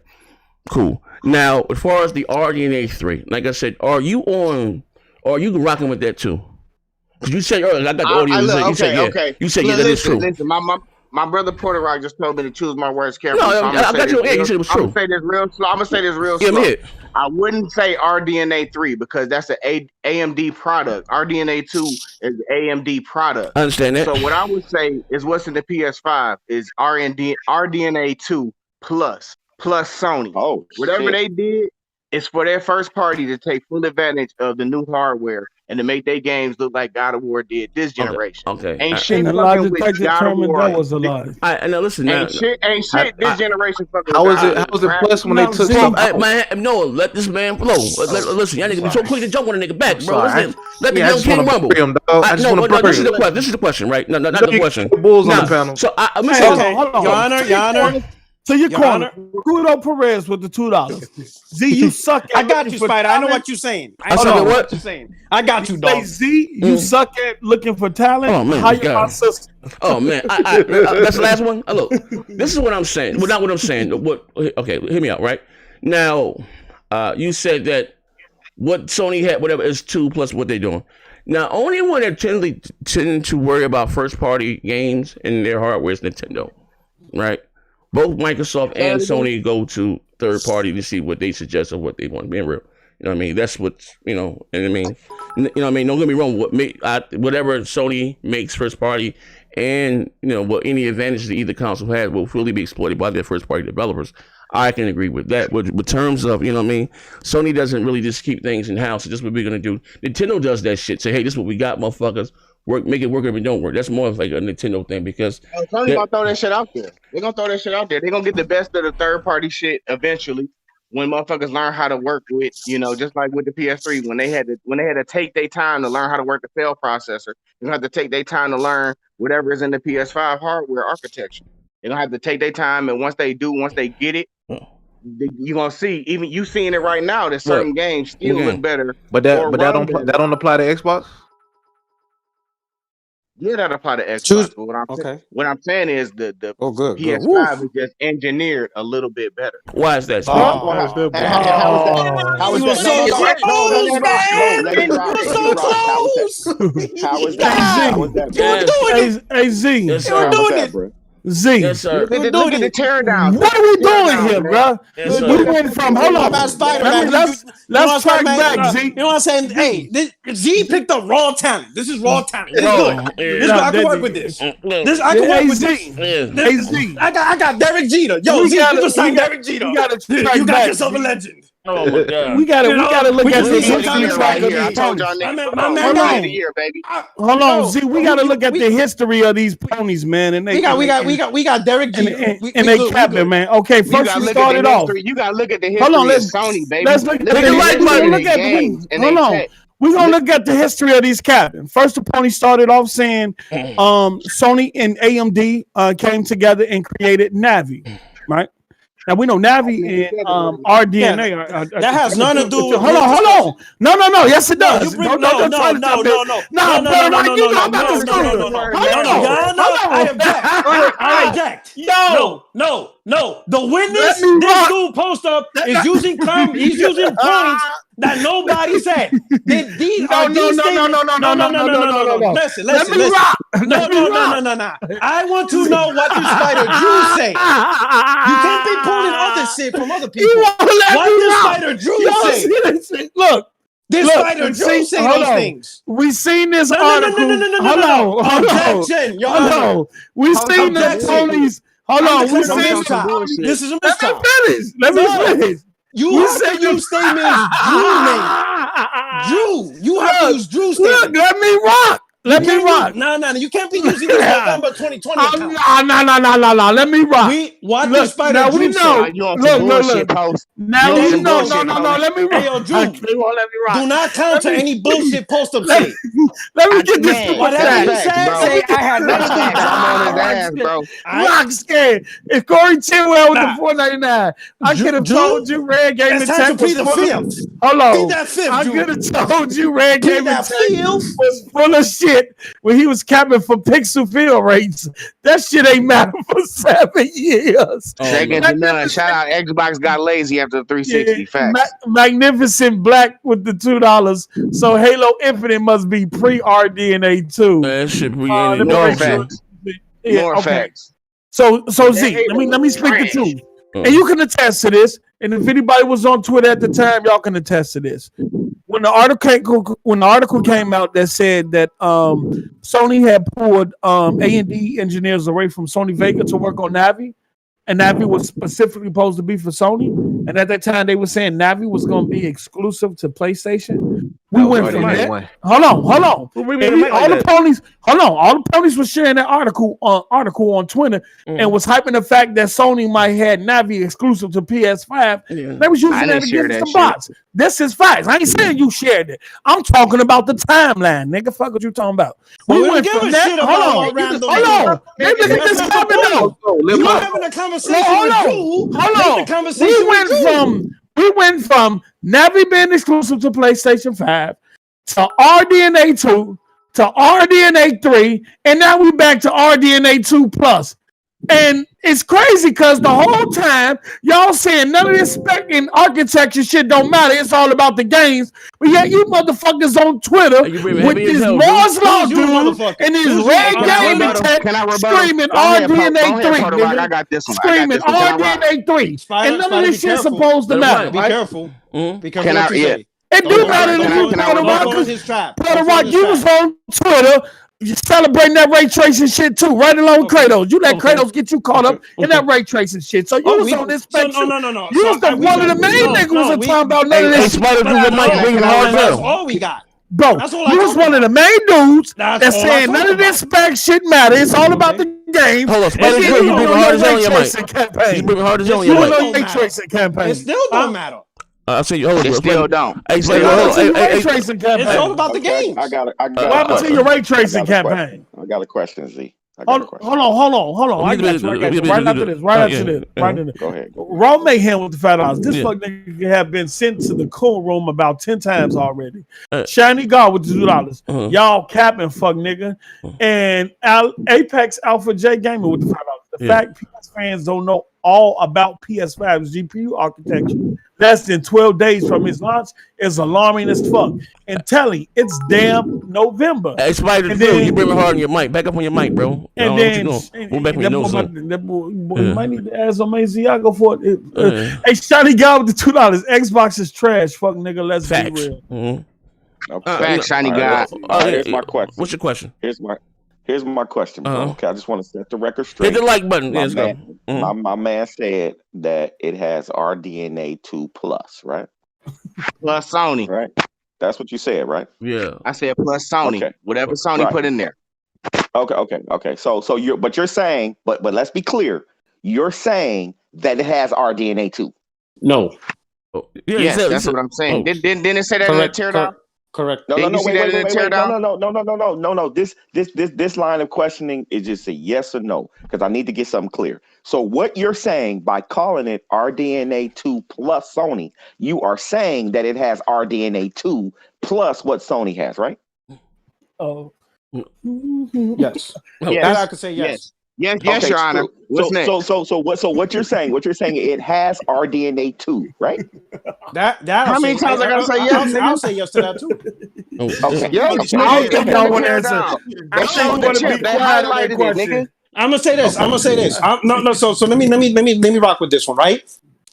Cool. Now, as far as the Rdna 3, like I said, are you rocking with that too? Because you said earlier, I got the audio. Okay. You said, that is true. Listen, my brother Porter Rock just told me to choose my words carefully. No, I got you. Yeah, you said it was true. I'm gonna say this real slow. I wouldn't say Rdna 3 because that's an AMD product. Rdna 2 is an AMD product. I understand that. So what I would say is what's in the PS5 is Rdna 2 plus Sony. Oh, whatever they did, It's for their first party to take full advantage of the new hardware and to make their games look like God of War did this generation. Okay. Ain't shit And the fucking Logitech with God of determined War. that was a lie. I know. Listen, now, Ain't shit this generation fucking How with was God it? How of was it War. plus when they took Bro, stuff out? man, no, let this man flow. Listen, y'all niggas be so quick to jump on a nigga back, bro. Sorry, Listen, let the I young just king wanna rumble. bury him, dog. I just wanna bury This is him. the question. This is the question, right? No, not You know the you question. got the Bulls on Nah, the panel. So I'm gonna Hey, say hold this. on, hold on. Your Honor. To your Your corner, Honor. Guido Perez with the $2. Z, you suck at I got looking you, for Spider. I know talent. what you're saying. I suck at what? You're saying. I got you, Say dog. Z, you suck at looking for talent. Oh, man, Hire God. my sister. Oh man, that's the last one. Look, this is what I'm saying. Well, not what I'm saying. Okay, hear me out. Right now, you said that what Sony had, whatever, is 2 plus what they're doing. Now, only one that tend to worry about first party games and their hardware is Nintendo, right? Both Microsoft and Sony go to third party to see what they suggest or what they want. Being real, you know what I mean? That's what's, and I mean, what I mean. Don't get me wrong. Whatever Sony makes first party, and what any advantage that either console has will fully be exploited by their first party developers. I can agree with that. With terms of, what I mean, Sony doesn't really just keep things in house. This is what we're gonna do. Nintendo does that shit. Say, hey, this is what we got, motherfuckers. Make it work if it don't work. That's more of like a Nintendo thing because Sony gonna throw that shit out there. They're gonna throw that shit out there. They're gonna get the best of the third party shit eventually when motherfuckers learn how to work with, just like with the PS3, when they had to take their time to learn how to work the cell processor. They're gonna have to take their time to learn whatever is in the PS5 hardware architecture. They're gonna have to take their time, and once they get it, you're gonna see, even you seeing it right now, that certain games still look better. But that don't apply to Xbox. Yeah, that apply to Xbox. But what I'm saying is the PS5 is just engineered a little bit better. Why is that? How is that? Hey Z, yes, you're doing it, bro. Z, yes, sir. Look at the teardown. What are we doing here, bro? Yes, We went from hold on. Let's track back, Z. You know what I'm saying? Hey, Z picked up raw talent. This is raw talent. This is good. I can work with this. I can work with this. Hey Z, I got Derek Jeter. Yo, Z, you just signed Derek Jeter. You got yourself a legend. Oh my God. We gotta look at the history right here. I told y'all niggas. Hold on, Z. We gotta look at the history of these ponies, man. And we got Derek Jeter. And they capping, man. Okay, first we started off. You gotta look at the history of Sony, baby. Let's look at the hold on. We're gonna look at the history of these captain. First, the pony started off saying Sony and AMD came together and created Navi, right? Now we know Navi and Rdna are that has nothing to do with. Hold on. No. Yes, it does. No. I object. No. The witness this dude post up is using he's using points that nobody said. These are no. Listen. No. I want to know what the Spider Drew say. You can't be pulling other shit from other people. What did Spider Drew say? Look. This Spider Drew say those things. We seen this article. Hold on. We seen the ponies. Hold on. We seen this is a mistrial. Let me finish. You have to use statements Drew made. Drew. You have to use Drew statements. Look, let me rock. No. You can't be using this November 2020. No. Let me rock. What the Spider now we know. Look. Now we know. No. Let me rock. Hey, yo, Drew. Let me rock. Do not counter any bullshit post up shit. Let me get this. Whatever you said, say I had nothing to bro. Rock scared. If Corey Chilwell with the $4.99, I could have told you Red Game Attack was Hold on. I could have told you Red Game Attack was full of shit when he was capping for pixel fill rates. That shit ain't matter for 7 years. Second to none. Shout out Xbox got lazy after the 360. Facts. Magnificent Black with the $2. So Halo Infinite must be pre-Rdna too. Man, shit, more facts. More facts. So Z, let me speak the truth. And you can attest to this. And if anybody was on Twitter at the time, y'all can attest to this. When the article came out that said that Sony had pulled A&D engineers away from Sony Vega to work on Navi, and Navi was specifically supposed to be for Sony. And at that time, they were saying Navi was going to be exclusive to PlayStation. We went from that. Hold on. All the ponies were sharing that article on Twitter and was hyping the fact that Sony might have Navi exclusive to PS5. They was using that against the bots. This is facts. I ain't saying you shared it. I'm talking about the timeline, nigga. Fuck what you talking about. We went from that. Hold on. You having a conversation with Drew. Hold on. We went from Navi being exclusive to PlayStation 5 to RDNA 2 to RDNA 3, and now we back to RDNA 2 Plus. And it's crazy because the whole time y'all saying none of this spec and architecture shit don't matter. It's all about the games. But yet you motherfuckers on Twitter with this Moore's Law dude and this red gaming tech screaming RDNA 3. I got this one. Screaming RDNA 3. And none of this shit's supposed to matter. Be careful. Because it do matter to you, Brother Rock. You was on Twitter. You celebrating that ray tracing shit too, right along Kratos. You let Kratos get you caught up in that ray tracing shit. So you was on this spectrum. No. You was one of the main niggas was talking about none of this. That's all we got. Bro, you was one of the main dudes that saying none of this spec shit matter. It's all about the game. Hold on, Spider Girl, you bring hard as hell on your mic. You bring hard as hell on your mic. Ray tracing campaign. It still don't matter. I say, hold on, it still don't. It's all about the games. I got what happened to your ray tracing campaign? I got a question, Z. Hold on. I got you. Right after this. Go ahead. Raw Mayhem with the $5. This fuck nigga have been sent to the cool room about 10 times already. Shiny God with the $2. Y'all capping, fuck nigga. And Apex Alpha J Gamer with the $5. The fact PS fans don't know all about PS5's GPU architecture less than 12 days from its launch is alarming as fuck. And telling it's damn November. Hey, Spider, you bring me hard on your mic. Back up on your mic, bro. And then that boy might need to ask on Z. I go for it. Hey, Shiny Guy with the $2. Xbox is trash. Fuck nigga, let's be real. Thanks, Shiny Guy. Here's my question. What's your question? Here's my question, bro. Okay, I just want to set the record straight. Hit the like button. My man said that it has RDNA 2 plus, right? Plus Sony. Right. That's what you said, right? Yeah. I said plus Sony. Okay. Whatever Sony put in there. Okay. So you're saying, but let's be clear. You're saying that it has RDNA 2. No. Yes, that's what I'm saying. Didn't it say that in the teardown? Correct. No. This line of questioning is just a yes or no, because I need to get something clear. So what you're saying by calling it RDNA 2 plus Sony, you are saying that it has RDNA 2 plus what Sony has, right? Oh. Yes. That I could say yes. Yes, okay, Your Honor. What's next? So what you're saying it has RDNA 2, right? That how many times I gotta say yes? I'll say yes to that too. Okay. I don't think y'all want to answer. I showed the chip that highlighted it, nigga. I'm gonna say this. No. So let me rock with this one, right?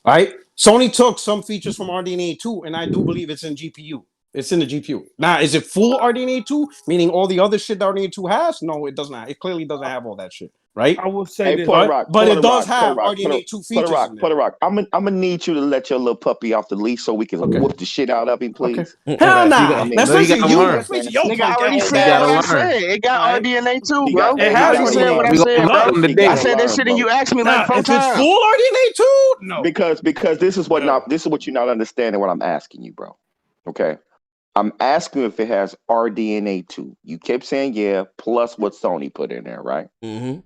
All right. Sony took some features from RDNA 2, and I do believe it's in GPU. It's in the GPU. Now, is it full RDNA 2? Meaning all the other shit that RDNA 2 has? No, it does not. It clearly doesn't have all that shit, right? I will say this. But it does have RDNA 2 features. Put a rock. I'm gonna need you to let your little puppy off the leash so we can whoop the shit out of him, please. Hell nah. That's what you nigga, I already said what I said. It got RDNA 2, bro. It has said what I said, bro. I said that shit and you asked me like 4 times. If it's full RDNA 2? No. Because this is what you're not understanding what I'm asking you, bro. Okay. I'm asking if it has RDNA 2. You kept saying yeah, plus what Sony put in there, right? Mm-hmm.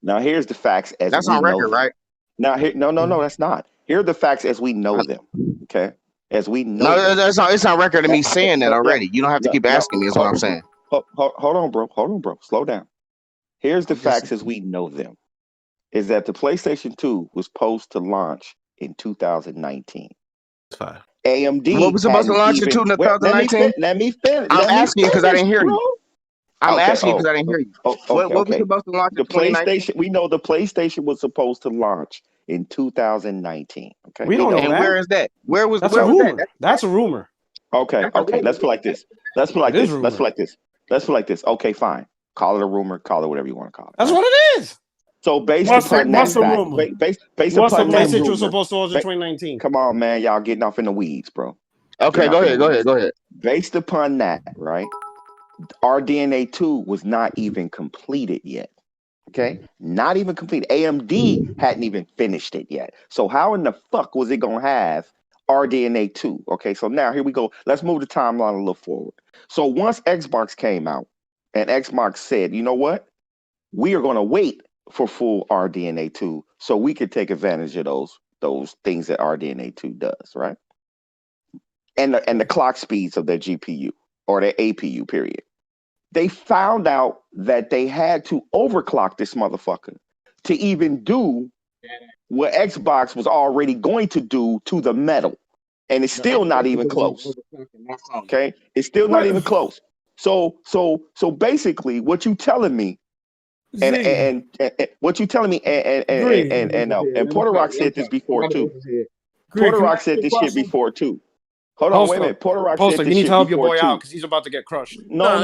Now here's the facts as that's we on record, right? Now here, no, that's not. Here are the facts as we know them. Okay, as we know. No, it's on record of me saying that already. You don't have to keep asking me. Is what I'm saying. Hold on, bro. Slow down. Here's the facts as we know them. Is that the PlayStation 2 was supposed to launch in 2019. That's fine. AMD. What was supposed to launch in 2019? Let me finish. I'm asking you because I didn't hear you. I'm asking you because I didn't hear you. What was supposed to launch in 2019? We know the PlayStation was supposed to launch in 2019. Okay. We don't know. And where is that? Where was that's a rumor? That's a rumor. Okay. Let's put like this. Okay, fine. Call it a rumor. Call it whatever you want to call it. That's what it is. So based What's upon the that rumor? fact, based What's upon the that They said you rumor, were supposed to order 2019. come on, man, y'all getting off in the weeds, bro. Okay, go ahead. Based upon that, right? Rdna 2 was not even completed yet. Okay, not even complete. AMD hadn't even finished it yet. So how in the fuck was it gonna have Rdna 2? Okay, so now here we go. Let's move the timeline a little forward. So once Xbox came out and Xbox said, you know what, we are gonna wait for full Rdna 2 so we could take advantage of those things that Rdna 2 does, right? And the clock speeds of their GPU or their APU, period. They found out that they had to overclock this motherfucker to even do what Xbox was already going to do to the metal. And it's still not even close. Okay? It's still not even close. So basically what you telling me and what you telling me and Porter Rock said this before too. Porter Rock said this shit before too. Hold on, wait a minute. Porter Rock said this you need shit to help your before boy too. out because he's about to get crushed. No,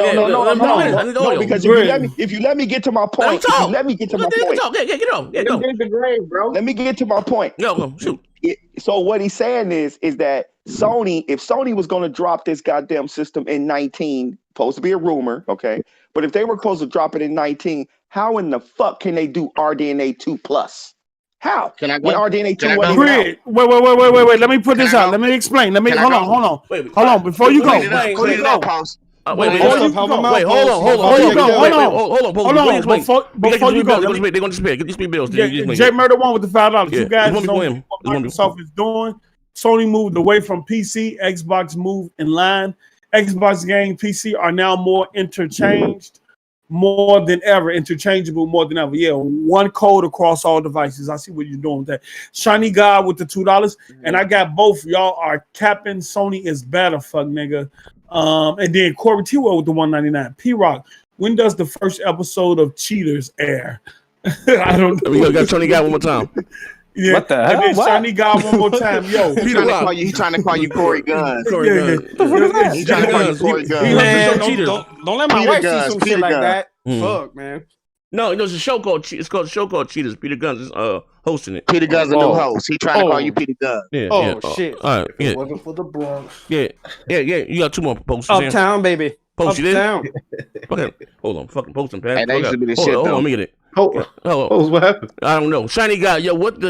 because if you let me get to my point, let me get to my point. Let me get to my point. No, shoot. So what he's saying is that Sony, if Sony was going to drop this goddamn system in 19, supposed to be a rumor, okay? But if they were supposed to drop it in 19, how in the fuck can they do Rdna 2 plus? How? Can I when go? Rdna 2 Can I wasn't go? even out? Wait. Let me put this out. Let me explain. Hold on. Hold on. Before you go. Hold on. Before you go. They're going to spare. Get these three bills. J Murder one with the $5. Yeah, You guys it's know gonna be him. what Microsoft is doing. Sony moved away from PC. Xbox moved in line. Xbox game PC are now more interchanged, more than ever. Interchangeable more than ever. Yeah, one code across all devices. I see what you're doing with that. Shiny God with the $2, and I got both. Y'all are capping. Sony is better, fuck nigga. And then Corey T-Well with the $1.99. P-Rock, when does the first episode of Cheaters air? I don't know. We got Shiny God one more time. Yeah. What the hell? And then Shiny God one more time. Yo, He's trying to call you Corey Guns. He's trying to call you Corey Guns. Man, don't let my wife see some shit like that. Fuck, man. No, it's a show called It's called a show called Cheaters. Peter Guns is hosting it. Peter Guns is the new host. He trying to call you Peter Guns. Yeah. Shit. All right. If it wasn't for the Bronx. Yeah. You got two more posts. Uptown, baby. Post Uptown. Okay. Hold on. Fucking post them, Pat. Hey, that used to be the shit, Hold on. though. Let me get it. What happened? I don't know. Shiny guy, what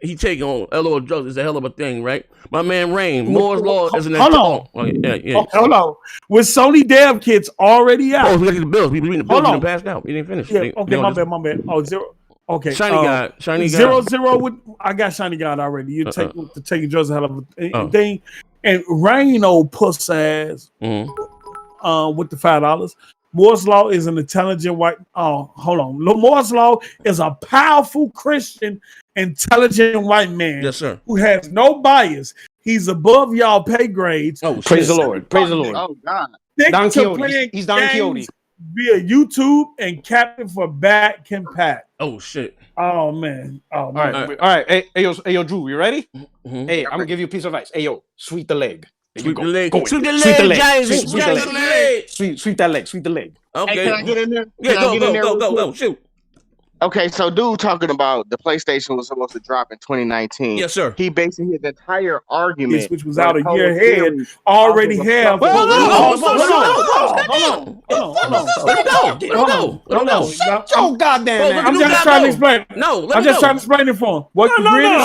he taking on LOL drugs is a hell of a thing, right? My man Rain, Moore's Law is an Hold on. Hold on. With Sony dev kits already out. Oh, we got the bills. We reading the bills. We done passed out. We didn't finish. Yeah, okay, my bad. Oh, zero. Okay. Shiny guy. 0-0 with I got Shiny God already. You take taking drugs a hell of a thing. And Rain old puss ass with the $5. Moore's Law is an intelligent white. Oh, hold on. Moore's Law is a powerful Christian, intelligent white man. Yes, sir. Who has no bias. He's above y'all pay grades. Oh, praise the Lord. Praise the Lord. Oh God. Don Quixote. He's Don Quixote. Via YouTube and Captain for Back Can Pat. Oh shit. Oh man. All right. Hey, yo, Drew, you ready? Hey, I'm gonna give you a piece of advice. Hey, yo, sweep the leg. Sweep the leg. Sweep the leg. Sweep that leg. Sweep the leg. Okay. Hey, can I get in there? Yeah, go. Shoot. Okay, so dude talking about the PlayStation was supposed to drop in 2019. Yes, sir. He basing his entire argument, which was out a year ahead, already have. Hold on. Oh goddamn! I'm just trying to explain. I'm just trying to explain it for him. What you reading?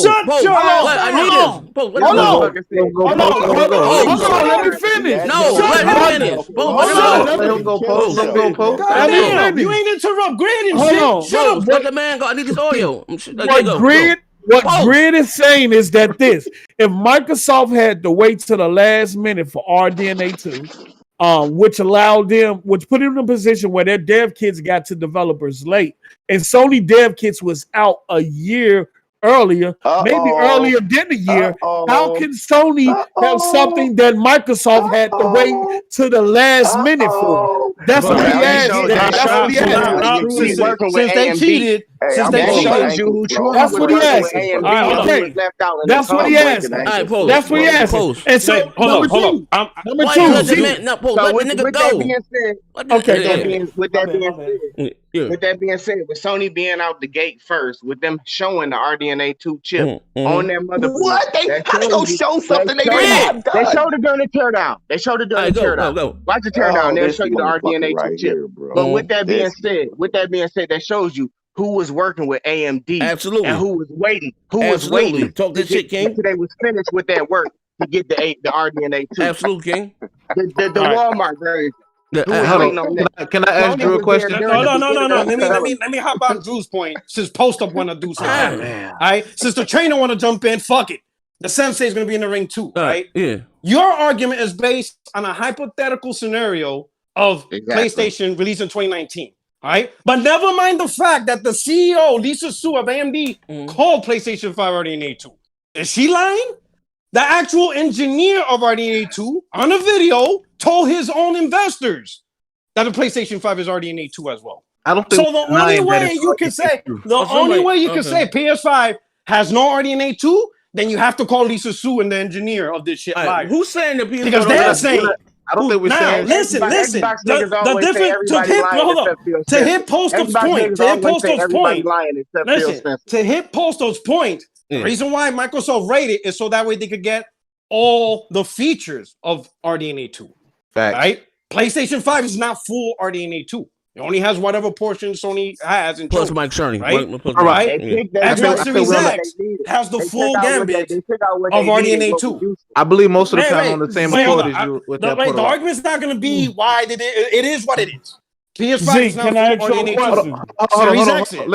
Shut your ass. Hold on. Let me finish. Let me finish. You ain't interrupt grading shit. Shut up, what the man got? I need this audio. What Grid is saying is that if Microsoft had to wait to the last minute for Rdna 2, which put it in a position where their dev kits got to developers late, and Sony dev kits was out a year earlier, maybe earlier than a year. How can Sony have something that Microsoft had to wait to the last minute for? That's what he asked. Since they cheated, shows you who truly that's what he asked. Okay. That's what he asked. That's what he asked. And so number two. With that being said, with Sony being out the gate first, with them showing the RDNA 2 chip on their motherboard. What? They go show something they didn't. They showed it during the teardown. Watch the teardown. They'll show you the RDNA 2 chip. But with that being said, that shows you who was working with AMD, absolutely, and who was waiting. Talk this shit, King. They was finished with that work to get the RDNA 2. Absolutely, King. The Walmart version. Can I ask Drew a question? No. Let me hop on Drew's point. Since Post Up want to do something, all right? Since the trainer want to jump in, fuck it. The Sensei is going to be in the ring too, right? Yeah. Your argument is based on a hypothetical scenario of PlayStation released in 2019. All right, but never mind the fact that the CEO, Lisa Su of AMD, called PlayStation 5 RDNA 2. Is she lying? The actual engineer of RDNA 2 on a video told his own investors that the PlayStation 5 is RDNA 2 as well. I don't think so. The only way you can say PS5 has no RDNA 2, then you have to call Lisa Su and the engineer of this shit live. Who's saying the PS5? Because they're saying. I don't think we're saying. Listen. The difference to hit Postal's point. The reason why Microsoft rated is so that way they could get all the features of RDNA 2. Right? PlayStation 5 is not full RDNA 2. It only has whatever portion Sony has. In plus Mike Cerny. Right? Xbox Series X has the full gambit of RDNA 2. I believe most of the time on the same accord as you with that. The argument's not going to be why did it is what it is. PS5 is not full RDNA 2.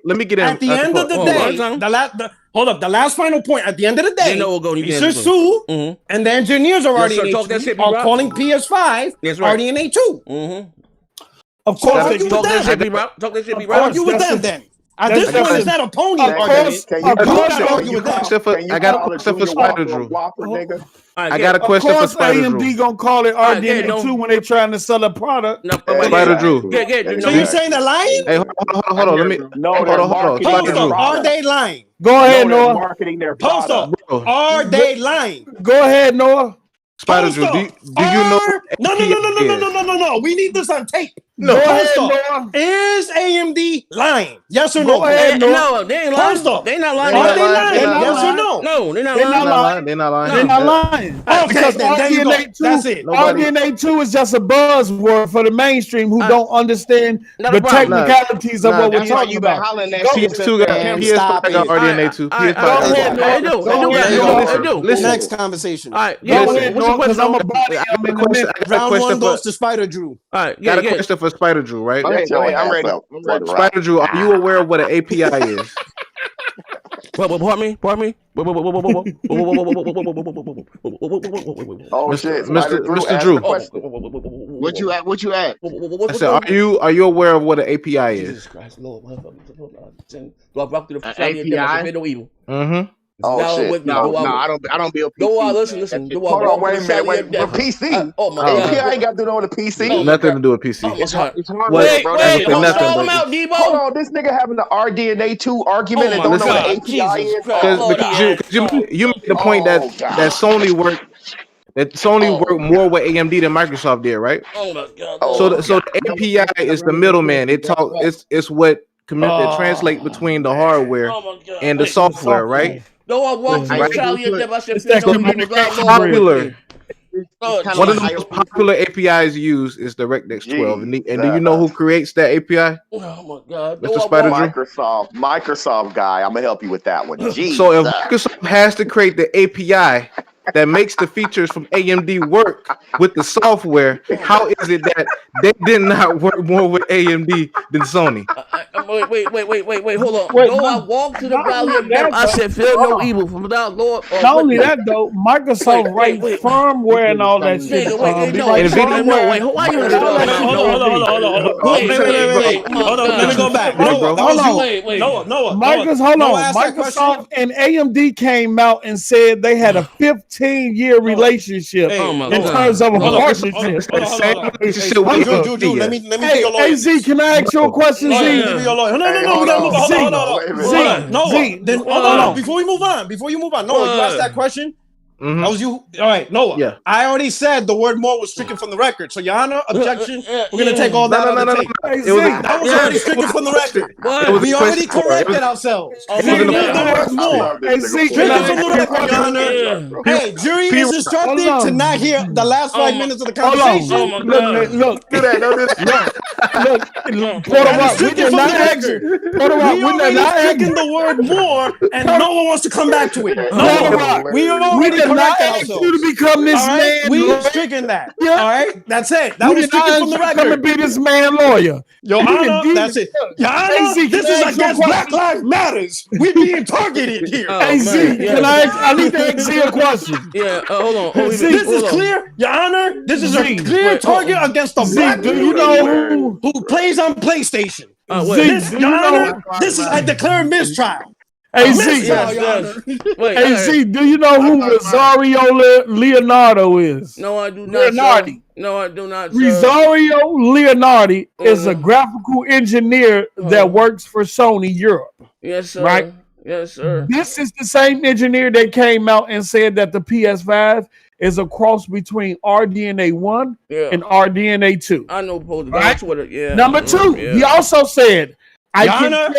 Let me get in. At the end of the day, the last final point. At the end of the day, Lisa Su and the engineers of RDNA 2 are calling PS5 RDNA 2. Of course, talk that shit, B-Rock. Argue with them then. At this point, it's not a pony argument. I got a question for Spider Drew. I got a question for Spider Drew. AMD gonna call it RDNA 2 when they're trying to sell a product. Spider Drew. So you saying they're lying? Hey, hold on. Let me. Hold on. Are they lying? Go ahead, Noah. Marketing their Post up. Are they lying? Go ahead, Noah. Spider Drew, do you know? No. We need this on tape. No. Is AMD lying? Yes or no? Go ahead, no, they ain't lying. They not lying. Are they lying? Yes or no? No, they're not lying. They're not lying. They're not lying. Because RDNA 2 is just a buzzword for the mainstream who don't understand the technicalities of what we're talking about. PS2 got RDNA 2. Listen. Next conversation. All right. Because I'm a body. Round one goes to Spider Drew. All right. Got a question for Spider Drew, right? I'm ready. Spider Drew, are you aware of what an API is? Pardon me? Oh shit, Mr. Drew. What you at? I said, are you aware of what an API is? Jesus Christ, Lord. Do I rock through the API? Mm-hmm. Oh shit! No, I don't build PC. Listen. Hold on, wait a minute. Wait, PC. Oh my God! API ain't got to do no with the PC. Nothing to do with PC. It's hard. Wait, don't stall him out, Debo. Hold on, this nigga having the RDNA 2 argument and don't know what API is. Because you make the point that Sony worked. That Sony worked more with AMD than Microsoft did, right? Oh my God! So the API is the middleman. It's what translate between the hardware and the software, right? No, I walked to Charlie and I said, popular. One of the most popular APIs used is DirectX 12. And do you know who creates that API? Oh my God! Mr. Spider Drew? Microsoft guy. I'm gonna help you with that one. So if Microsoft has to create the API that makes the features from AMD work with the software, how is it that they did not work more with AMD than Sony? Wait, hold on. Though I walked to the valley of death, I said, fear no evil from without Lord. Not only that, though, Microsoft writes firmware and all that shit. Wait, why you Hold on, let me go back. Microsoft and AMD came out and said they had a 15-year relationship in terms of a partnership. Let me be your lawyer. Hey, Z, can I ask you a question, Z? No, we gotta move on. Hold on. Before you move on, Noah, you asked that question. That was you. All right, Noah. Yeah. I already said the word more was stricken from the record. So, Your Honor, objection. We're going to take all that on the tape. That was already stricken from the record. We already corrected ourselves. Stricken from the word more. Stricken from the record, Your Honor. Hey, jury is instructed to not hear the last 5 minutes of the conversation. Look. We did not stricken the word more, and no one wants to come back to it. We already corrected ourselves. You to become this man. We stricken that. All right, that's it. That was stricken from the record. Come and be this man lawyer. Your Honor, that's it. Your Honor, this is against Black Lives Matters. We're being targeted here. Hey Z, can I need to ask Z a question? Yeah, hold on. This is clear, Your Honor. This is a clear target against the black dude who plays on PlayStation. Your Honor, this is a declared mistrial. Hey Z, Z, do you know who Rosario Leonardo is? No, I do not. Leonardi. No, I do not. Rosario Leonardi is a graphical engineer that works for Sony Europe. Yes, sir. Right? Yes, sir. This is the same engineer that came out and said that the PS5 is a cross between Rdna 1 and Rdna 2. I know, right? Twitter. Yeah. Number 2, he also said, Objection. Hold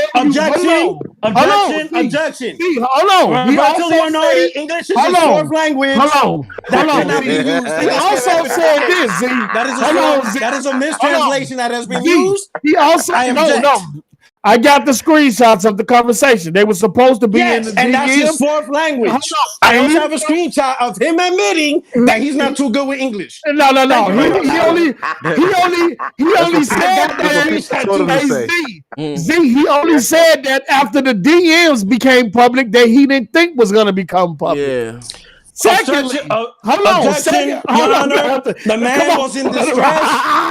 on. He also minority English is a fourth language. Hold on. Cannot be used. He also said this, Z. That is a mistranslation that has been used. He also I got the screenshots of the conversation. They were supposed to be in the DM. And that's his fourth languge. I also have a screenshot of him admitting that he's not too good with English. No. He only said that. He only said that after the DMs became public that he didn't think was going to become public. Yeah. Secondly, hold on. Your Honor, the man was in distress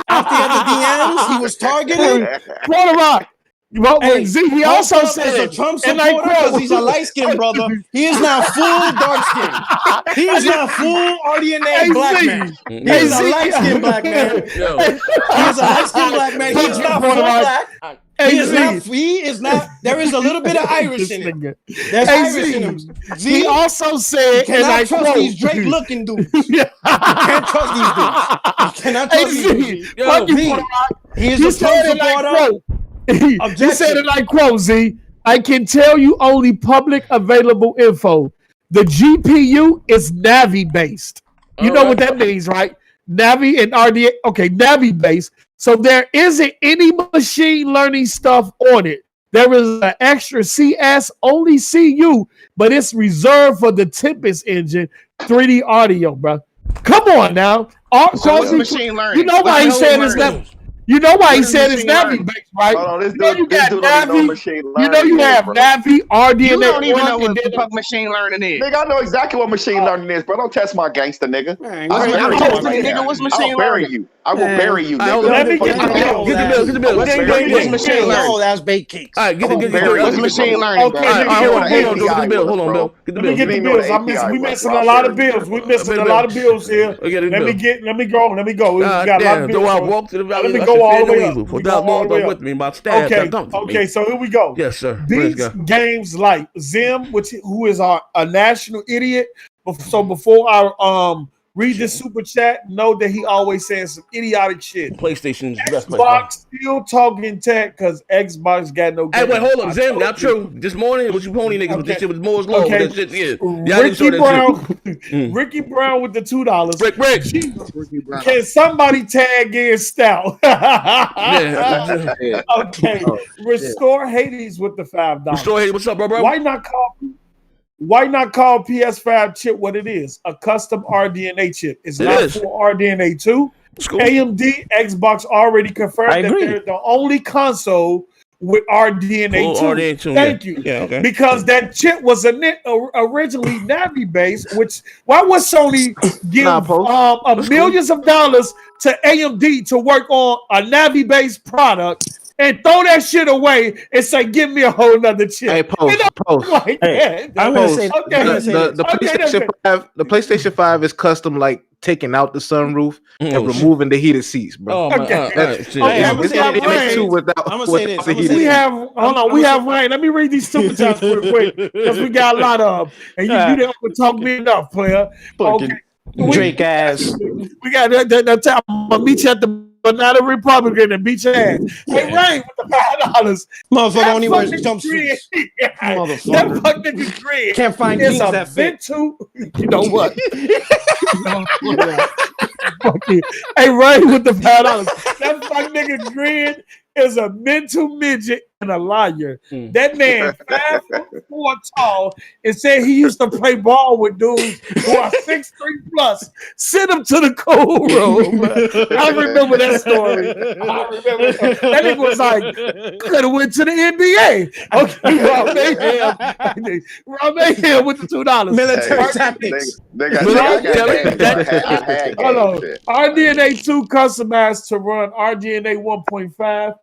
after the DMs. He was targeted. Rock. Well, Z, he also said, a Trump supporter because he's a light-skinned brother. He is not full dark-skinned. He is not full Rdna black man. He is a light-skinned black man. He is a light-skinned black man. He is not full black. He is not. There is a little bit of Irish in him. There's Irish in him. Z, he also said, you cannot trust these Drake-looking dudes. You can't trust these dudes. You cannot trust these dudes. He is a Trump supporter. He said it like quote, Z. I can tell you only public available info. The GPU is Navi based. You know what that means, right? Navi and RDA. Okay, Navi based. So there isn't any machine learning stuff on it. There is an extra CS only CU, but it's reserved for the Tempest engine 3D audio, bro. Come on now. Machine learning. You know why he said it's not. You know why he said it's Navi based, right? You know you got Navi. You know you have Navi, Rdna. You don't even know what the fuck machine learning is. Nigga, I know exactly what machine learning is, bro. Don't test my gangster, nigga. What's machine learning? I will bury you, nigga. Let me get the bill. What's machine learning? That's baked cakes. All right, get the bill. What's machine learning? Okay, hold on. Get the bill. Hold on, Bill. Let me get the bills. We missing a lot of bills. We missing a lot of bills here. Let me go. We got a lot of bills. I walk to the valley. Let me go all the way up. Without Lord with me, my staff. Okay, so here we go. Yes, sir. Beats Games Light. Zim, who is a national idiot. So before I read this super chat, know that he always says some idiotic shit. PlayStation's best. Xbox still talking tech because Xbox got no. Hey, wait, hold up, Zim. Not true. This morning it was you pony niggas, but this shit was Moore's Law. Okay. That shit, yeah. Ricky Brown with the $2. Rick. Can somebody tag in Stout? Okay. Restore Hades with the $5. Restore Hades. What's up, bro? Why not call? Why not call PS5 chip what it is? A custom RDNA chip. It's not for RDNA 2. Cool. AMD, Xbox already confirmed that they're the only console with RDNA 2. Thank you. Yeah, okay. Because that chip was originally Navi based, which why would Sony give millions of dollars to AMD to work on a Navi based product and throw that shit away and say, give me a whole nother chip? Hey, post. Like I'm gonna say the PlayStation 5 is custom, like taking out the sunroof and removing the heated seats, bro. I'm gonna say this. We have Ryan. Let me read these super chats real quick because we got a lot of them. And you didn't talk me enough, player. Okay. Drake ass. We got that. I'm gonna meet you at the Banana Republican and beat your ass. Hey, Ryan, with the $5. Motherfucker only wears jumpsuits. That fuck nigga Green. Can't find jeans that fit. You know what? Hey, Ryan, with the $5. That fuck nigga Green is a mental midget and a liar. That man 5'4" tall and said he used to play ball with dudes who are 6'3" plus. Send him to the cold room. I remember that story. That nigga was like, could have went to the NBA. Okay, Rob Mayhem with the $2. Military tactics. Hold on. RDNA 2 customized to run RDNA 1.5.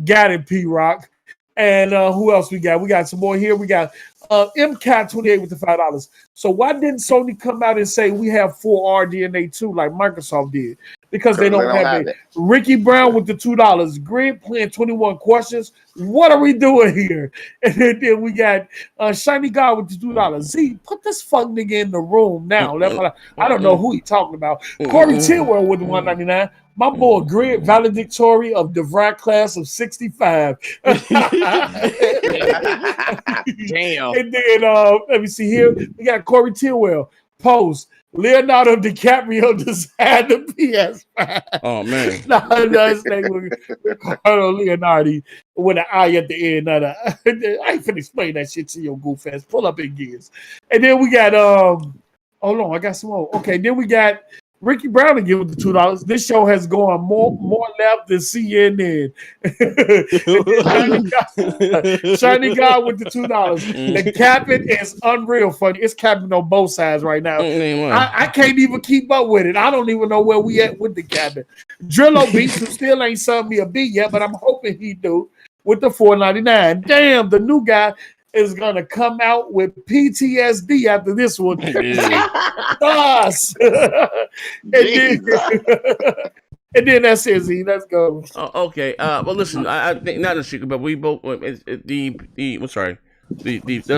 Got it, P-Rock. And who else we got? We got some more here. We got MCAT28 with the $5. So why didn't Sony come out and say we have full RDNA 2 like Microsoft did? Because they don't have it. Ricky Brown with the $2. Grid playing 21 questions. What are we doing here? And then we got Shiny God with the $2. Z, put this fuck nigga in the room now. I don't know who he talking about. Corey Tidwell with the $199. My boy Grid valedictory of the DeVry class of 65. Damn. And then let me see here. We got Corey Tidwell. Post. Leonardo DiCaprio designed the PS5. Oh man. His name was Ricardo Leonardo with an eye at the end. I ain't finna explain that shit to your goof ass. Pull up in gears. And then we got hold on, I got some more. Okay, then we got Ricky Brown again with the $2. This show has gone more left than CNN. Shiny God with the $2. The capping is unreal funny. It's capping on both sides right now. I can't even keep up with it. I don't even know where we at with the capping. Drillo Beats, who still ain't sung me a beat yet, but I'm hoping he do, with the $4.99. Damn, the new guy is gonna come out with PTSD after this one. And then that's it, Z. Let's go. Okay. Well, listen. I think not a secret, but we both does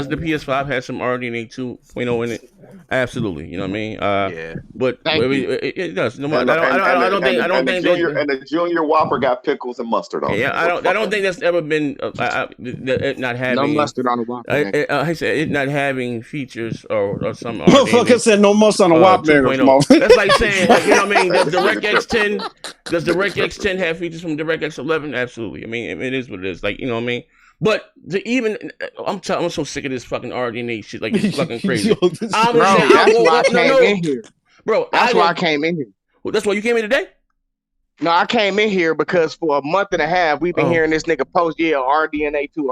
the PS5 have some RDNA 2.0 in it? Absolutely. You know what I mean? Yeah. But it does. No, I don't think. The Junior Whopper got pickles and mustard on it. Yeah, I don't think that's ever been it not having no mustard on the Whopper. I said it not having features or some. Motherfucker said no mustard on the Whopper. That's like saying, you know what I mean? Does DirectX 10 have features from DirectX 11? Absolutely. I mean, it is what it is. Like, you know what I mean? But I'm so sick of this fucking RDNA shit. Like, it's fucking crazy. That's why I came in here. Bro, that's why I came in here. Well, that's why you came in today? No, I came in here because for a month and a half we've been hearing this nigga post, RDNA 2.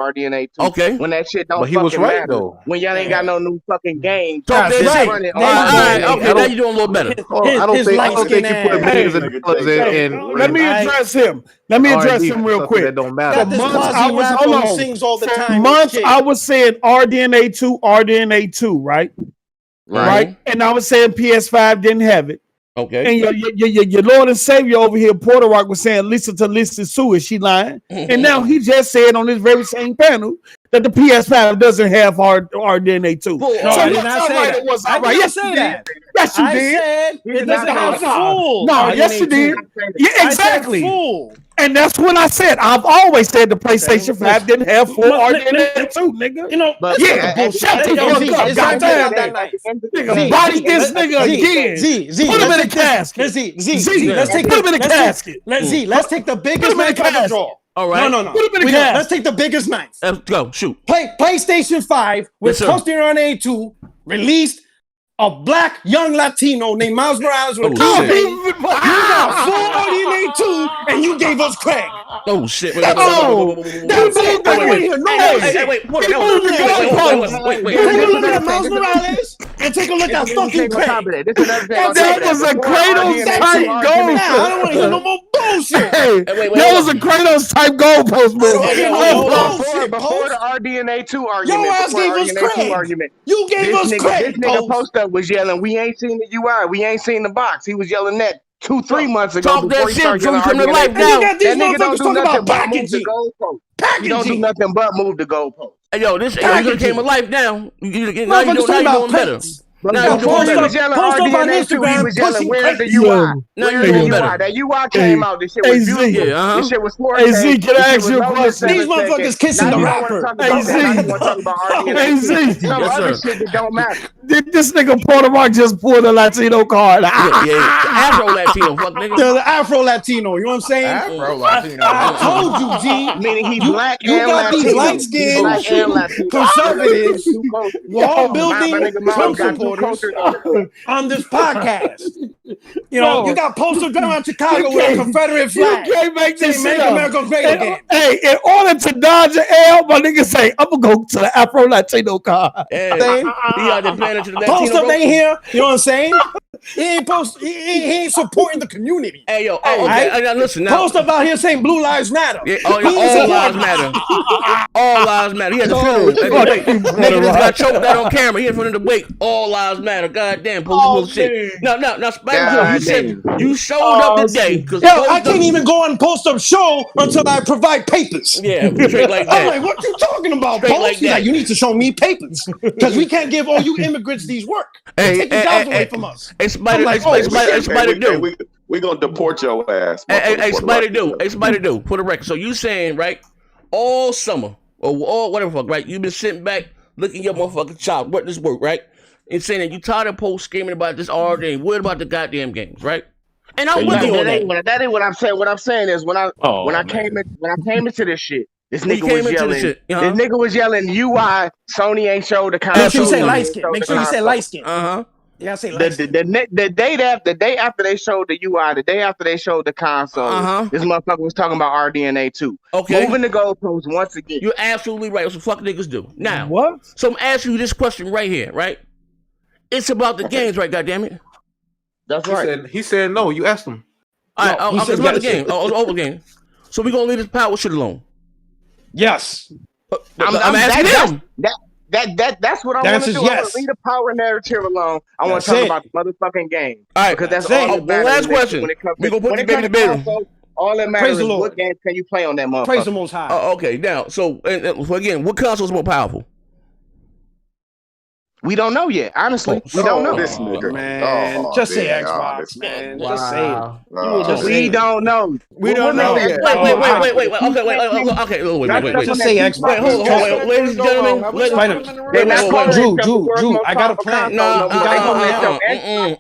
Okay. When that shit don't but he was right matter. though. When y'all ain't got no new fucking game. Right. Okay, now you're doing a little better. I don't think you put millions of dollars in. Let me address him. Let me address him real quick. That don't matter. For months I was saying RDNA 2, right? And I was saying PS5 didn't have it. Okay. And your Lord and Savior over here, Porter Rock, was saying, listen to Lisa Sue. Is she lying? And now he just said on this very same panel that the PS5 doesn't have RDNA 2. No, I did not say that. I didn't say that. Yes, you did. I said it doesn't have full. No, yes, you did. Yeah, exactly. Full. And that's what I said. I've always said the PlayStation 5 didn't have full RDNA 2, nigga. You know, shut the fuck up. Goddamn. Nigga, body this nigga again. Put him in a casket. Let's take the biggest knife I can draw. All right. No. Let's take the biggest knife. Let's go. Shoot. PlayStation 5 with Coasting on A2 released a black young Latino named Miles Morales with a blue face. You got full RDNA 2 and you gave us Craig. Oh shit! That's it. Wait. Take a look at Miles Morales and take a look at fucking Craig. That was a Kratos type goal. I don't want to hear no more bullshit. That was a Kratos type goalpost move. Before the RDNA 2 argument, your ass gave us Craig. You gave us Craig. This nigga post up was yelling, "We ain't seen the UI, we ain't seen the box." He was yelling that 2-3 months ago. Talk that shit, Drew. Come to life now. You got these motherfuckers talking about packaging. You don't do nothing but move the goalpost. Hey, yo, this you came to life now. You doing better. Now before he was yelling RDNA 2, he was yelling, "Where's the UI? Where's the UI?" That UI came out. This shit was beautiful. This shit was 4K. Hey Z, can I ask you a question? These motherfuckers kissing the rapper. Hey Z, some other shit that don't matter. This nigga Puerto Rico just pulled a Latino card. Afro Latino, fuck nigga. The Afro Latino, you know what I'm saying? Afro Latino. I told you, G. Meaning he black you and got Latino. These light skinned conservatives wall building Trump supporters on this podcast. You know, you got posters around Chicago with a Confederate flag. You can't make this Make shit up. America great again. Hey, in order to dodge an L, my nigga say, I'm gonna go to the Afro Latino card. Hey, he out there playing to the Latino. Post up ain't here. You know what I'm saying? He ain't supporting the community. Hey yo, okay. Listen now. Post up out here saying Blue Lives Matter. Yeah, all lives matter. All lives matter. He had the funeral. Nigga just got choked out on camera. He in front of the wake. All lives matter. Goddamn, bullshit. No, you showed up today. Yo, I can't even go on Post Up show until I provide papers. Yeah, straight like that. I'm like, what you talking about, Post? like He's like, you need to show me papers because we can't give all you immigrants these work. Take the jobs away from us. Spider do. We're gonna deport your ass. Hey, Spider do. For the record. So you saying, right, all summer or all whatever fuck, right? You've been sitting back looking your motherfucking child, what this work, right? And saying that you tired of post screaming about this all day, worried about the goddamn games, right? And I'm with you on that. That ain't what I'm saying. What I'm saying is when I came into this shit, this nigga was yelling. This nigga was yelling UI. Sony ain't showed the console. Make sure you say light skin. Make sure you say light skin. Yeah, I say the day after they showed the UI, the day after they showed the console, this motherfucker was talking about RDNA 2. Okay. Moving the goalposts once again. You're absolutely right. That's what fuck niggas do. Now, what? So I'm asking you this question right here, right? It's about the games, right? Goddammit. That's right. He said no. You asked him. All right, it's about the game. Over the game. So we gonna leave this power shit alone. Yes. I'm asking him. That's what I want to do. Yes. I want to leave the power narrative alone. I want to talk about the motherfucking game. All right, because that's all that matters. Last question. We gonna put the game in the middle. All that matters is what games can you play on that motherfucker. Praise the Most High. Okay, now, so again, what console is more powerful? We don't know yet. Honestly, we don't know. This nigga, man. Just say Xbox, man. Just say it. We don't know. We don't know yet. Wait. Okay. Just say Xbox. Wait, hold on. Ladies and gentlemen. Drew, I got a plan. No, Hey,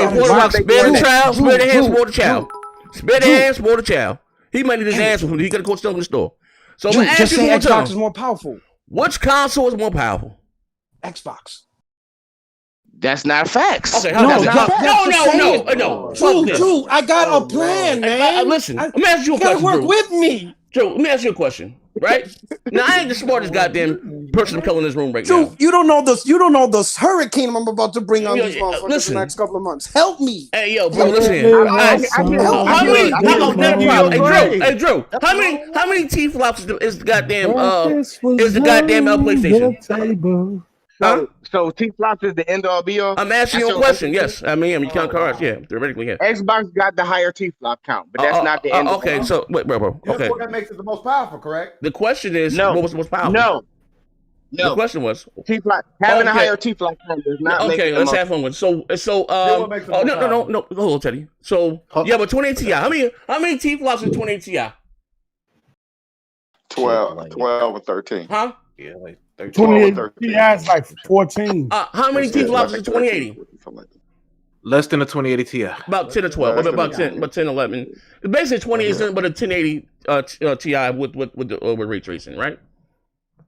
Waterrock, spare the child. Spare the hands, spare the child. Spare the hands, spare the child. He might need his ass from he got to go steal from the store. So I'm just say Xbox is more powerful. Which console is more powerful? Xbox. That's not facts. Okay, no. Drew, I got a plan, man. Listen, let me ask you a question. Work with me. Drew, let me ask you a question. Right? Now I ain't the smartest goddamn person of color in this room right Drew, now. you don't know this. You don't know this hurricane I'm about to bring on these motherfuckers in the next couple of months. Help me. Hey, yo, bro, listen. Hey, Drew, how many T-flops is the goddamn PlayStation? So T-flops is the end all be all. I'm asking you a question. Yes, I mean you count cards. Yeah, theoretically, yeah. Xbox got the higher T-flop count, but that's not the end. Okay, so wait, bro. Okay. That's what that makes it the most powerful, correct? The question is, what was the most powerful? No. The question was T-flop having a higher T-flop count does not. Okay, let's have fun with. So no, hold on, Teddy. So yeah, but 28 Ti. How many T-flops in 28 Ti? 12 or 13. Huh? Yeah, like 28 Ti is like 14. How many T-flops in 2080? Less than a 2080 Ti. About 10 or 12. About 10, 11. It's basically 2080, but a 1080 Ti with ray tracing, right?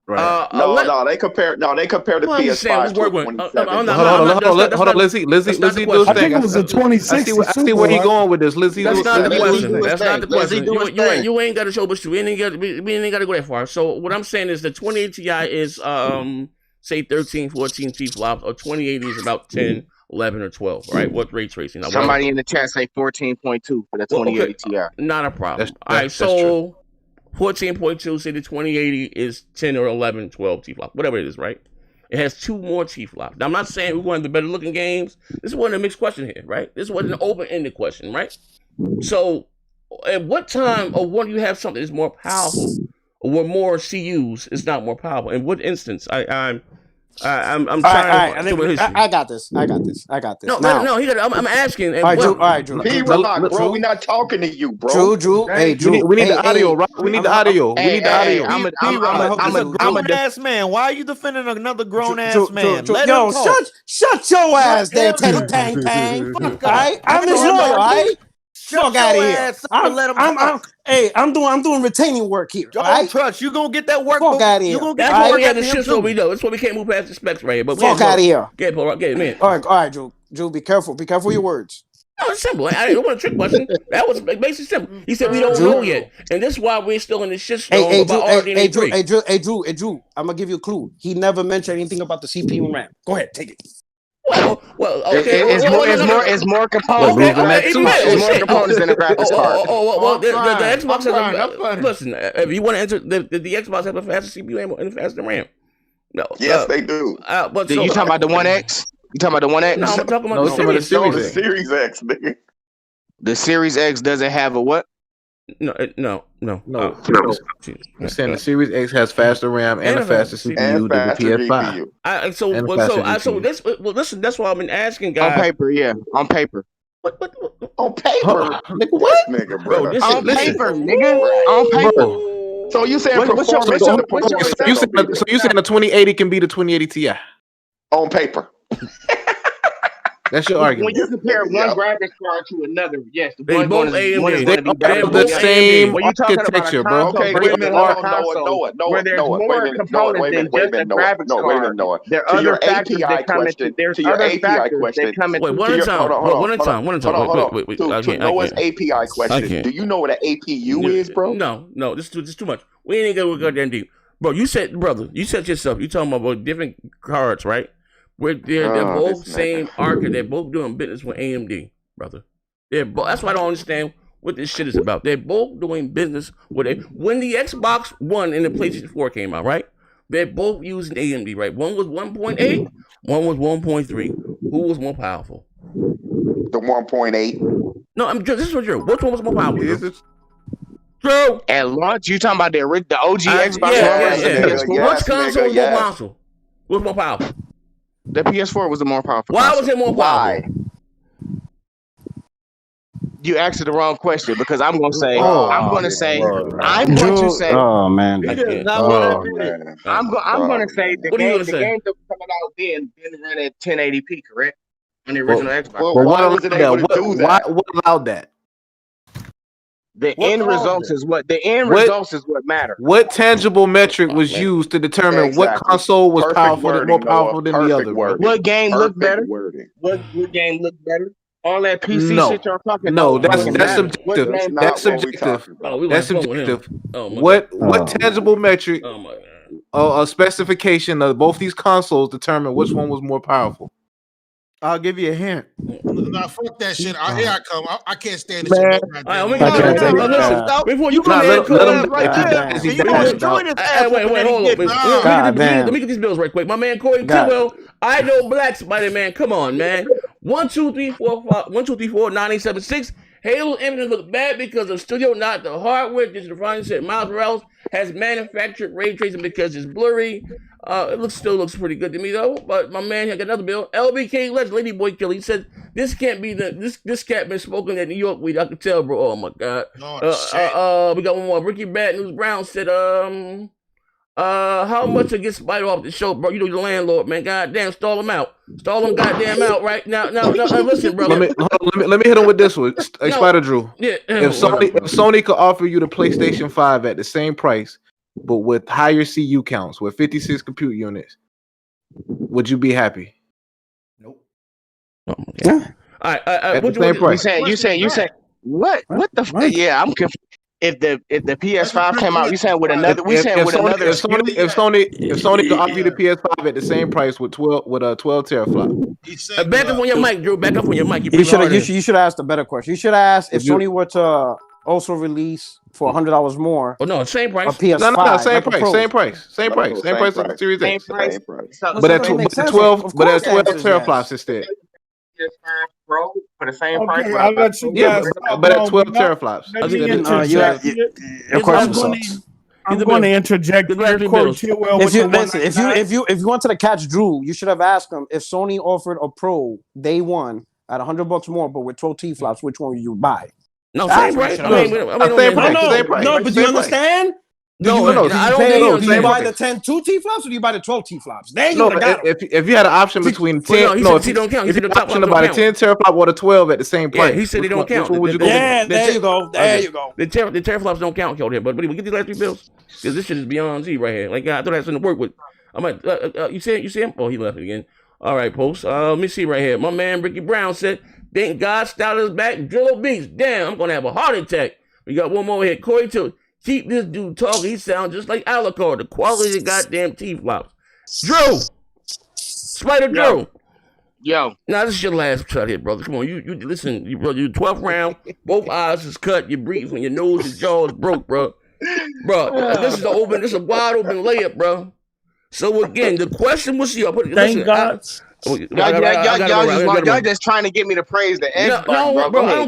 Right. No, they compare. No, they compare the PS5 to a 27. Hold on, Lizzie, do his thing. I think it was a 2060. I see where he's going with this, Lizzie. That's not the question. That's not the question. You ain't got to show us. We ain't got to go that far. So what I'm saying is the 2080 Ti is say 13, 14 T-flops, or 2080 is about 10, 11, or 12, right? What ray tracing? Somebody in the chat say 14.2 for the 2080 Ti. Not a problem. All right, so 14.2, say the 2080 is 10 or 11, 12 T-flops, whatever it is, right? It has 2 more T-flops. Now, I'm not saying we're one of the better looking games. This wasn't a mixed question here, right? This wasn't an open-ended question, right? So, at what time or when you have something that's more powerful, or where more CUs is not more powerful? In what instance? I'm trying to. I got this. I got this. No, I'm asking. All right, Drew. Bro, we're not talking to you, bro. Drew. Hey, Drew. We need the audio, right? We need the audio. We need the audio. I'm a grown-ass man. Why are you defending another grown-ass man? Yo, shut your ass there, Teddy Tang Tang. All right? I'm his lawyer, all right? Fuck out of here. I'm doing retaining work here. Don't trust. You gonna get that work. Fuck out of here. You gonna get that work. work Yeah, the shit's what we know. That's why we can't move past the specs right here. But fuck out of here. Get it, man. All right, Drew. Drew, be careful. Be careful with your words. No, it's simple. I don't want a trick question. That was basically simple. He said we don't know yet, and this is why we're still in the shitstorm about Rdna 3. Hey, Drew. I'm gonna give you a clue. He never mentioned anything about the CPU and RAM. Go ahead, take it. Well, okay. It's more components. It's more components than a graphics card. The Xbox has listen. If you want to enter, the Xbox has a faster CPU and a faster RAM. No. Yes, they do. But you talking about the One X? You talking about the One X? No, I'm talking about the Series X, nigga. The Series X doesn't have a what? No. I'm saying the Series X has faster RAM and a faster CPU than the PS5. Listen, that's why I've been asking guys. On paper, yeah. On paper. On paper? Nigga, what? Nigga, bro. On paper, nigga. On paper. So you saying performance? So you saying the 2080 can be the 2080 Ti? On paper. That's your argument. When you compare one graphics card to another, yes, they both AMD. They have the same architecture, bro. Okay, wait a minute. Noah. Where there's more components than just a graphics card. There are other factors that come into. There's other factors that come into. Wait, one at a time. Wait. To Noah's API question, do you know what an APU is, bro? No. This is too much. We ain't gonna go that deep, bro. You said yourself. You talking about different cards, right? They're both same architect. They're both doing business with AMD, brother. That's why I don't understand what this shit is about. They're both doing business with it. When the Xbox One and the PlayStation 4 came out, right? They're both using AMD, right? One was 1.8, one was 1.3. Who was more powerful? The 1.8. No, this is what you're. Which one was more powerful? True. At launch, you talking about the OG Xbox? Yeah. Which console was more powerful? What's more powerful? The PS4 was the more powerful. Why was it more powerful? You asked the wrong question because I'm going to say. Oh man. I'm going to say the game that was coming out then didn't run at 1080p, correct? On the original Xbox. What allowed that? The end results is what matter. What tangible metric was used to determine what console was more powerful than the other? What game looked better? What game looked better? All that PC shit y'all talking about. No, that's subjective. That's subjective. That's subjective. What tangible metric or specification of both these consoles determine which one was more powerful? I'll give you a hint. Nah, fuck that shit. Here I come. I can't stand this shit. Before you come let me get these bills right quick. My man Corey Tidwell, I know Black Spider-Man. Come on, man. 1, 2, 3, 4, 5, 1, 2, 3, 4, 9, 8, 7, 6. Halo Infinite look bad because of studio, not the hardware. Digital Frontier said Miles Morales has manufactured ray tracing because it's blurry. It still looks pretty good to me though. But my man, I got another bill. LBK Legend, Lady Boy Killer. He said this can't be this cat been smoking at New York weed. I could tell, bro. Oh my god. We got one more. Ricky Bad News Brown said How much to get Spider off the show, bro? You know the landlord, man. Goddamn, stall him out. Stall him goddamn out right now. Listen, bro. Let me hit him with this one. Hey, Spider Drew. Yeah. If Sony could offer you the PlayStation 5 at the same price, but with higher CU counts, with 56 compute units, would you be happy? Nope. Yeah. All right. What you saying what? What the fuck? Yeah, I'm confused. If the PS5 came out, you saying with another? If Sony could offer you the PS5 at the same price with 12 teraflop. Back up on your mic, Drew. Back up on your mic. You should ask a better question. You should ask if Sony were to also release for $100 more. Oh no, same price. A PS5, no, same price. Same price as the Series X. But at 12 teraflops instead. PS5 Pro for the same price. I'll let you guys but at 12 teraflops. I'm going to interject. If you wanted to catch Drew, you should have asked him if Sony offered a Pro day one at $100 more, but with 12 T flops, which one would you buy? No, same price. Same price. No, but do you understand? No. Do you buy the 10 2 T flops or do you buy the 12 T flops? If you had an option between 10, if you don't count. If you had an option about a 10 teraflop or the 12 at the same price, he said they don't count. Would you go? Yeah, there you go. The teraflops don't count, here. But we get these last 3 bills because this shit is beyond Z right here. Like I thought I had something to work with. I'm like, you see him? Oh, he left again. All right, post. Let me see right here. My man Ricky Brown said, "Thank God, Styler's back. Drillo beats. Damn, I'm gonna have a heart attack." We got one more here. Corey Till. Keep this dude talking. He sounds just like Alucard. The quality of goddamn T-flops. Drew! Spider Drew! Yo. Now, this is your last shot here, brother. Come on. You listen, you 12th round. Both eyes is cut. You breathe when your nose and jaw is broke, bro. This is a wide open layup, bro. So, again, the question was, thank God. Y'all just trying to get me to praise the X button, bro. No.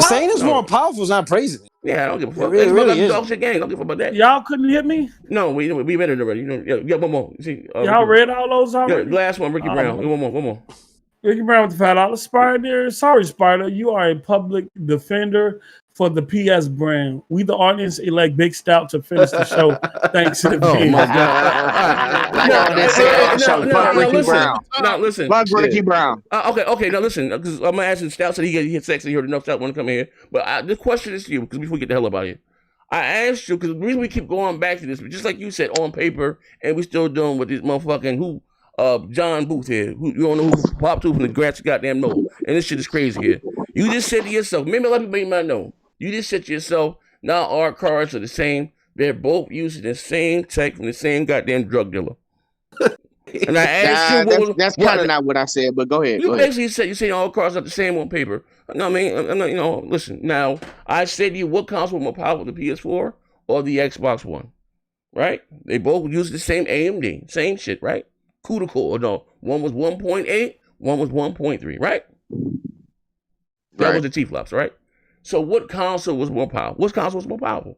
Saying it's more powerful is not praising it. Yeah, I don't give a fuck. It really is. Dog shit gang. Don't give a fuck about that. Y'all couldn't hit me? No, we read it already. Yeah, one more. See, y'all read all those already? Yeah, last one, Ricky Brown. One more. Ricky Brown with the $5 Spider. Sorry, Spider. You are a public defender for the PS brand. We, the audience, elect Big Stout to finish the show. Thanks to the Oh, my God. Listen. Fuck Ricky Brown. Okay. Now, listen. Because I'm asking Stout, so he get sexy. He heard enough Stout want to come in here. But this question is to you, because before we get the hell about here. I asked you, because the reason we keep going back to this, just like you said, on paper, and we still doing with this motherfucking John Booth here, who you don't know who popped to from the grass goddamn nose. And this shit is crazy here. You just said to yourself, maybe a lot of people might not know. You just said to yourself, now our cars are the same. They're both using the same tech from the same goddamn drug dealer. And I asked you, that's kind of not what I said, but go ahead. Basically said you say all cars are the same on paper. No, I mean, listen. Now I said to you, what console was more powerful, the PS4 or the Xbox One? Right? They both use the same AMD, same shit, right? CUDA core. No, one was 1.8, one was 1.3, right? That was the T-flops, right? So what console was more powerful? Which console was more powerful?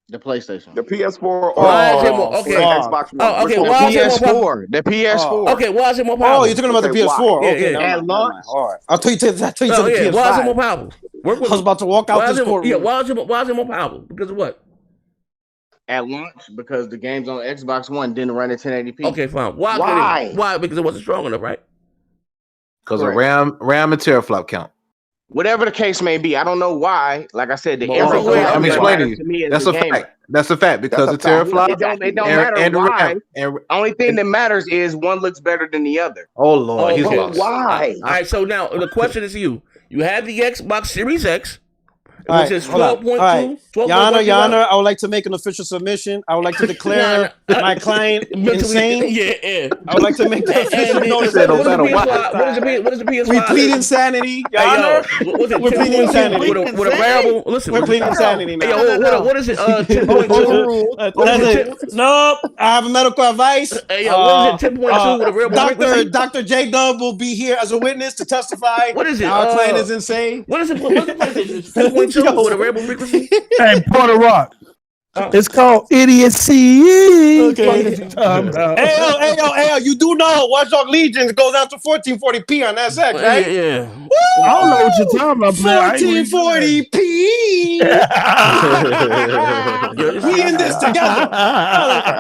The PlayStation. The PS4. Xbox One. Okay, why is it more powerful? The PS4. Okay, why is it more powerful? Oh, you're talking about the PS4. Okay, at launch. All right. I'll tell you to the PS5. Why is it more powerful? I was about to walk out this courtroom. Yeah, why is it more powerful? Because of what? At launch, because the games on Xbox One didn't run at 1080p. Okay, fine. Why? Why? Because it wasn't strong enough, right? Because of RAM and teraflop count. Whatever the case may be, I don't know why. Like I said, the I'm explaining to you. That's a fact. That's a fact because the teraflop. It don't matter why. Only thing that matters is one looks better than the other. Oh Lord, he's lost. Why? All right. So now the question is to you. You have the Xbox Series X. Which is 12.2. Yana, I would like to make an official submission. I would like to declare my client insane. Yeah. I would like to make that official notice. What is the PS5? We plead insanity, Yana. We're pleading insanity. With a variable. Listen, we're pleading insanity now. What is it? 10.2. Nope. I have a medical advice. What is it? 10.2 with a variable. Dr. J Dub will be here as a witness to testify. What is it? Our client is insane. What is it? 10.2 with a variable frequency. Hey, Porter Rock. It's called idiocy. Okay. Hey, you do know Watch Dogs Legion goes out to 1440p on SX, right? Yeah. I don't know what you're talking about, man. 1440p. We in this together.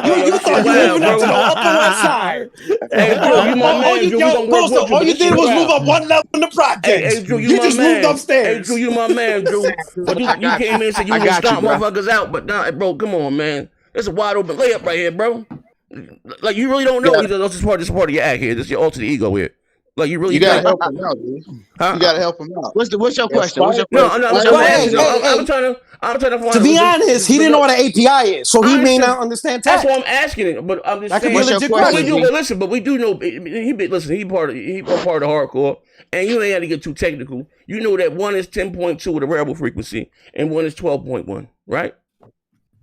You thought you were moving up to the Upper West Side. Hey, Drew, you my man. Drew, we gonna work with you. All you did was move up one level in the projects. Hey, Drew, you just moved upstairs. Hey, Drew, you my man, Drew. But you came in and said you was gonna stomp motherfuckers out, but nah, bro, come on, man. It's a wide open layup right here, bro. Like you really don't know either. This is part of your act here. This is your alter ego here. Like you really gotta help him out, dude. Huh? You gotta help him out. What's your question? I'm trying to find. To be honest, he didn't know what an API is, so he may not understand tech. That's why I'm asking it. But I'm just saying. Could be a legit question. But we do know. He part of the hardcore, and you ain't had to get too technical. You know that one is 10.2 with a variable frequency, and one is 12.1, right?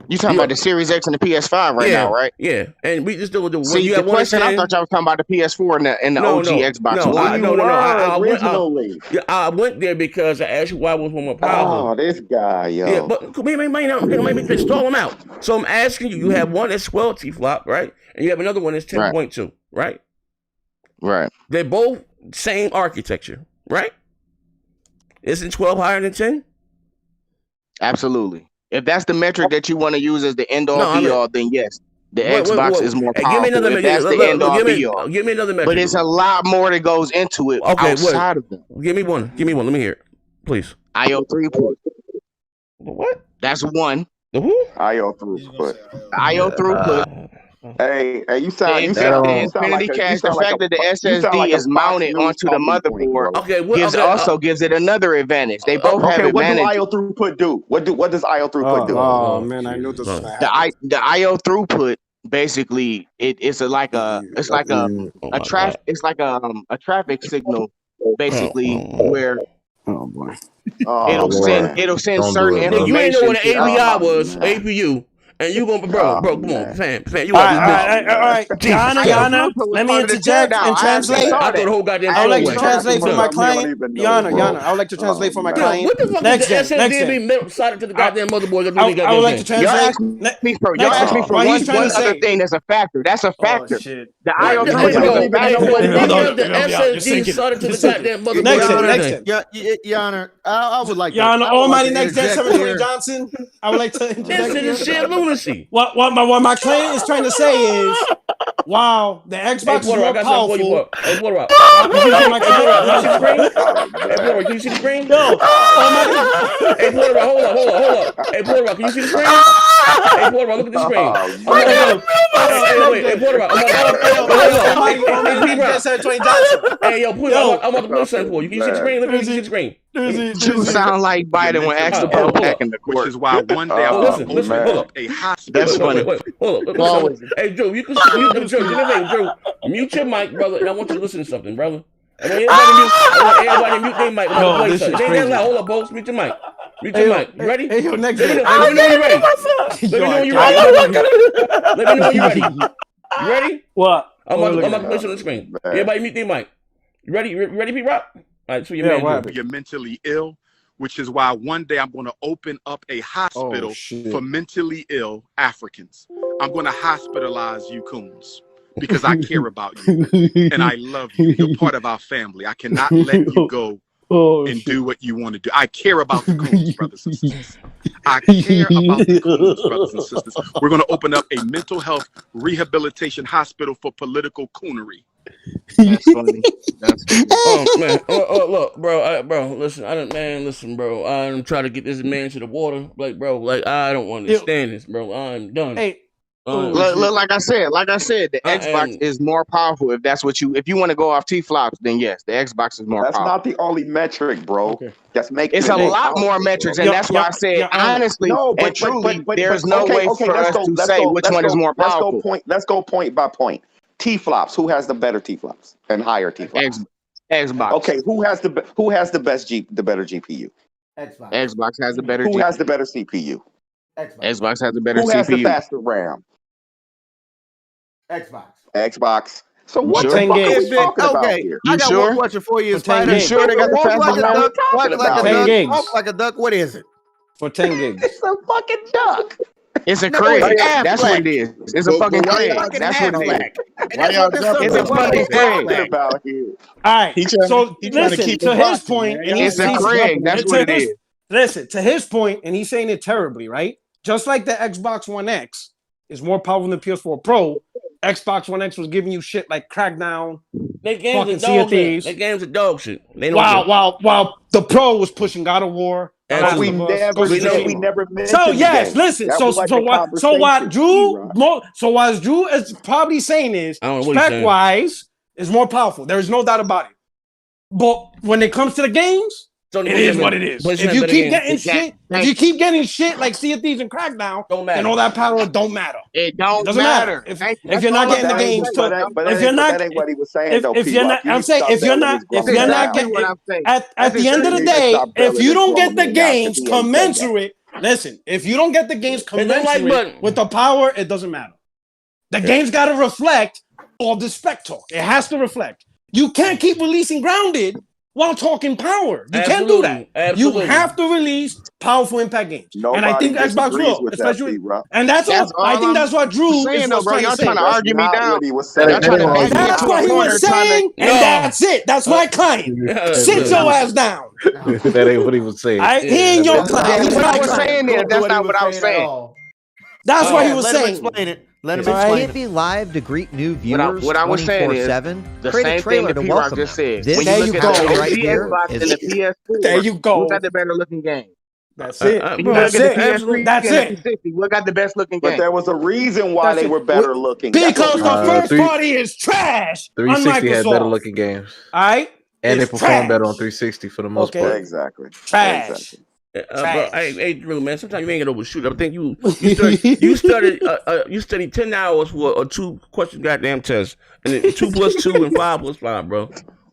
You talking about the Series X and the PS5 now, right? Yeah, and we just do the. See, you the question I thought y'all was talking about the PS4 and the OG Xbox. I went there because I asked you why was one more powerful. Oh, this guy, yo. Yeah, but maybe stall him out. So I'm asking you. You have one that's 12 T-flop, right? And you have another one that's 10.2, right? Right. They're both same architecture, right? Isn't 12 higher than 10? Absolutely. If that's the metric that you want to use as the end all be all, then yes, the Xbox is more powerful. Give me another metric. Give me another metric. But it's a lot more that goes into it outside of them. Give me one. Let me hear it, please. IO throughput. What? That's one. The who? IO throughput. IO throughput. Hey, you sound the Infinity Cache. The fact that the SSD is mounted onto the motherboard gives it another advantage. They both have advantages. What does IO throughput do? What does IO throughput do? Oh man, I knew this was the IO throughput basically it's like a traffic signal basically where it'll send certain information. You ain't know what an API was, APU. And you gonna, bro, come on, fam. You all right. Yana, let me interject and translate. I thought the whole goddamn I would like to translate for my client. Yana, I would like to translate for my client. What the fuck is the SSD be soldered to the goddamn motherboard? I would like to translate. Y'all asked me for one other thing that's a factor. That's a factor. The IO the SSD soldered to the goddamn motherboard. Yana, I would like. Yana, almighty next gen 720 Johnson. I would like to interject. This is shit lunacy. What my client is trying to say is, wow, the Xbox is more powerful. Hey, what about? Can you see the screen? No. Hey, Porter, hold up. Hey, Porter, can you see the screen? Hey, Porter, look at the screen. Hey, Porter, hey, yo, I'm about to play something for you. Can you see the screen? Let me see the screen. You sound like Biden when asked to go back in the court. Which is why one day I'm listen, hold up. A hospital. That's funny. Hold up. Hey, Drew, Drew, mute your mic, brother, and I want you to listen to something, brother. I want everybody mute their mic. No, this is crazy. Hold up, folks. Mute your mic. Mute your mic. You ready? Hey, yo, next Let me know when you're ready. Let me know when you're ready. You ready? What? I'm about to place on the screen. Everybody mute their mic. You ready? You ready, P-Rock? All right, so you're mentally ill, which is why one day I'm going to open up a hospital for mentally ill Africans. I'm going to hospitalize you coons because I care about you and I love you. You're part of our family. I cannot let you go and do what you want to do. I care about the coons, brothers and sisters. I care about the coons, brothers and sisters. We're going to open up a mental health rehabilitation hospital for political coonery. That's funny. Man. Look, bro. Listen, bro. I'm trying to get this man to the water. Like, bro, I don't understand this, bro. I'm done. Hey. Look, like I said, the Xbox is more powerful. If you want to go off T-flops, then yes, the Xbox is more powerful. That's not the only metric, bro. Okay. That's making it's a lot more metrics, and that's why I said honestly and truly, there's no way for us to say which one is more powerful. Let's go point by point. T-flops. Who has the better T-flops and higher T-flops? Xbox. Okay, who has the better GPU? Xbox. Xbox has the better. Who has the better CPU? Xbox has the better CPU. Who has the faster RAM? Xbox. So what the fuck are we talking about here? I got one question for you. Spider. You sure they got the fastest RAM? Walk like a duck. What is it? For 10 gigs. It's a fucking duck. It's a Craig. That's what it is. It's a fucking Craig. Fucking That's what it is. Why y'all It's a fucking Craig. about here. All right. So listen to his point, and It's a Craig. That's what it is. Listen to his point, and he's saying it terribly, right? Just like the Xbox One X is more powerful than PS4 Pro, Xbox One X was giving you shit like Crackdown, fucking Sea of Thieves. That game's a dog shit. While the Pro was pushing God of War. We never mentioned. So yes, listen. So what Drew is probably saying is spec wise is more powerful. There is no doubt about it. But when it comes to the games, it is what it is. If you keep getting shit like Sea of Thieves and Crackdown, and all that power don't matter. It doesn't matter. If you're not getting the games, if you're not, that ain't what he was saying. if you're not, I'm saying if you're not getting at the end of the day, if you don't get the games commensurate, listen, if you don't get the games commensurate with the power, it doesn't matter. The game's got to reflect all the spec talk. It has to reflect. You can't keep releasing Grounded while talking power. You can't do that. Absolutely. You have to release powerful impact games. And I think Xbox will, especially. And that's all. I think that's what Drew is bro. Y'all trying to argue me down. That's what he was saying, and that's it. That's my client. Sit your ass down. That ain't what he was saying. He ain't your client. That's what I was saying there. That's not what I was saying. That's what he was saying. Explain it. Let him explain it. Live to greet new viewers. What I was saying is the same thing that P-Rock just said. There you go. Right here. The PS4. There you go. Who got the better looking game? That's it. That's it. What got the best looking game? But there was a reason why they were better looking. Because the first party is trash. 360 had better looking games. All right. And they perform better on 360 for the most part. Exactly. Trash. But hey, Drew, man, sometimes you ain't gonna overshoot. I think you studied 10 hours for a 2-question goddamn test, and then 2 + 2 and 5 + 5, bro.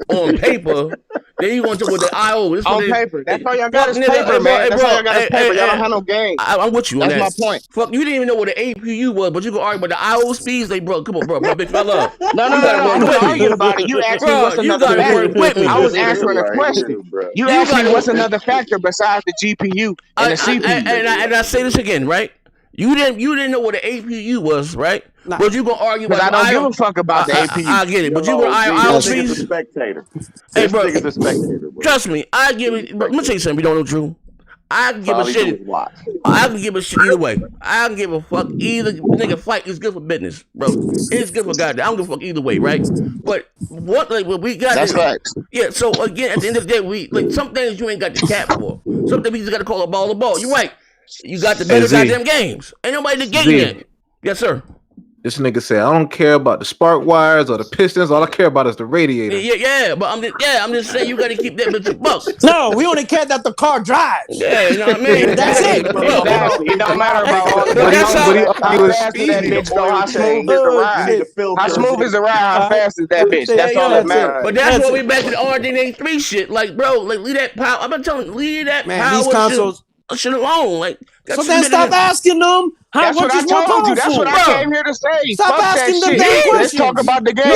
On paper, then you want to with the IO. On paper, that's all y'all got is paper, man. That's all y'all got is paper. Y'all don't have no game. I'm with you on that. That's my point. Fuck, you didn't even know what the APU was, but you can argue about the IO speeds. They bro, come on, bro, big fella. No, I'm not arguing about it. You asked me what's another factor. I was answering a question. You asked me what's another factor besides the GPU and the CPU. And I say this again, right? You didn't know what the APU was, right? Nah. But you gonna argue about I don't give a fuck about the APU. I get it, but you gonna argue. This nigga's a spectator. Hey, bro, nigga's a spectator. Bro. Trust me, I give it. Let me tell you something. You don't know Drew. I can give a shit. I can give a shit either way. I can give a fuck either. Nigga, fight is good for business, bro. It's good for goddamn. I don't give a fuck either way, right? But what we got? That's facts. Yeah. So again, at the end of the day, we some things you ain't got the cap for. Some things you just got to call a ball a ball. You're right. You got the better goddamn games. Ain't nobody negating it. Yes, sir. This nigga said, I don't care about the spark wires or the pistons. All I care about is the radiator. Yeah, but I'm just saying you got to keep that bitch a buck. No, we only care that the car drives. Yeah, you know what I mean? That's it. Exactly. It don't matter about all the how smooth is the ride, how fast is that bitch? That's all that matters. But that's what we back to the Rdna 3 shit. Like, bro, like leave that power. I've been telling you, leave that power. These consoles shit alone. Like, so then stop asking them. That's what I told you. That's what I came here to say. Stop asking them damn questions. Let's talk about the game.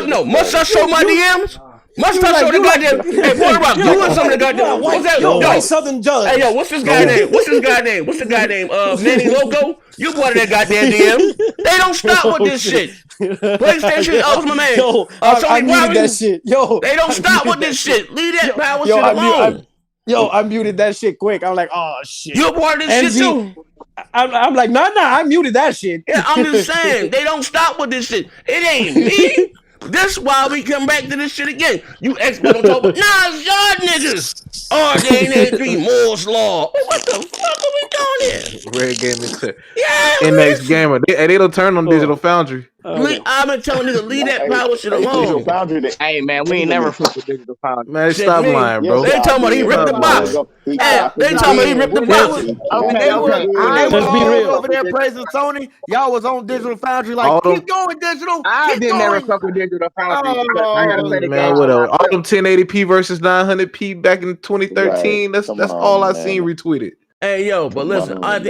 No. Must I show my DMs? Must I show the goddamn? Hey, Puerto Rock, you want some of the goddamn? What's that? Yo, Southern Judge. Hey, yo, what's this guy name? What's the guy name? Manny Loco? You part of that goddamn DM. They don't stop with this shit. PlayStation, was my man. Yo, I muted that shit. Yo, they don't stop with this shit. Leave that power shit alone. I muted that shit quick. I'm like, oh shit. You're part of this shit too. I'm like, nah, I muted that shit. Yeah, I'm just saying, they don't stop with this shit. It ain't me. This why we come back to this shit again. You expert on top of it's y'all niggas. Rdna 3 Moore's Law. What the fuck are we doing here? Red Gaming Tech. Yeah. NX Gamer. They don't turn on Digital Foundry. I've been telling niggas leave that power shit alone. Hey man, we ain't never flipped with Digital Foundry. Man, stop lying, bro. They talking about he ripped the box. Hey, they talking about he ripped the box. I was real over there praising Sony. Y'all was on Digital Foundry like, keep going, Digital. I didn't never fuck with Digital Foundry. I gotta play the game. Whatever. All them 1080p versus 900p back in 2013. That's all I seen retweeted. Hey yo, but listen, like,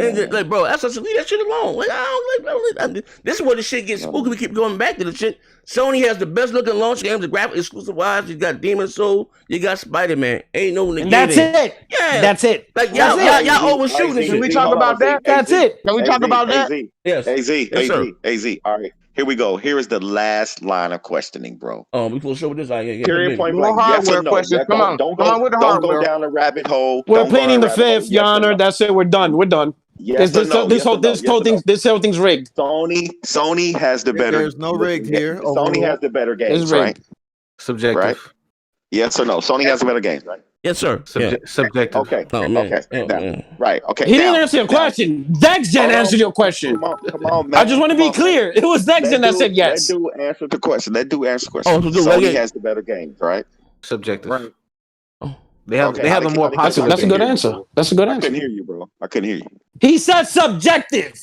bro, that's just leave that shit alone. Like, I don't like, this is where the shit gets spooky. We keep going back to the shit. Sony has the best looking launch games, the graphic exclusive wise. You got Demon Soul, you got Spider-Man. Ain't no negating. That's it. Yeah, that's it. Like y'all overshooting this shit. Can we talk about that? That's it. Can we talk about that? Yes. AZ. All right, here we go. Here is the last line of questioning, bro. We full show with this. Period, point blank. Yes or no? Come on. Don't Come on with the don't go hardware. down the rabbit hole. We're Don't go pleading down the rabbit hole. fifth, Your Honor. That's it. We're done. We're done. Yes this or no? this whole thing's rigged. Sony has the better. There's no rigged here. Sony has the better games, right? Subjective. Right? Yes or no? Sony has the better games, right? Yes, sir. Subjective. Okay. Right. Okay. He didn't answer your question. Next Gen answered your question. Come on, man. I just want to be clear. It was Next Gen that said yes. Let dude answer the question. Oh, Sony has the better games, right? Subjective. Right. They have the more popular. That's a good answer. That's a good answer. I couldn't hear you, bro. I couldn't hear you. He said subjective.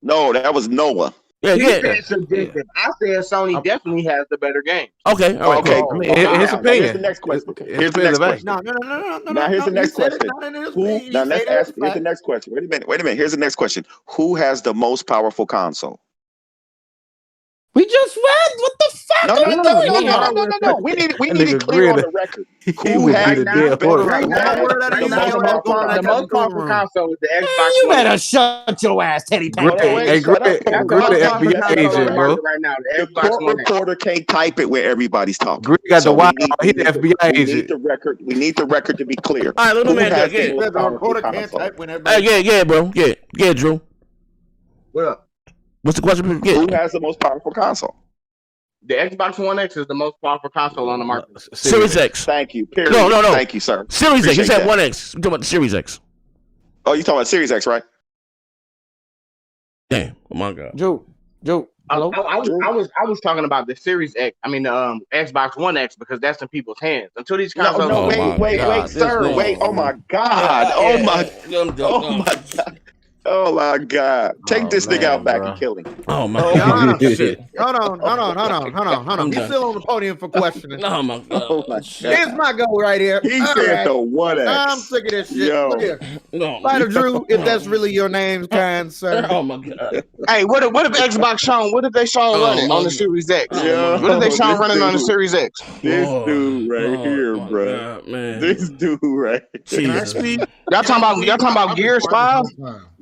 No, that was Noah. He said subjective. I said Sony definitely has the better game. Okay. All right. Okay. Cool. His opinion. Here's the next question. Here's the next question. No. Now here's the next question. Now let's ask. Here's the next question. Wait a minute. Here's the next question. Who has the most powerful console? We just read. What the fuck? No. We need it clear on the record. Who has the most powerful console is the Xbox You One. better shut your ass, Teddy Pat. Hey, Grit, FBI agent, bro. Right now, the The Xbox court One. reporter can't type it where everybody's talking. Grit got the we wild. need- He the FBI We agent. need the record. We need the record to be clear. All right, little Who man, has yeah. the most The powerful reporter can't console? type when everybody. Yeah, bro. Yeah, Drew. What up? What's the question? Who has the most powerful console? The Xbox One X is the most powerful console on the market. Series X. Thank you. Period. No. Thank you, sir. Series X. You Appreciate said that. 1X. I'm talking about the Series X. Oh, you talking about Series X, right? Damn. Oh my God. Joe. Hello. I was talking about the Series X. I mean, the Xbox One X, because that's in people's hands. Until these consoles. No, wait, sir. Wait. Oh my God. Oh my God. Oh my God! Take this nigga out back and kill him. Oh my God! Hold on. He's still on the podium for questioning. Oh my God! Oh my God. Here's my goal right here. He All said right. the 1X. I'm sick of this shit. Yo. Look here. No. Spider Drew, if that's really your name, kind sir. Oh my God! Hey, what if Xbox shown? What if they shown running on the Series X? Yeah. What if they shown running on the Series X? This dude right here, bro. God, man. This dude right Can I here. speak? Y'all talking about Gears 5?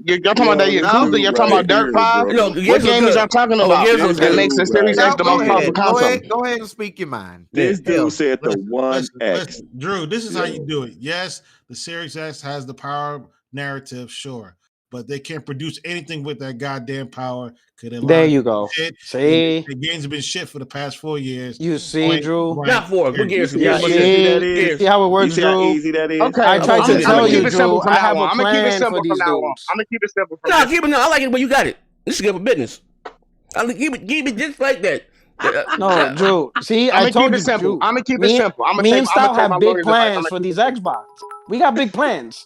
Y'all talking about that Yakuza? Y'all talking about Dirt 5? You know, What Gears game is is y'all talking Oh, about? Gears is That good. makes the Series X the most powerful console. Go ahead and speak your mind. This dude said the 1X. Listen, Drew, this is how you do it. Yes, the Series X has the power narrative, sure, but they can't produce anything with that goddamn power. There you go. Shit. See? The games have been shit for the past 4 years. You see, Drew? Not 4. What Gears? Yeah, see how it works, You see how Drew? easy that is? Okay, I tried to tell you, Drew. I have a I'm gonna keep it plan simple for from these now on. dudes. I'm gonna keep it simple from No, now keep it. No, I like it when you got it. This is good for business. I like keep it just like that. No, Drew. See, I'm I told gonna keep you, it simple. Drew. I'm gonna keep it simple. I'm Me and Stout take my have big lawyer's advice. plans for these Xbox. We got big plans.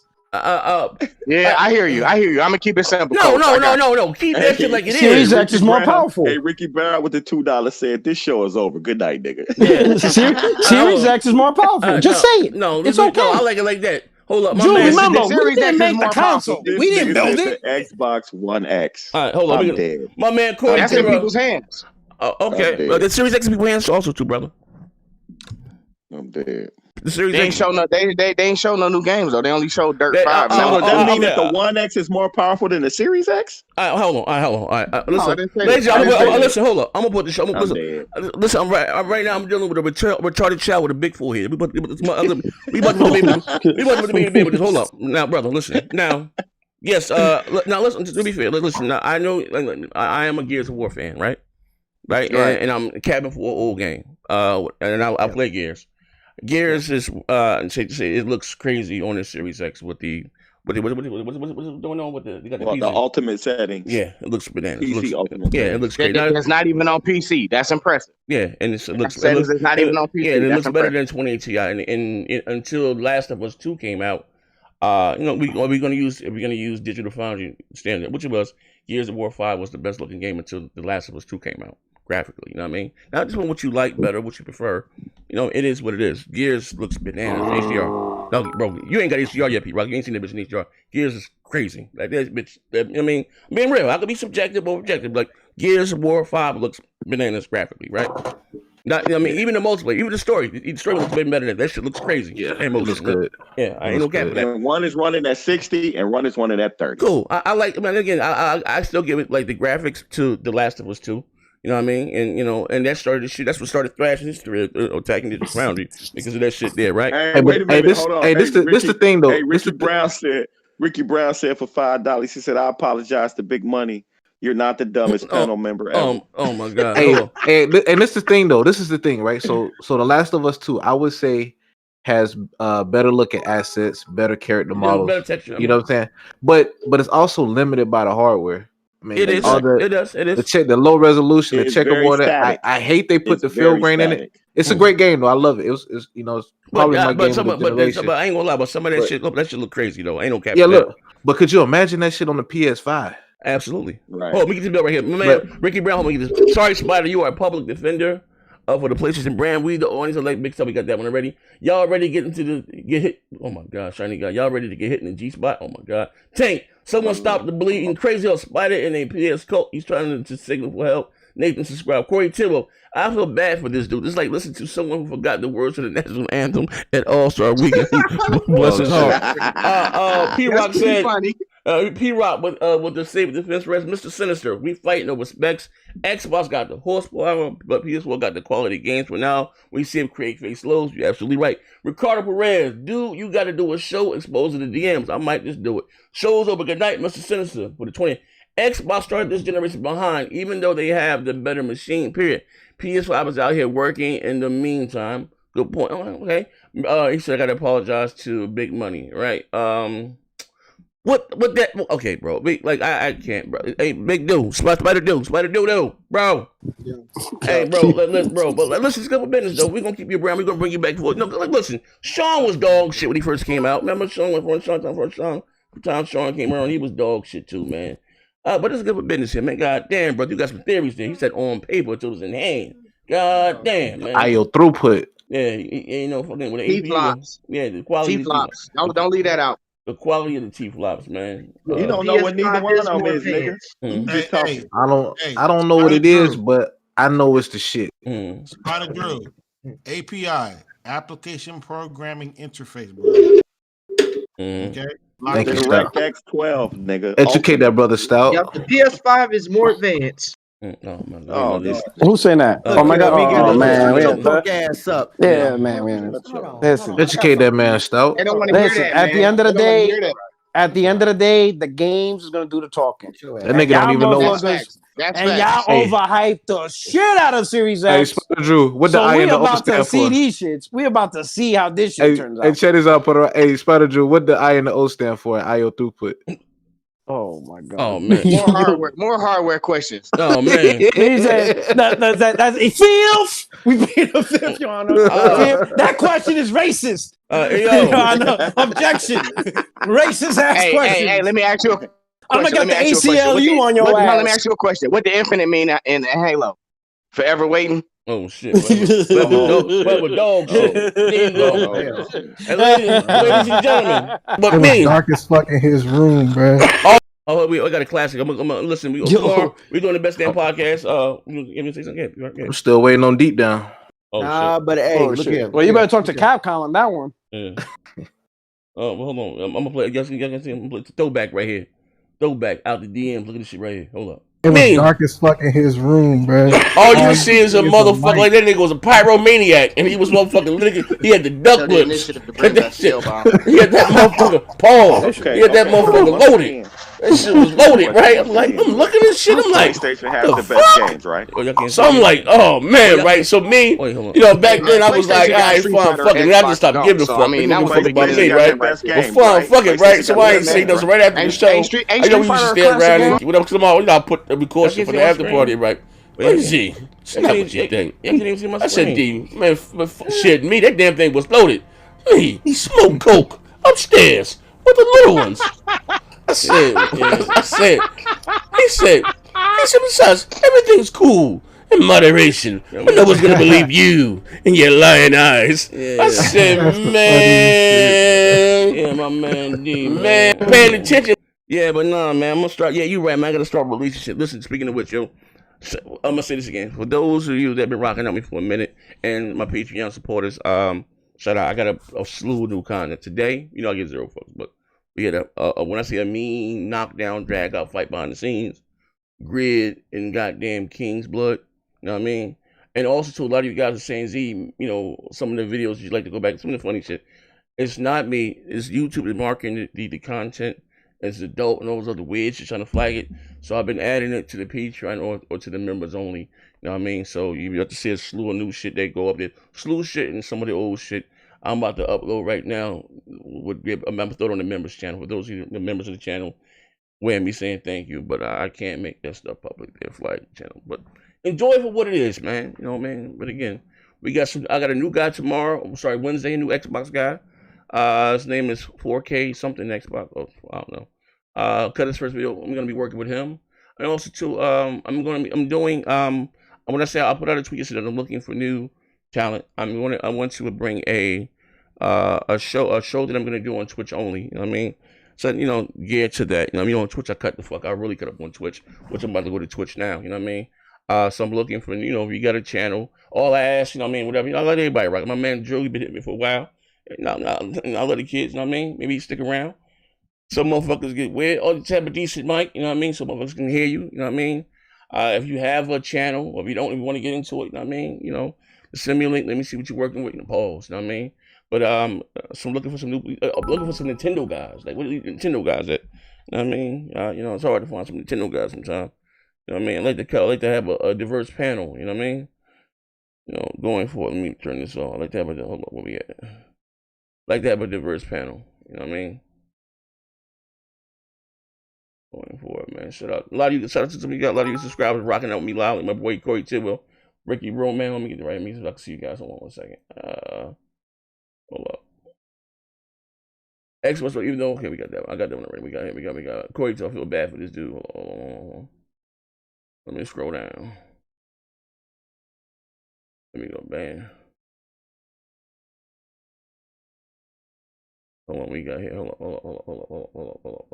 Yeah, I hear you. I'm gonna keep it simple. No. Coach. Keep that shit like it is. Series X is more powerful. Hey, Ricky Barrett with the $2 said, "This show is over. Good night, nigga." Series X is more powerful. Just say it. No, it's okay. No, I like it like that. Hold up, my Drew, man. remember, we Series didn't X make is the more console. powerful. We didn't build This it. nigga said Xbox One X. All right, hold on. I'm dead. My man Corey That's in Tira. people's hands. Okay, well, the Series X people hands also too, brother. I'm dead. The Series They ain't X. show no. They ain't show no new games though. They only showed Dirt 5. So does that mean that okay. the One X is more powerful than the Series X? Hold on. All right, listen, I didn't say ladies, that. listen. Hold up. I'm gonna put this. I'm Listen. I'm right now. I'm dealing with a retarded child with a big forehead. We about to put the baby. Just hold up. Now, brother, listen. Now, yes. Now, listen. To be fair, listen. Now, I know I am a Gears of War fan, right? Right. And I'm a cabin for an old game. And I play Gears. Gears is it looks crazy on the Series X with the what's going on with the ultimate settings. Yeah, it looks bananas. PC ultimate. Yeah, it looks great. It's not even on PC. That's impressive. Yeah, and it looks it's not even on PC. Yeah, and it That's looks better impressive. than 2080 Ti. And until Last of Us 2 came out, we're gonna use Digital Foundry standard, which it was. Gears of War 5 was the best looking game until The Last of Us 2 came out. Graphically, you know what I mean? Not just what you like better, what you prefer. You know, it is what it is. Gears looks bananas, HDR. No, bro, you ain't got HDR yet, P-Rock. You ain't seen that bitch in HDR. Gears is crazy. Like that bitch. I mean, being real, I could be subjective or objective. Like Gears of War 5 looks bananas graphically, right? Not, I mean, even the multiplayer, even the story looks way better than that. Shit looks crazy. Yeah, it looks good. Yeah, I ain't no cap for that. And one is running at 60 and one is running at 30. Cool. I like. I mean, again, I still give it like the graphics to The Last of Us 2. You know what I mean? And and that started the shit. That's what started Thrashing history, attacking the Foundry because of that shit there, right? Hey, wait a minute. Hold on. This the thing though. Hey, Ricky Brown said for $5, he said, "I apologize to Big Money. You're not the dumbest panel member ever." Oh my god. And this is the thing though. This is the thing, right? So The Last of Us 2, I would say, has better looking assets, better character models. Better texture. You know what I'm saying? But it's also limited by the hardware. I mean, it is. It is. The low resolution, the It's checkerboard. very I hate they put It's the field very grain in it. static. It's a great game though. I love it. It's probably my game of the generation. But I ain't gonna lie, but some of that shit look crazy though. Ain't no cap. Yeah, look. But could you imagine that shit on the PS5? Absolutely. Right. Oh, let me get this bill right here. My man, Ricky Brown, let me get this. Sorry, Spider, you are a public defender for the PlayStation brand. We the audience like big stuff. We got that one already. Y'all ready to get hit? Oh my god, shiny guy. Y'all ready to get hit in the G spot? Oh my god. Tank, someone stop the bleeding. Crazy old Spider in a PS cult. He's trying to signal for help. Nathan, subscribe. Corey Tibble, I feel bad for this dude. It's like listening to someone who forgot the words of the national anthem at All-Star Weekend. Bless his heart. P-Rock said, P-Rock with the Saber Defense Rest, Mr. Sinister, we fighting over specs. Xbox got the horsepower, but PS4 got the quality games. For now, we see him create face lows. You're absolutely right. Ricardo Perez, dude, you got to do a show exposing the DMs. I might just do it. Show's over. Good night, Mr. Sinister, for the 20th. Xbox started this generation behind, even though they have the better machine, period. PS5 is out here working in the meantime. Good point. Okay. He said I gotta apologize to Big Money, right? What that? Okay, bro. Like I can't, bro. Hey, big dude, spider dude, bro. Yeah. Hey, bro, let's just go for business though. We're gonna keep you around. We're gonna bring you back forward. No, like listen, Sean was dog shit when he first came out. Remember Sean first time Sean came around, he was dog shit too, man. But let's get for business here, man. God damn, bro, you got some theories there. He said on paper until it was in hand. God damn, man. IO throughput. Yeah, you know, fucking with the T-flops. Yeah, the quality. T-flops. Don't leave that out. The quality of the T-flops, man. You don't know what neither one of them is, nigga. I don't know what it is, but I know it's the shit. Spider Drew, API, application programming interface, bro. Okay. Thank you, Stout. DirectX 12, nigga. Educate that brother, Stout. Yep, the PS5 is more advanced. Who's saying that? Oh my god! Oh man, Fuck ass up. Yeah, man. Listen, educate that man, Stout. Listen, at the end of the day, the games is gonna do the talking. That nigga don't even know what. And y'all overhyped the shit out of Series X. Hey, Spider Drew, what the I and the O stand for? We about to see these shits. We about to see how this shit turns out. Hey, check this out. Hey, Spider Drew, what the I and the O stand for? IO throughput. Oh my god. Oh man. More hardware questions. Oh man. He said that's a filth. We beat a fifth, Your Honor. That question is racist. Your Honor. Objection. Racist ass question. Hey, let me ask you. I'm gonna get the ACLU on your ass. Let me ask you a question. What the infinite mean in Halo? Forever waiting? Oh shit! What with dog shit? And ladies and gentlemen, but me, dark as fuck in his room, bro. Oh, we got a classic. I'm gonna listen. We're doing the best damn podcast. You say something? I'm still waiting on Deep Down. Oh, but hey, look here. Well, you better talk to Capcom on that one. Yeah. Well, hold on. I'm gonna play. You guys can see. I'm gonna play throwback right here. Throwback out the DMs. Look at this shit right here. Hold up. It was dark as fuck in his room, bro. All you see is a motherfucker like that nigga was a pyromaniac, and he was motherfucking nigga. He had the duck lips. He had that motherfucker pause. He had that motherfucker loaded. That shit was loaded, right? I'm looking at this shit. I'm like, PlayStation has the best games, right? So I'm like, oh man, right? So me, you know, back then I was like, all right, fine, fuck it. And I just stopped giving a fuck. I mean, that was fucking about me, right? Well, fine, fuck it, right? So I ain't saying nothing right after the show. I know we used to stand around and whatever. Come on, you know, I put a record shit for the after party, right? Let me see. I said, D, man, shit, me, that damn thing was loaded. Me, he smoked coke upstairs with the little ones. He said, besides, everything's cool. Moderation. No one's gonna believe you and your lying eyes. I said, man. Yeah, my man D, man. Paying attention. Yeah, but nah, man. I'm gonna start. Yeah, you right, man. I gotta start a relationship. Listen, speaking of which, yo, I'm gonna say this again. For those of you that been rocking out me for a minute and my Patreon supporters, shout out. I got a slew of new content today. You know, I get zero fucks, but we had when I say a mean knockdown, drag out fight behind the scenes, Grid and goddamn King's Blood. You know what I mean? And also, to a lot of you guys are saying, Z, you know, some of the videos you like to go back, some of the funny shit. It's not me. It's YouTube that's marking the content. It's adult and those other weird shit trying to flag it. So I've been adding it to the Patreon or to the members only. You know what I mean? So you have to see a slew of new shit that go up there. Slew of shit and some of the old shit I'm about to upload right now. I'm about to throw it on the members channel. For those of you, the members of the channel, wear me saying thank you. But I can't make that stuff public there, flag the channel. But enjoy it for what it is, man. You know what I mean? But again, I got a new guy tomorrow. I'm sorry, Wednesday, a new Xbox guy. His name is 4K something Xbox. Oh, I don't know. Cut his first video. I'm gonna be working with him, and also too. When I say I'll put out a tweet yesterday that I'm looking for new talent. I want to bring a show that I'm gonna do on Twitch only. You know what I mean? So geared to that. You know, I mean, on Twitch I cut the fuck. I really cut up on Twitch, which I'm about to go to Twitch now. You know what I mean? So I'm looking for, if you got a channel, all I ask, you know what I mean, whatever, I let everybody rock. My man Drew, he been hitting me for a while. I'll let the kids, you know what I mean, maybe stick around. Some motherfuckers get weird. Oh, just have a decent mic, you know what I mean, so motherfuckers can hear you, you know what I mean. If you have a channel, or if you want to get into it, you know what I mean, send me a link, let me see what you're working with, pause, you know what I mean. But so I'm looking for some Nintendo guys. Like, what are these Nintendo guys at? You know what I mean? It's hard to find some Nintendo guys sometimes. You know what I mean? I like to have a diverse panel, you know what I mean? Going for it. Let me turn this on. I like to have hold on, where we at? Like to have a diverse panel, you know what I mean? Going for it, man. Shout out to some of you, got a lot of you subscribers rocking out with me loudly. My boy Corey Tidwell, Ricky Roman. Let me get the right music so I can see you guys. Hold on 1 second. Hold up. Xbox, even though, okay, we got that one. I got that one already. We got Corey Tidwell. I feel bad for this dude. Hold on. Let me scroll down. Let me go, bam. Hold on, we got here. Hold on.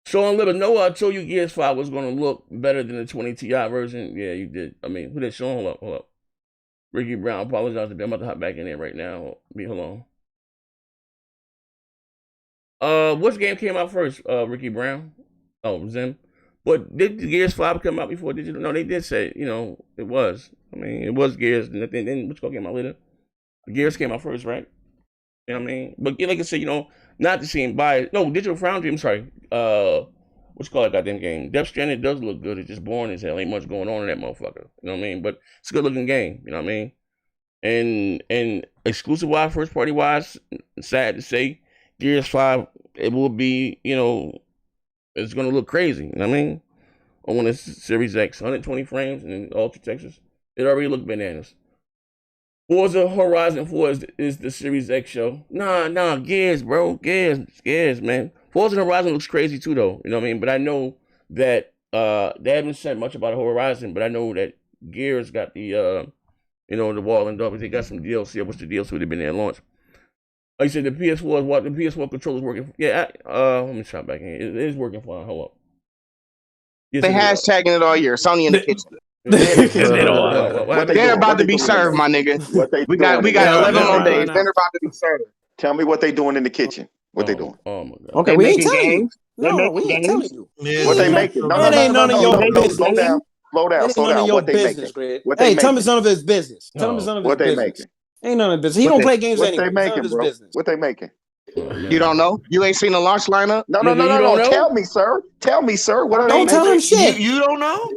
So Unlimited, Noah, I told you Gears 5 was going to look better than the 20 Ti version. Yeah, you did. I mean, who did Sean? Hold up. Ricky Brown, apologize to me. I'm about to hop back in there right now. Hold on. Which game came out first? Ricky Brown? Oh, Zim. But did Gears 5 come out before? Did you? No, they did say, it was. I mean, it was Gears. And then which one came out later? Gears came out first, right? You know what I mean? But like I said, not the same bias. No, Digital Foundry, I'm sorry. What's called that goddamn game? Death Stranding does look good. It's just boring as hell. Ain't much going on in that motherfucker. You know what I mean? But it's a good looking game. You know what I mean? And exclusive wise, first party wise, sad to say, Gears 5, it will be, it's gonna look crazy. You know what I mean? On the Series X, 120 frames and then Ultra Textures. It already looked bananas. Forza Horizon 4 is the Series X show. Nah, Gears, bro. Gears, man. Forza Horizon looks crazy too, though. You know what I mean? But I know that they haven't said much about Horizon, but I know that Gears got the, the wall and dog. They got some DLC. What's the DLC they've been there at launch? Like I said, the PS4 is what the PS4 controller's working. Yeah, let me try back in. It is working fine. Hold up. Yes, they hashtagging it all year. Sony in the kitchen. They're about to be served, my nigga. We got 11 more days. They're about to be served. Tell me what they doing in the kitchen. What they doing? Oh my god. Okay, we ain't telling you. No, we ain't telling you. What they making? No, it ain't none of your business. Slow down. What they making? Hey, tell me some of his business. Tell me some of his business. What they making? Ain't none of his business. He don't play games anyway. What they making, bro? What they making? You don't know? You ain't seen the launch lineup? No. Tell me, sir. What are they making? Don't tell him shit. You don't know?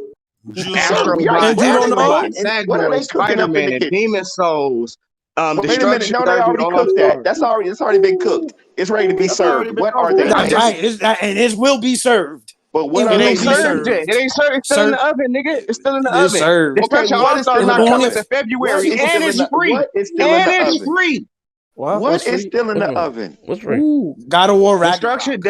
You don't know? Spider-Man and Demon Souls. Wait a minute. No, they already cooked that. It's already been cooked. It's ready to be served. What are they? And it will be served. But what it ain't served yet. It ain't served. It's still in the oven, nigga. It's still in the oven. Served. The special All-Stars not coming to February. And it's free. And it's free. What is still in the oven? What's free? Ooh, God of War Destruction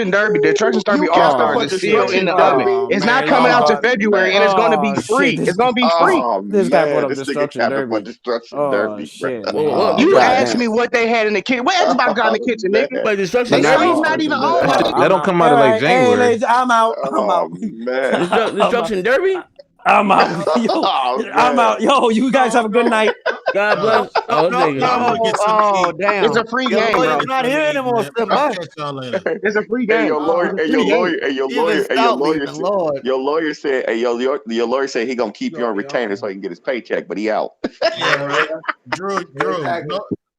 Derby All Stars is still in the oven. It's not coming out to February, and it's going to be free. It's going to be free. This guy put up Destruction Derby. Derby. Shit. You asked me what they had in the kitchen. What Xbox got in the kitchen, nigga? But Destruction Derby's not even on. That don't come out of like January. I'm out. Destruction Derby? I'm out. Yo, I'm out. Yo, you guys have a good night. God bless. Oh, damn. It's a free game, bro. You're not here anymore. It's a free game. Hey, your lawyer said, your lawyer said he gonna keep you on retainer so he can get his paycheck, but he out. Yeah, right. Drew,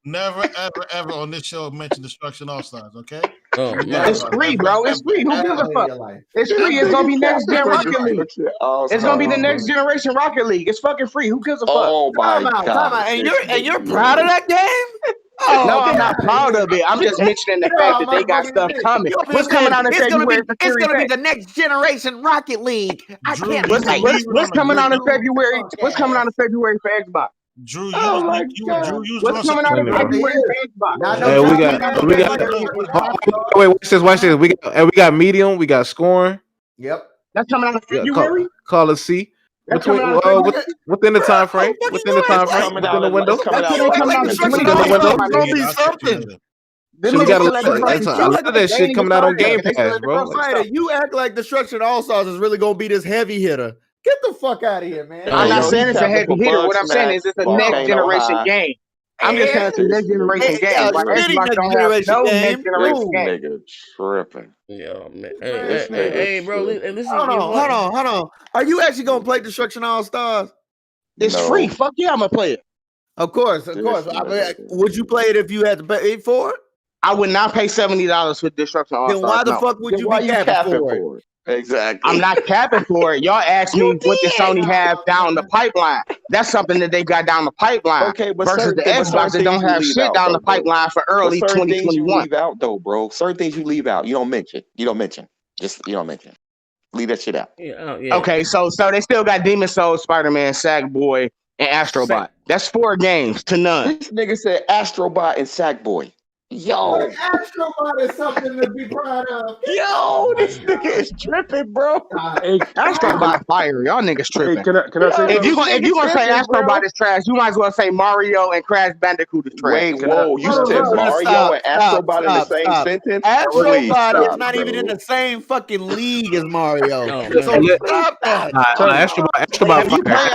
never, ever on this show mention Destruction All Stars, okay? It's free, bro. It's free. Who gives a fuck? It's free. It's gonna be next gen Rocket League. It's gonna be the next generation Rocket League. It's fucking free. Who gives a fuck? Oh my God! And you're proud of that game? No, I'm not proud of it. I'm just mentioning the fact that they got stuff coming. What's coming out in February? It's gonna be the next generation Rocket League. I can't wait. What's coming out in February? What's coming out in February for Xbox? Drew, what's coming out in February for Xbox? Watch this. We got medium, we got scoring. Yep. That's coming out in February? Call it C. Within the time frame. Within the window. It's gonna be something. So we got a lot of that shit coming out on Game Pass, bro. You act like Destruction All Stars is really gonna be this heavy hitter. Get the fuck out of here, man. I'm not saying it's a heavy hitter. What I'm saying is it's a next generation game. I'm just saying it's a next generation game. Like Xbox don't have no next generation game. Nigga tripping. Yo, man. Hey, bro. Listen, hold on. Are you actually gonna play Destruction All Stars? It's free. Fuck yeah, I'm gonna play it. Of course. Would you play it if you had to pay for it? I would not pay $70 for Destruction All Stars. Then why the fuck would you be capping for it? Exactly. I'm not capping for it. Y'all asked me what does Sony have down the pipeline. That's something that they got down the pipeline. Okay, but versus the Xbox that don't have shit down the pipeline for early 2021. You leave out though, bro. Certain things you leave out. You don't mention. Just you don't mention. Leave that shit out. Yeah. Okay, so they still got Demon Souls, Spider-Man, Sackboy, and Astrobot. That's 4 games to none. This nigga said Astrobot and Sackboy. Yo, Astrobot is something to be proud of. Yo, this nigga is tripping, bro. Hey, Astrobot fire. Y'all niggas tripping. Hey, can I say if you gonna say Astrobot is trash, you might as well say Mario and Crash Bandicoot is trash. Wait, whoa, you said Mario and Astrobot in the same sentence? Astrobot is not even in the same fucking league as Mario. So stop that. Astrobot. Have you played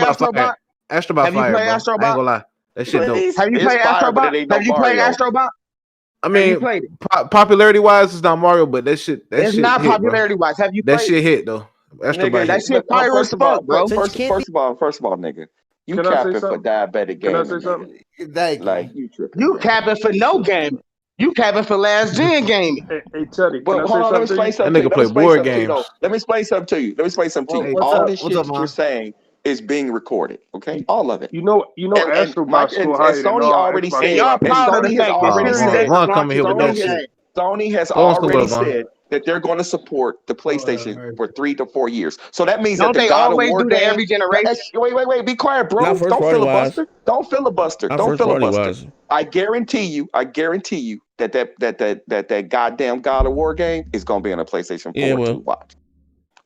Astrobot? Astrobot fire, bro. I ain't gonna lie. That shit dope. Have you played Astrobot? Have you played Astrobot? I mean, popularity wise, it's not Mario, but that shit. It's not popularity wise. Have you played? That shit hit though. That shit fire as fuck, bro. First of all, nigga, you capping for diabetic gaming. Can I say something? Like you tripping. You capping for no gaming. You capping for last gen gaming. Hey, Teddy. But hold on, let me explain something. That nigga play board games. Let me explain something to you. All this shit you're saying is being recorded, okay? All of it. You know, Astrobot's still higher than Sony already said. Sony has already said that they're going to support the PlayStation for 3 to 4 years. So that means that the God of War do that every generation. Wait, be quiet, bro. Don't filibuster. I guarantee you that goddamn God of War game is going to be on a PlayStation 4 to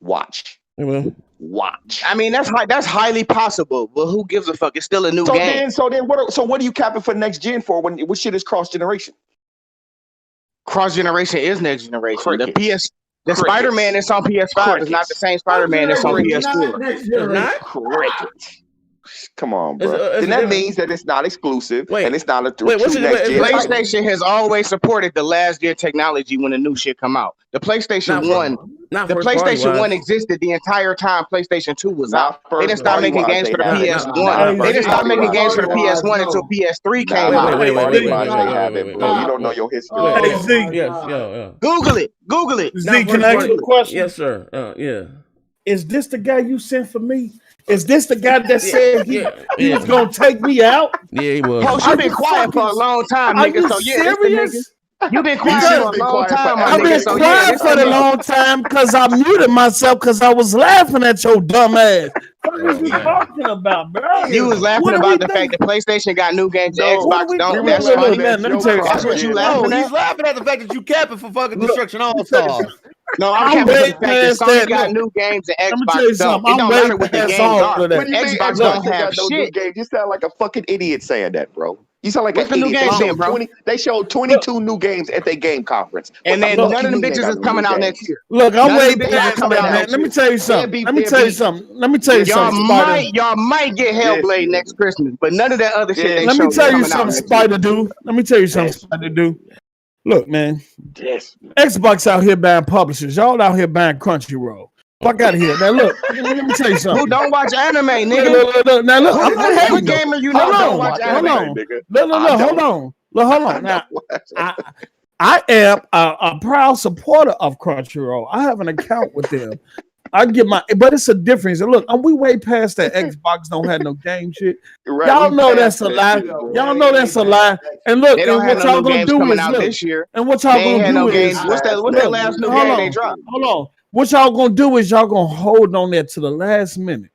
watch. Watch. I mean, that's highly possible, but who gives a fuck? It's still a new game. So what are you capping for next gen for when what shit is cross generation? Cross generation is next generation. The Spider-Man that's on PS5 is not the same Spider-Man that's on PS4. Come on, bro. Then that means that it's not exclusive and it's not a true next gen. PlayStation has always supported the last gen technology when the new shit come out. The PlayStation 1 existed the entire time PlayStation 2 was out. They didn't start making games for the PS1. They didn't start making games for the PS1 until PS3 came out. You don't know your history. Google it. Z, can I ask you a question? Yes, sir. Yeah. Is this the guy you sent for me? Is this the guy that said he was gonna take me out? Yeah, he was. Post, you've been quiet for a long time, nigga. Are you serious? You've been quiet for a long time. I've been quiet for a long time because I muted myself because I was laughing at your dumb ass. is you talking about, bro? You was laughing about the fact that PlayStation got new games, the Xbox don't. That's funny. That's what you laughing at. He's laughing at the fact that you capping for fucking Destruction All Stars. No, I'm capping for the fact that Sony got new games and Xbox don't. It don't matter what the games are. Xbox don't have shit. You sound like a fucking idiot saying that, bro. You sound like What's an the new idiot. games then, bro? They showed 22 new games at their game conference. And then none of them bitches is coming out next year. Look, I'm way past that, man. Let me tell you something. Y'all might get Hellblade next Christmas, but none of that other shit. Let me tell you something, Spider Dude. Let me tell you something, Spider Dude. Look, man. Yes. Xbox out here buying publishers. Y'all out here buying Crunchyroll. Fuck out of here. Now look, let me tell you something. Who don't watch anime, nigga? Look, now look, I'm not hating. What gamer you know don't watch anime, nigga? Look, hold on. Look, hold on. Now, I am a proud supporter of Crunchyroll. I have an account with them. I get but it's a difference. And look, we way past that. Xbox don't have no game shit. Right, y'all know that's a lie. Y'all know that's a lie. And look, and what y'all gonna do is look. This year. And what y'all gonna do is what's that last new game they dropped? Hold on. What y'all gonna do is y'all gonna hold on there to the last minute,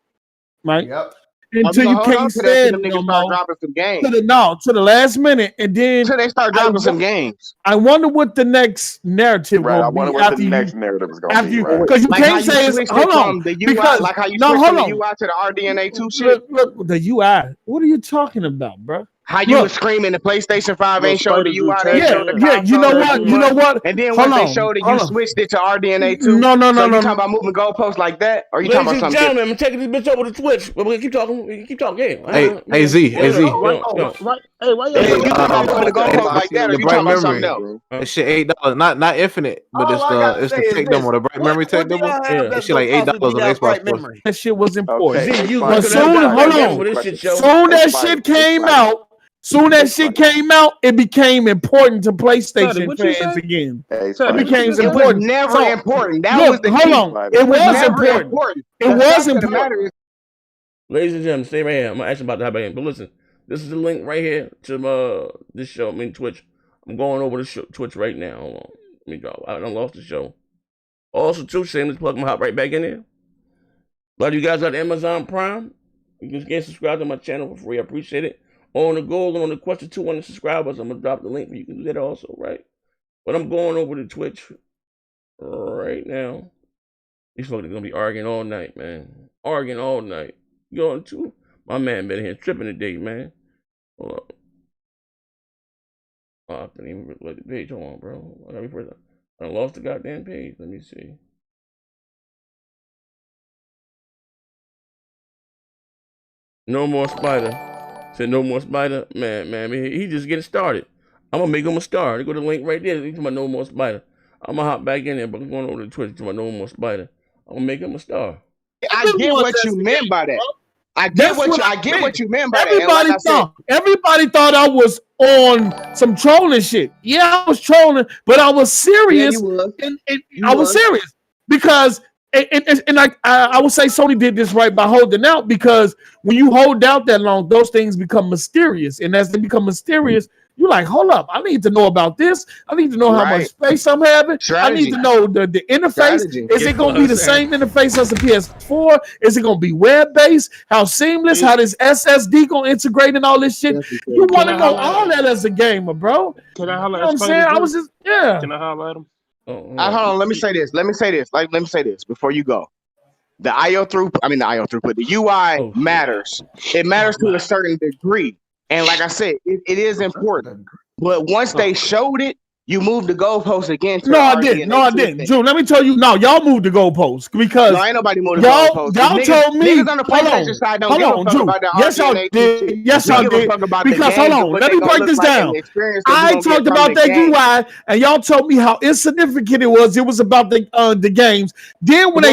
right? Yep. Until you can't stand them niggas start dropping some games. To the last minute, and then until they start dropping some games. I wonder what the next narrative Right, I will be wonder what the next narrative is going to be. Because you can't say it's hold on. Because like how you switched from the UI to the Rdna 2 shit. Look, the UI. What are you talking about, bro? How you was screaming the PlayStation 5 ain't showed the UI, they showed the console. Yeah, you know what? And then when they showed it, you switched it to Rdna 2. No. You talking about moving goalposts like that? Or you talking about something different? Gentlemen, I'm taking this bitch over to Twitch. We're gonna keep talking. Hey, Z. Hey, why you talking about moving goalposts like that? Or you talking about something else? That shit $8, not infinite, but it's the tech demo, the bright memory tech demo. That shit like $8 on Xbox. That shit was important. Okay. Soon that shit came out. Soon that shit came out, it became important to PlayStation fans again. It became important. It was never important. That was the key. Hold on. It was important. It was important. Ladies and gentlemen, stay right here. I'm gonna ask you about the hot but listen, this is the link right here to this show. Twitch. I'm going over to Twitch right now. Hold on. Let me drop. I lost the show. Also, too, shameless plug. I'm hop right back in there. A lot of you guys got Amazon Prime. You can get subscribed to my channel for free. I appreciate it. On the goal and on the quest of 200 subscribers, I'm gonna drop the link, but you can do that also, right? But I'm going over to Twitch right now. These fuckers gonna be arguing all night, man. Arguing all night. Going to my man been here tripping today, man. Hold up. Oh, I couldn't even let the page. Hold on, bro. I gotta be first. I lost the goddamn page. Let me see. No more Spider. Said no more Spider. Man, he just getting started. I'm gonna make him a star. They go to the link right there. He's my no more Spider. I'm gonna hop back in there, but I'm going over to Twitch to my no more Spider. I'm gonna make him a star. I get what you meant by that. I get what you meant by that. Everybody thought I was on some trolling shit. Yeah, I was trolling, but I was serious. I was serious because. And I would say Sony did this right by holding out, because when you hold out that long, those things become mysterious. And as they become mysterious, you're like, hold up, I need to know about this. I need to know how much space I'm having. I need to know the interface. Is it going to be the same interface as the PS4? Is it going to be web-based? How seamless? How this SSD going to integrate and all this shit? You want to know all that as a gamer, bro. Can I holler at what I'm saying? I was just, Can I holler at him? Hold on, let me say this. Let me say this before you go. The the UI matters. It matters to a certain degree. And like I said, it is important. But once they showed it, you moved the goalpost again. I didn't. June, let me tell you, y'all moved the goalpost because ain't nobody moved the goalpost. Y'all told me. Niggas on the PlayStation side don't give a fuck about the Yes, y'all did. Yes, y'all did. Because hold on, let me break this down. I talked about that UI, and y'all told me how insignificant it was. It was about the games. Then when they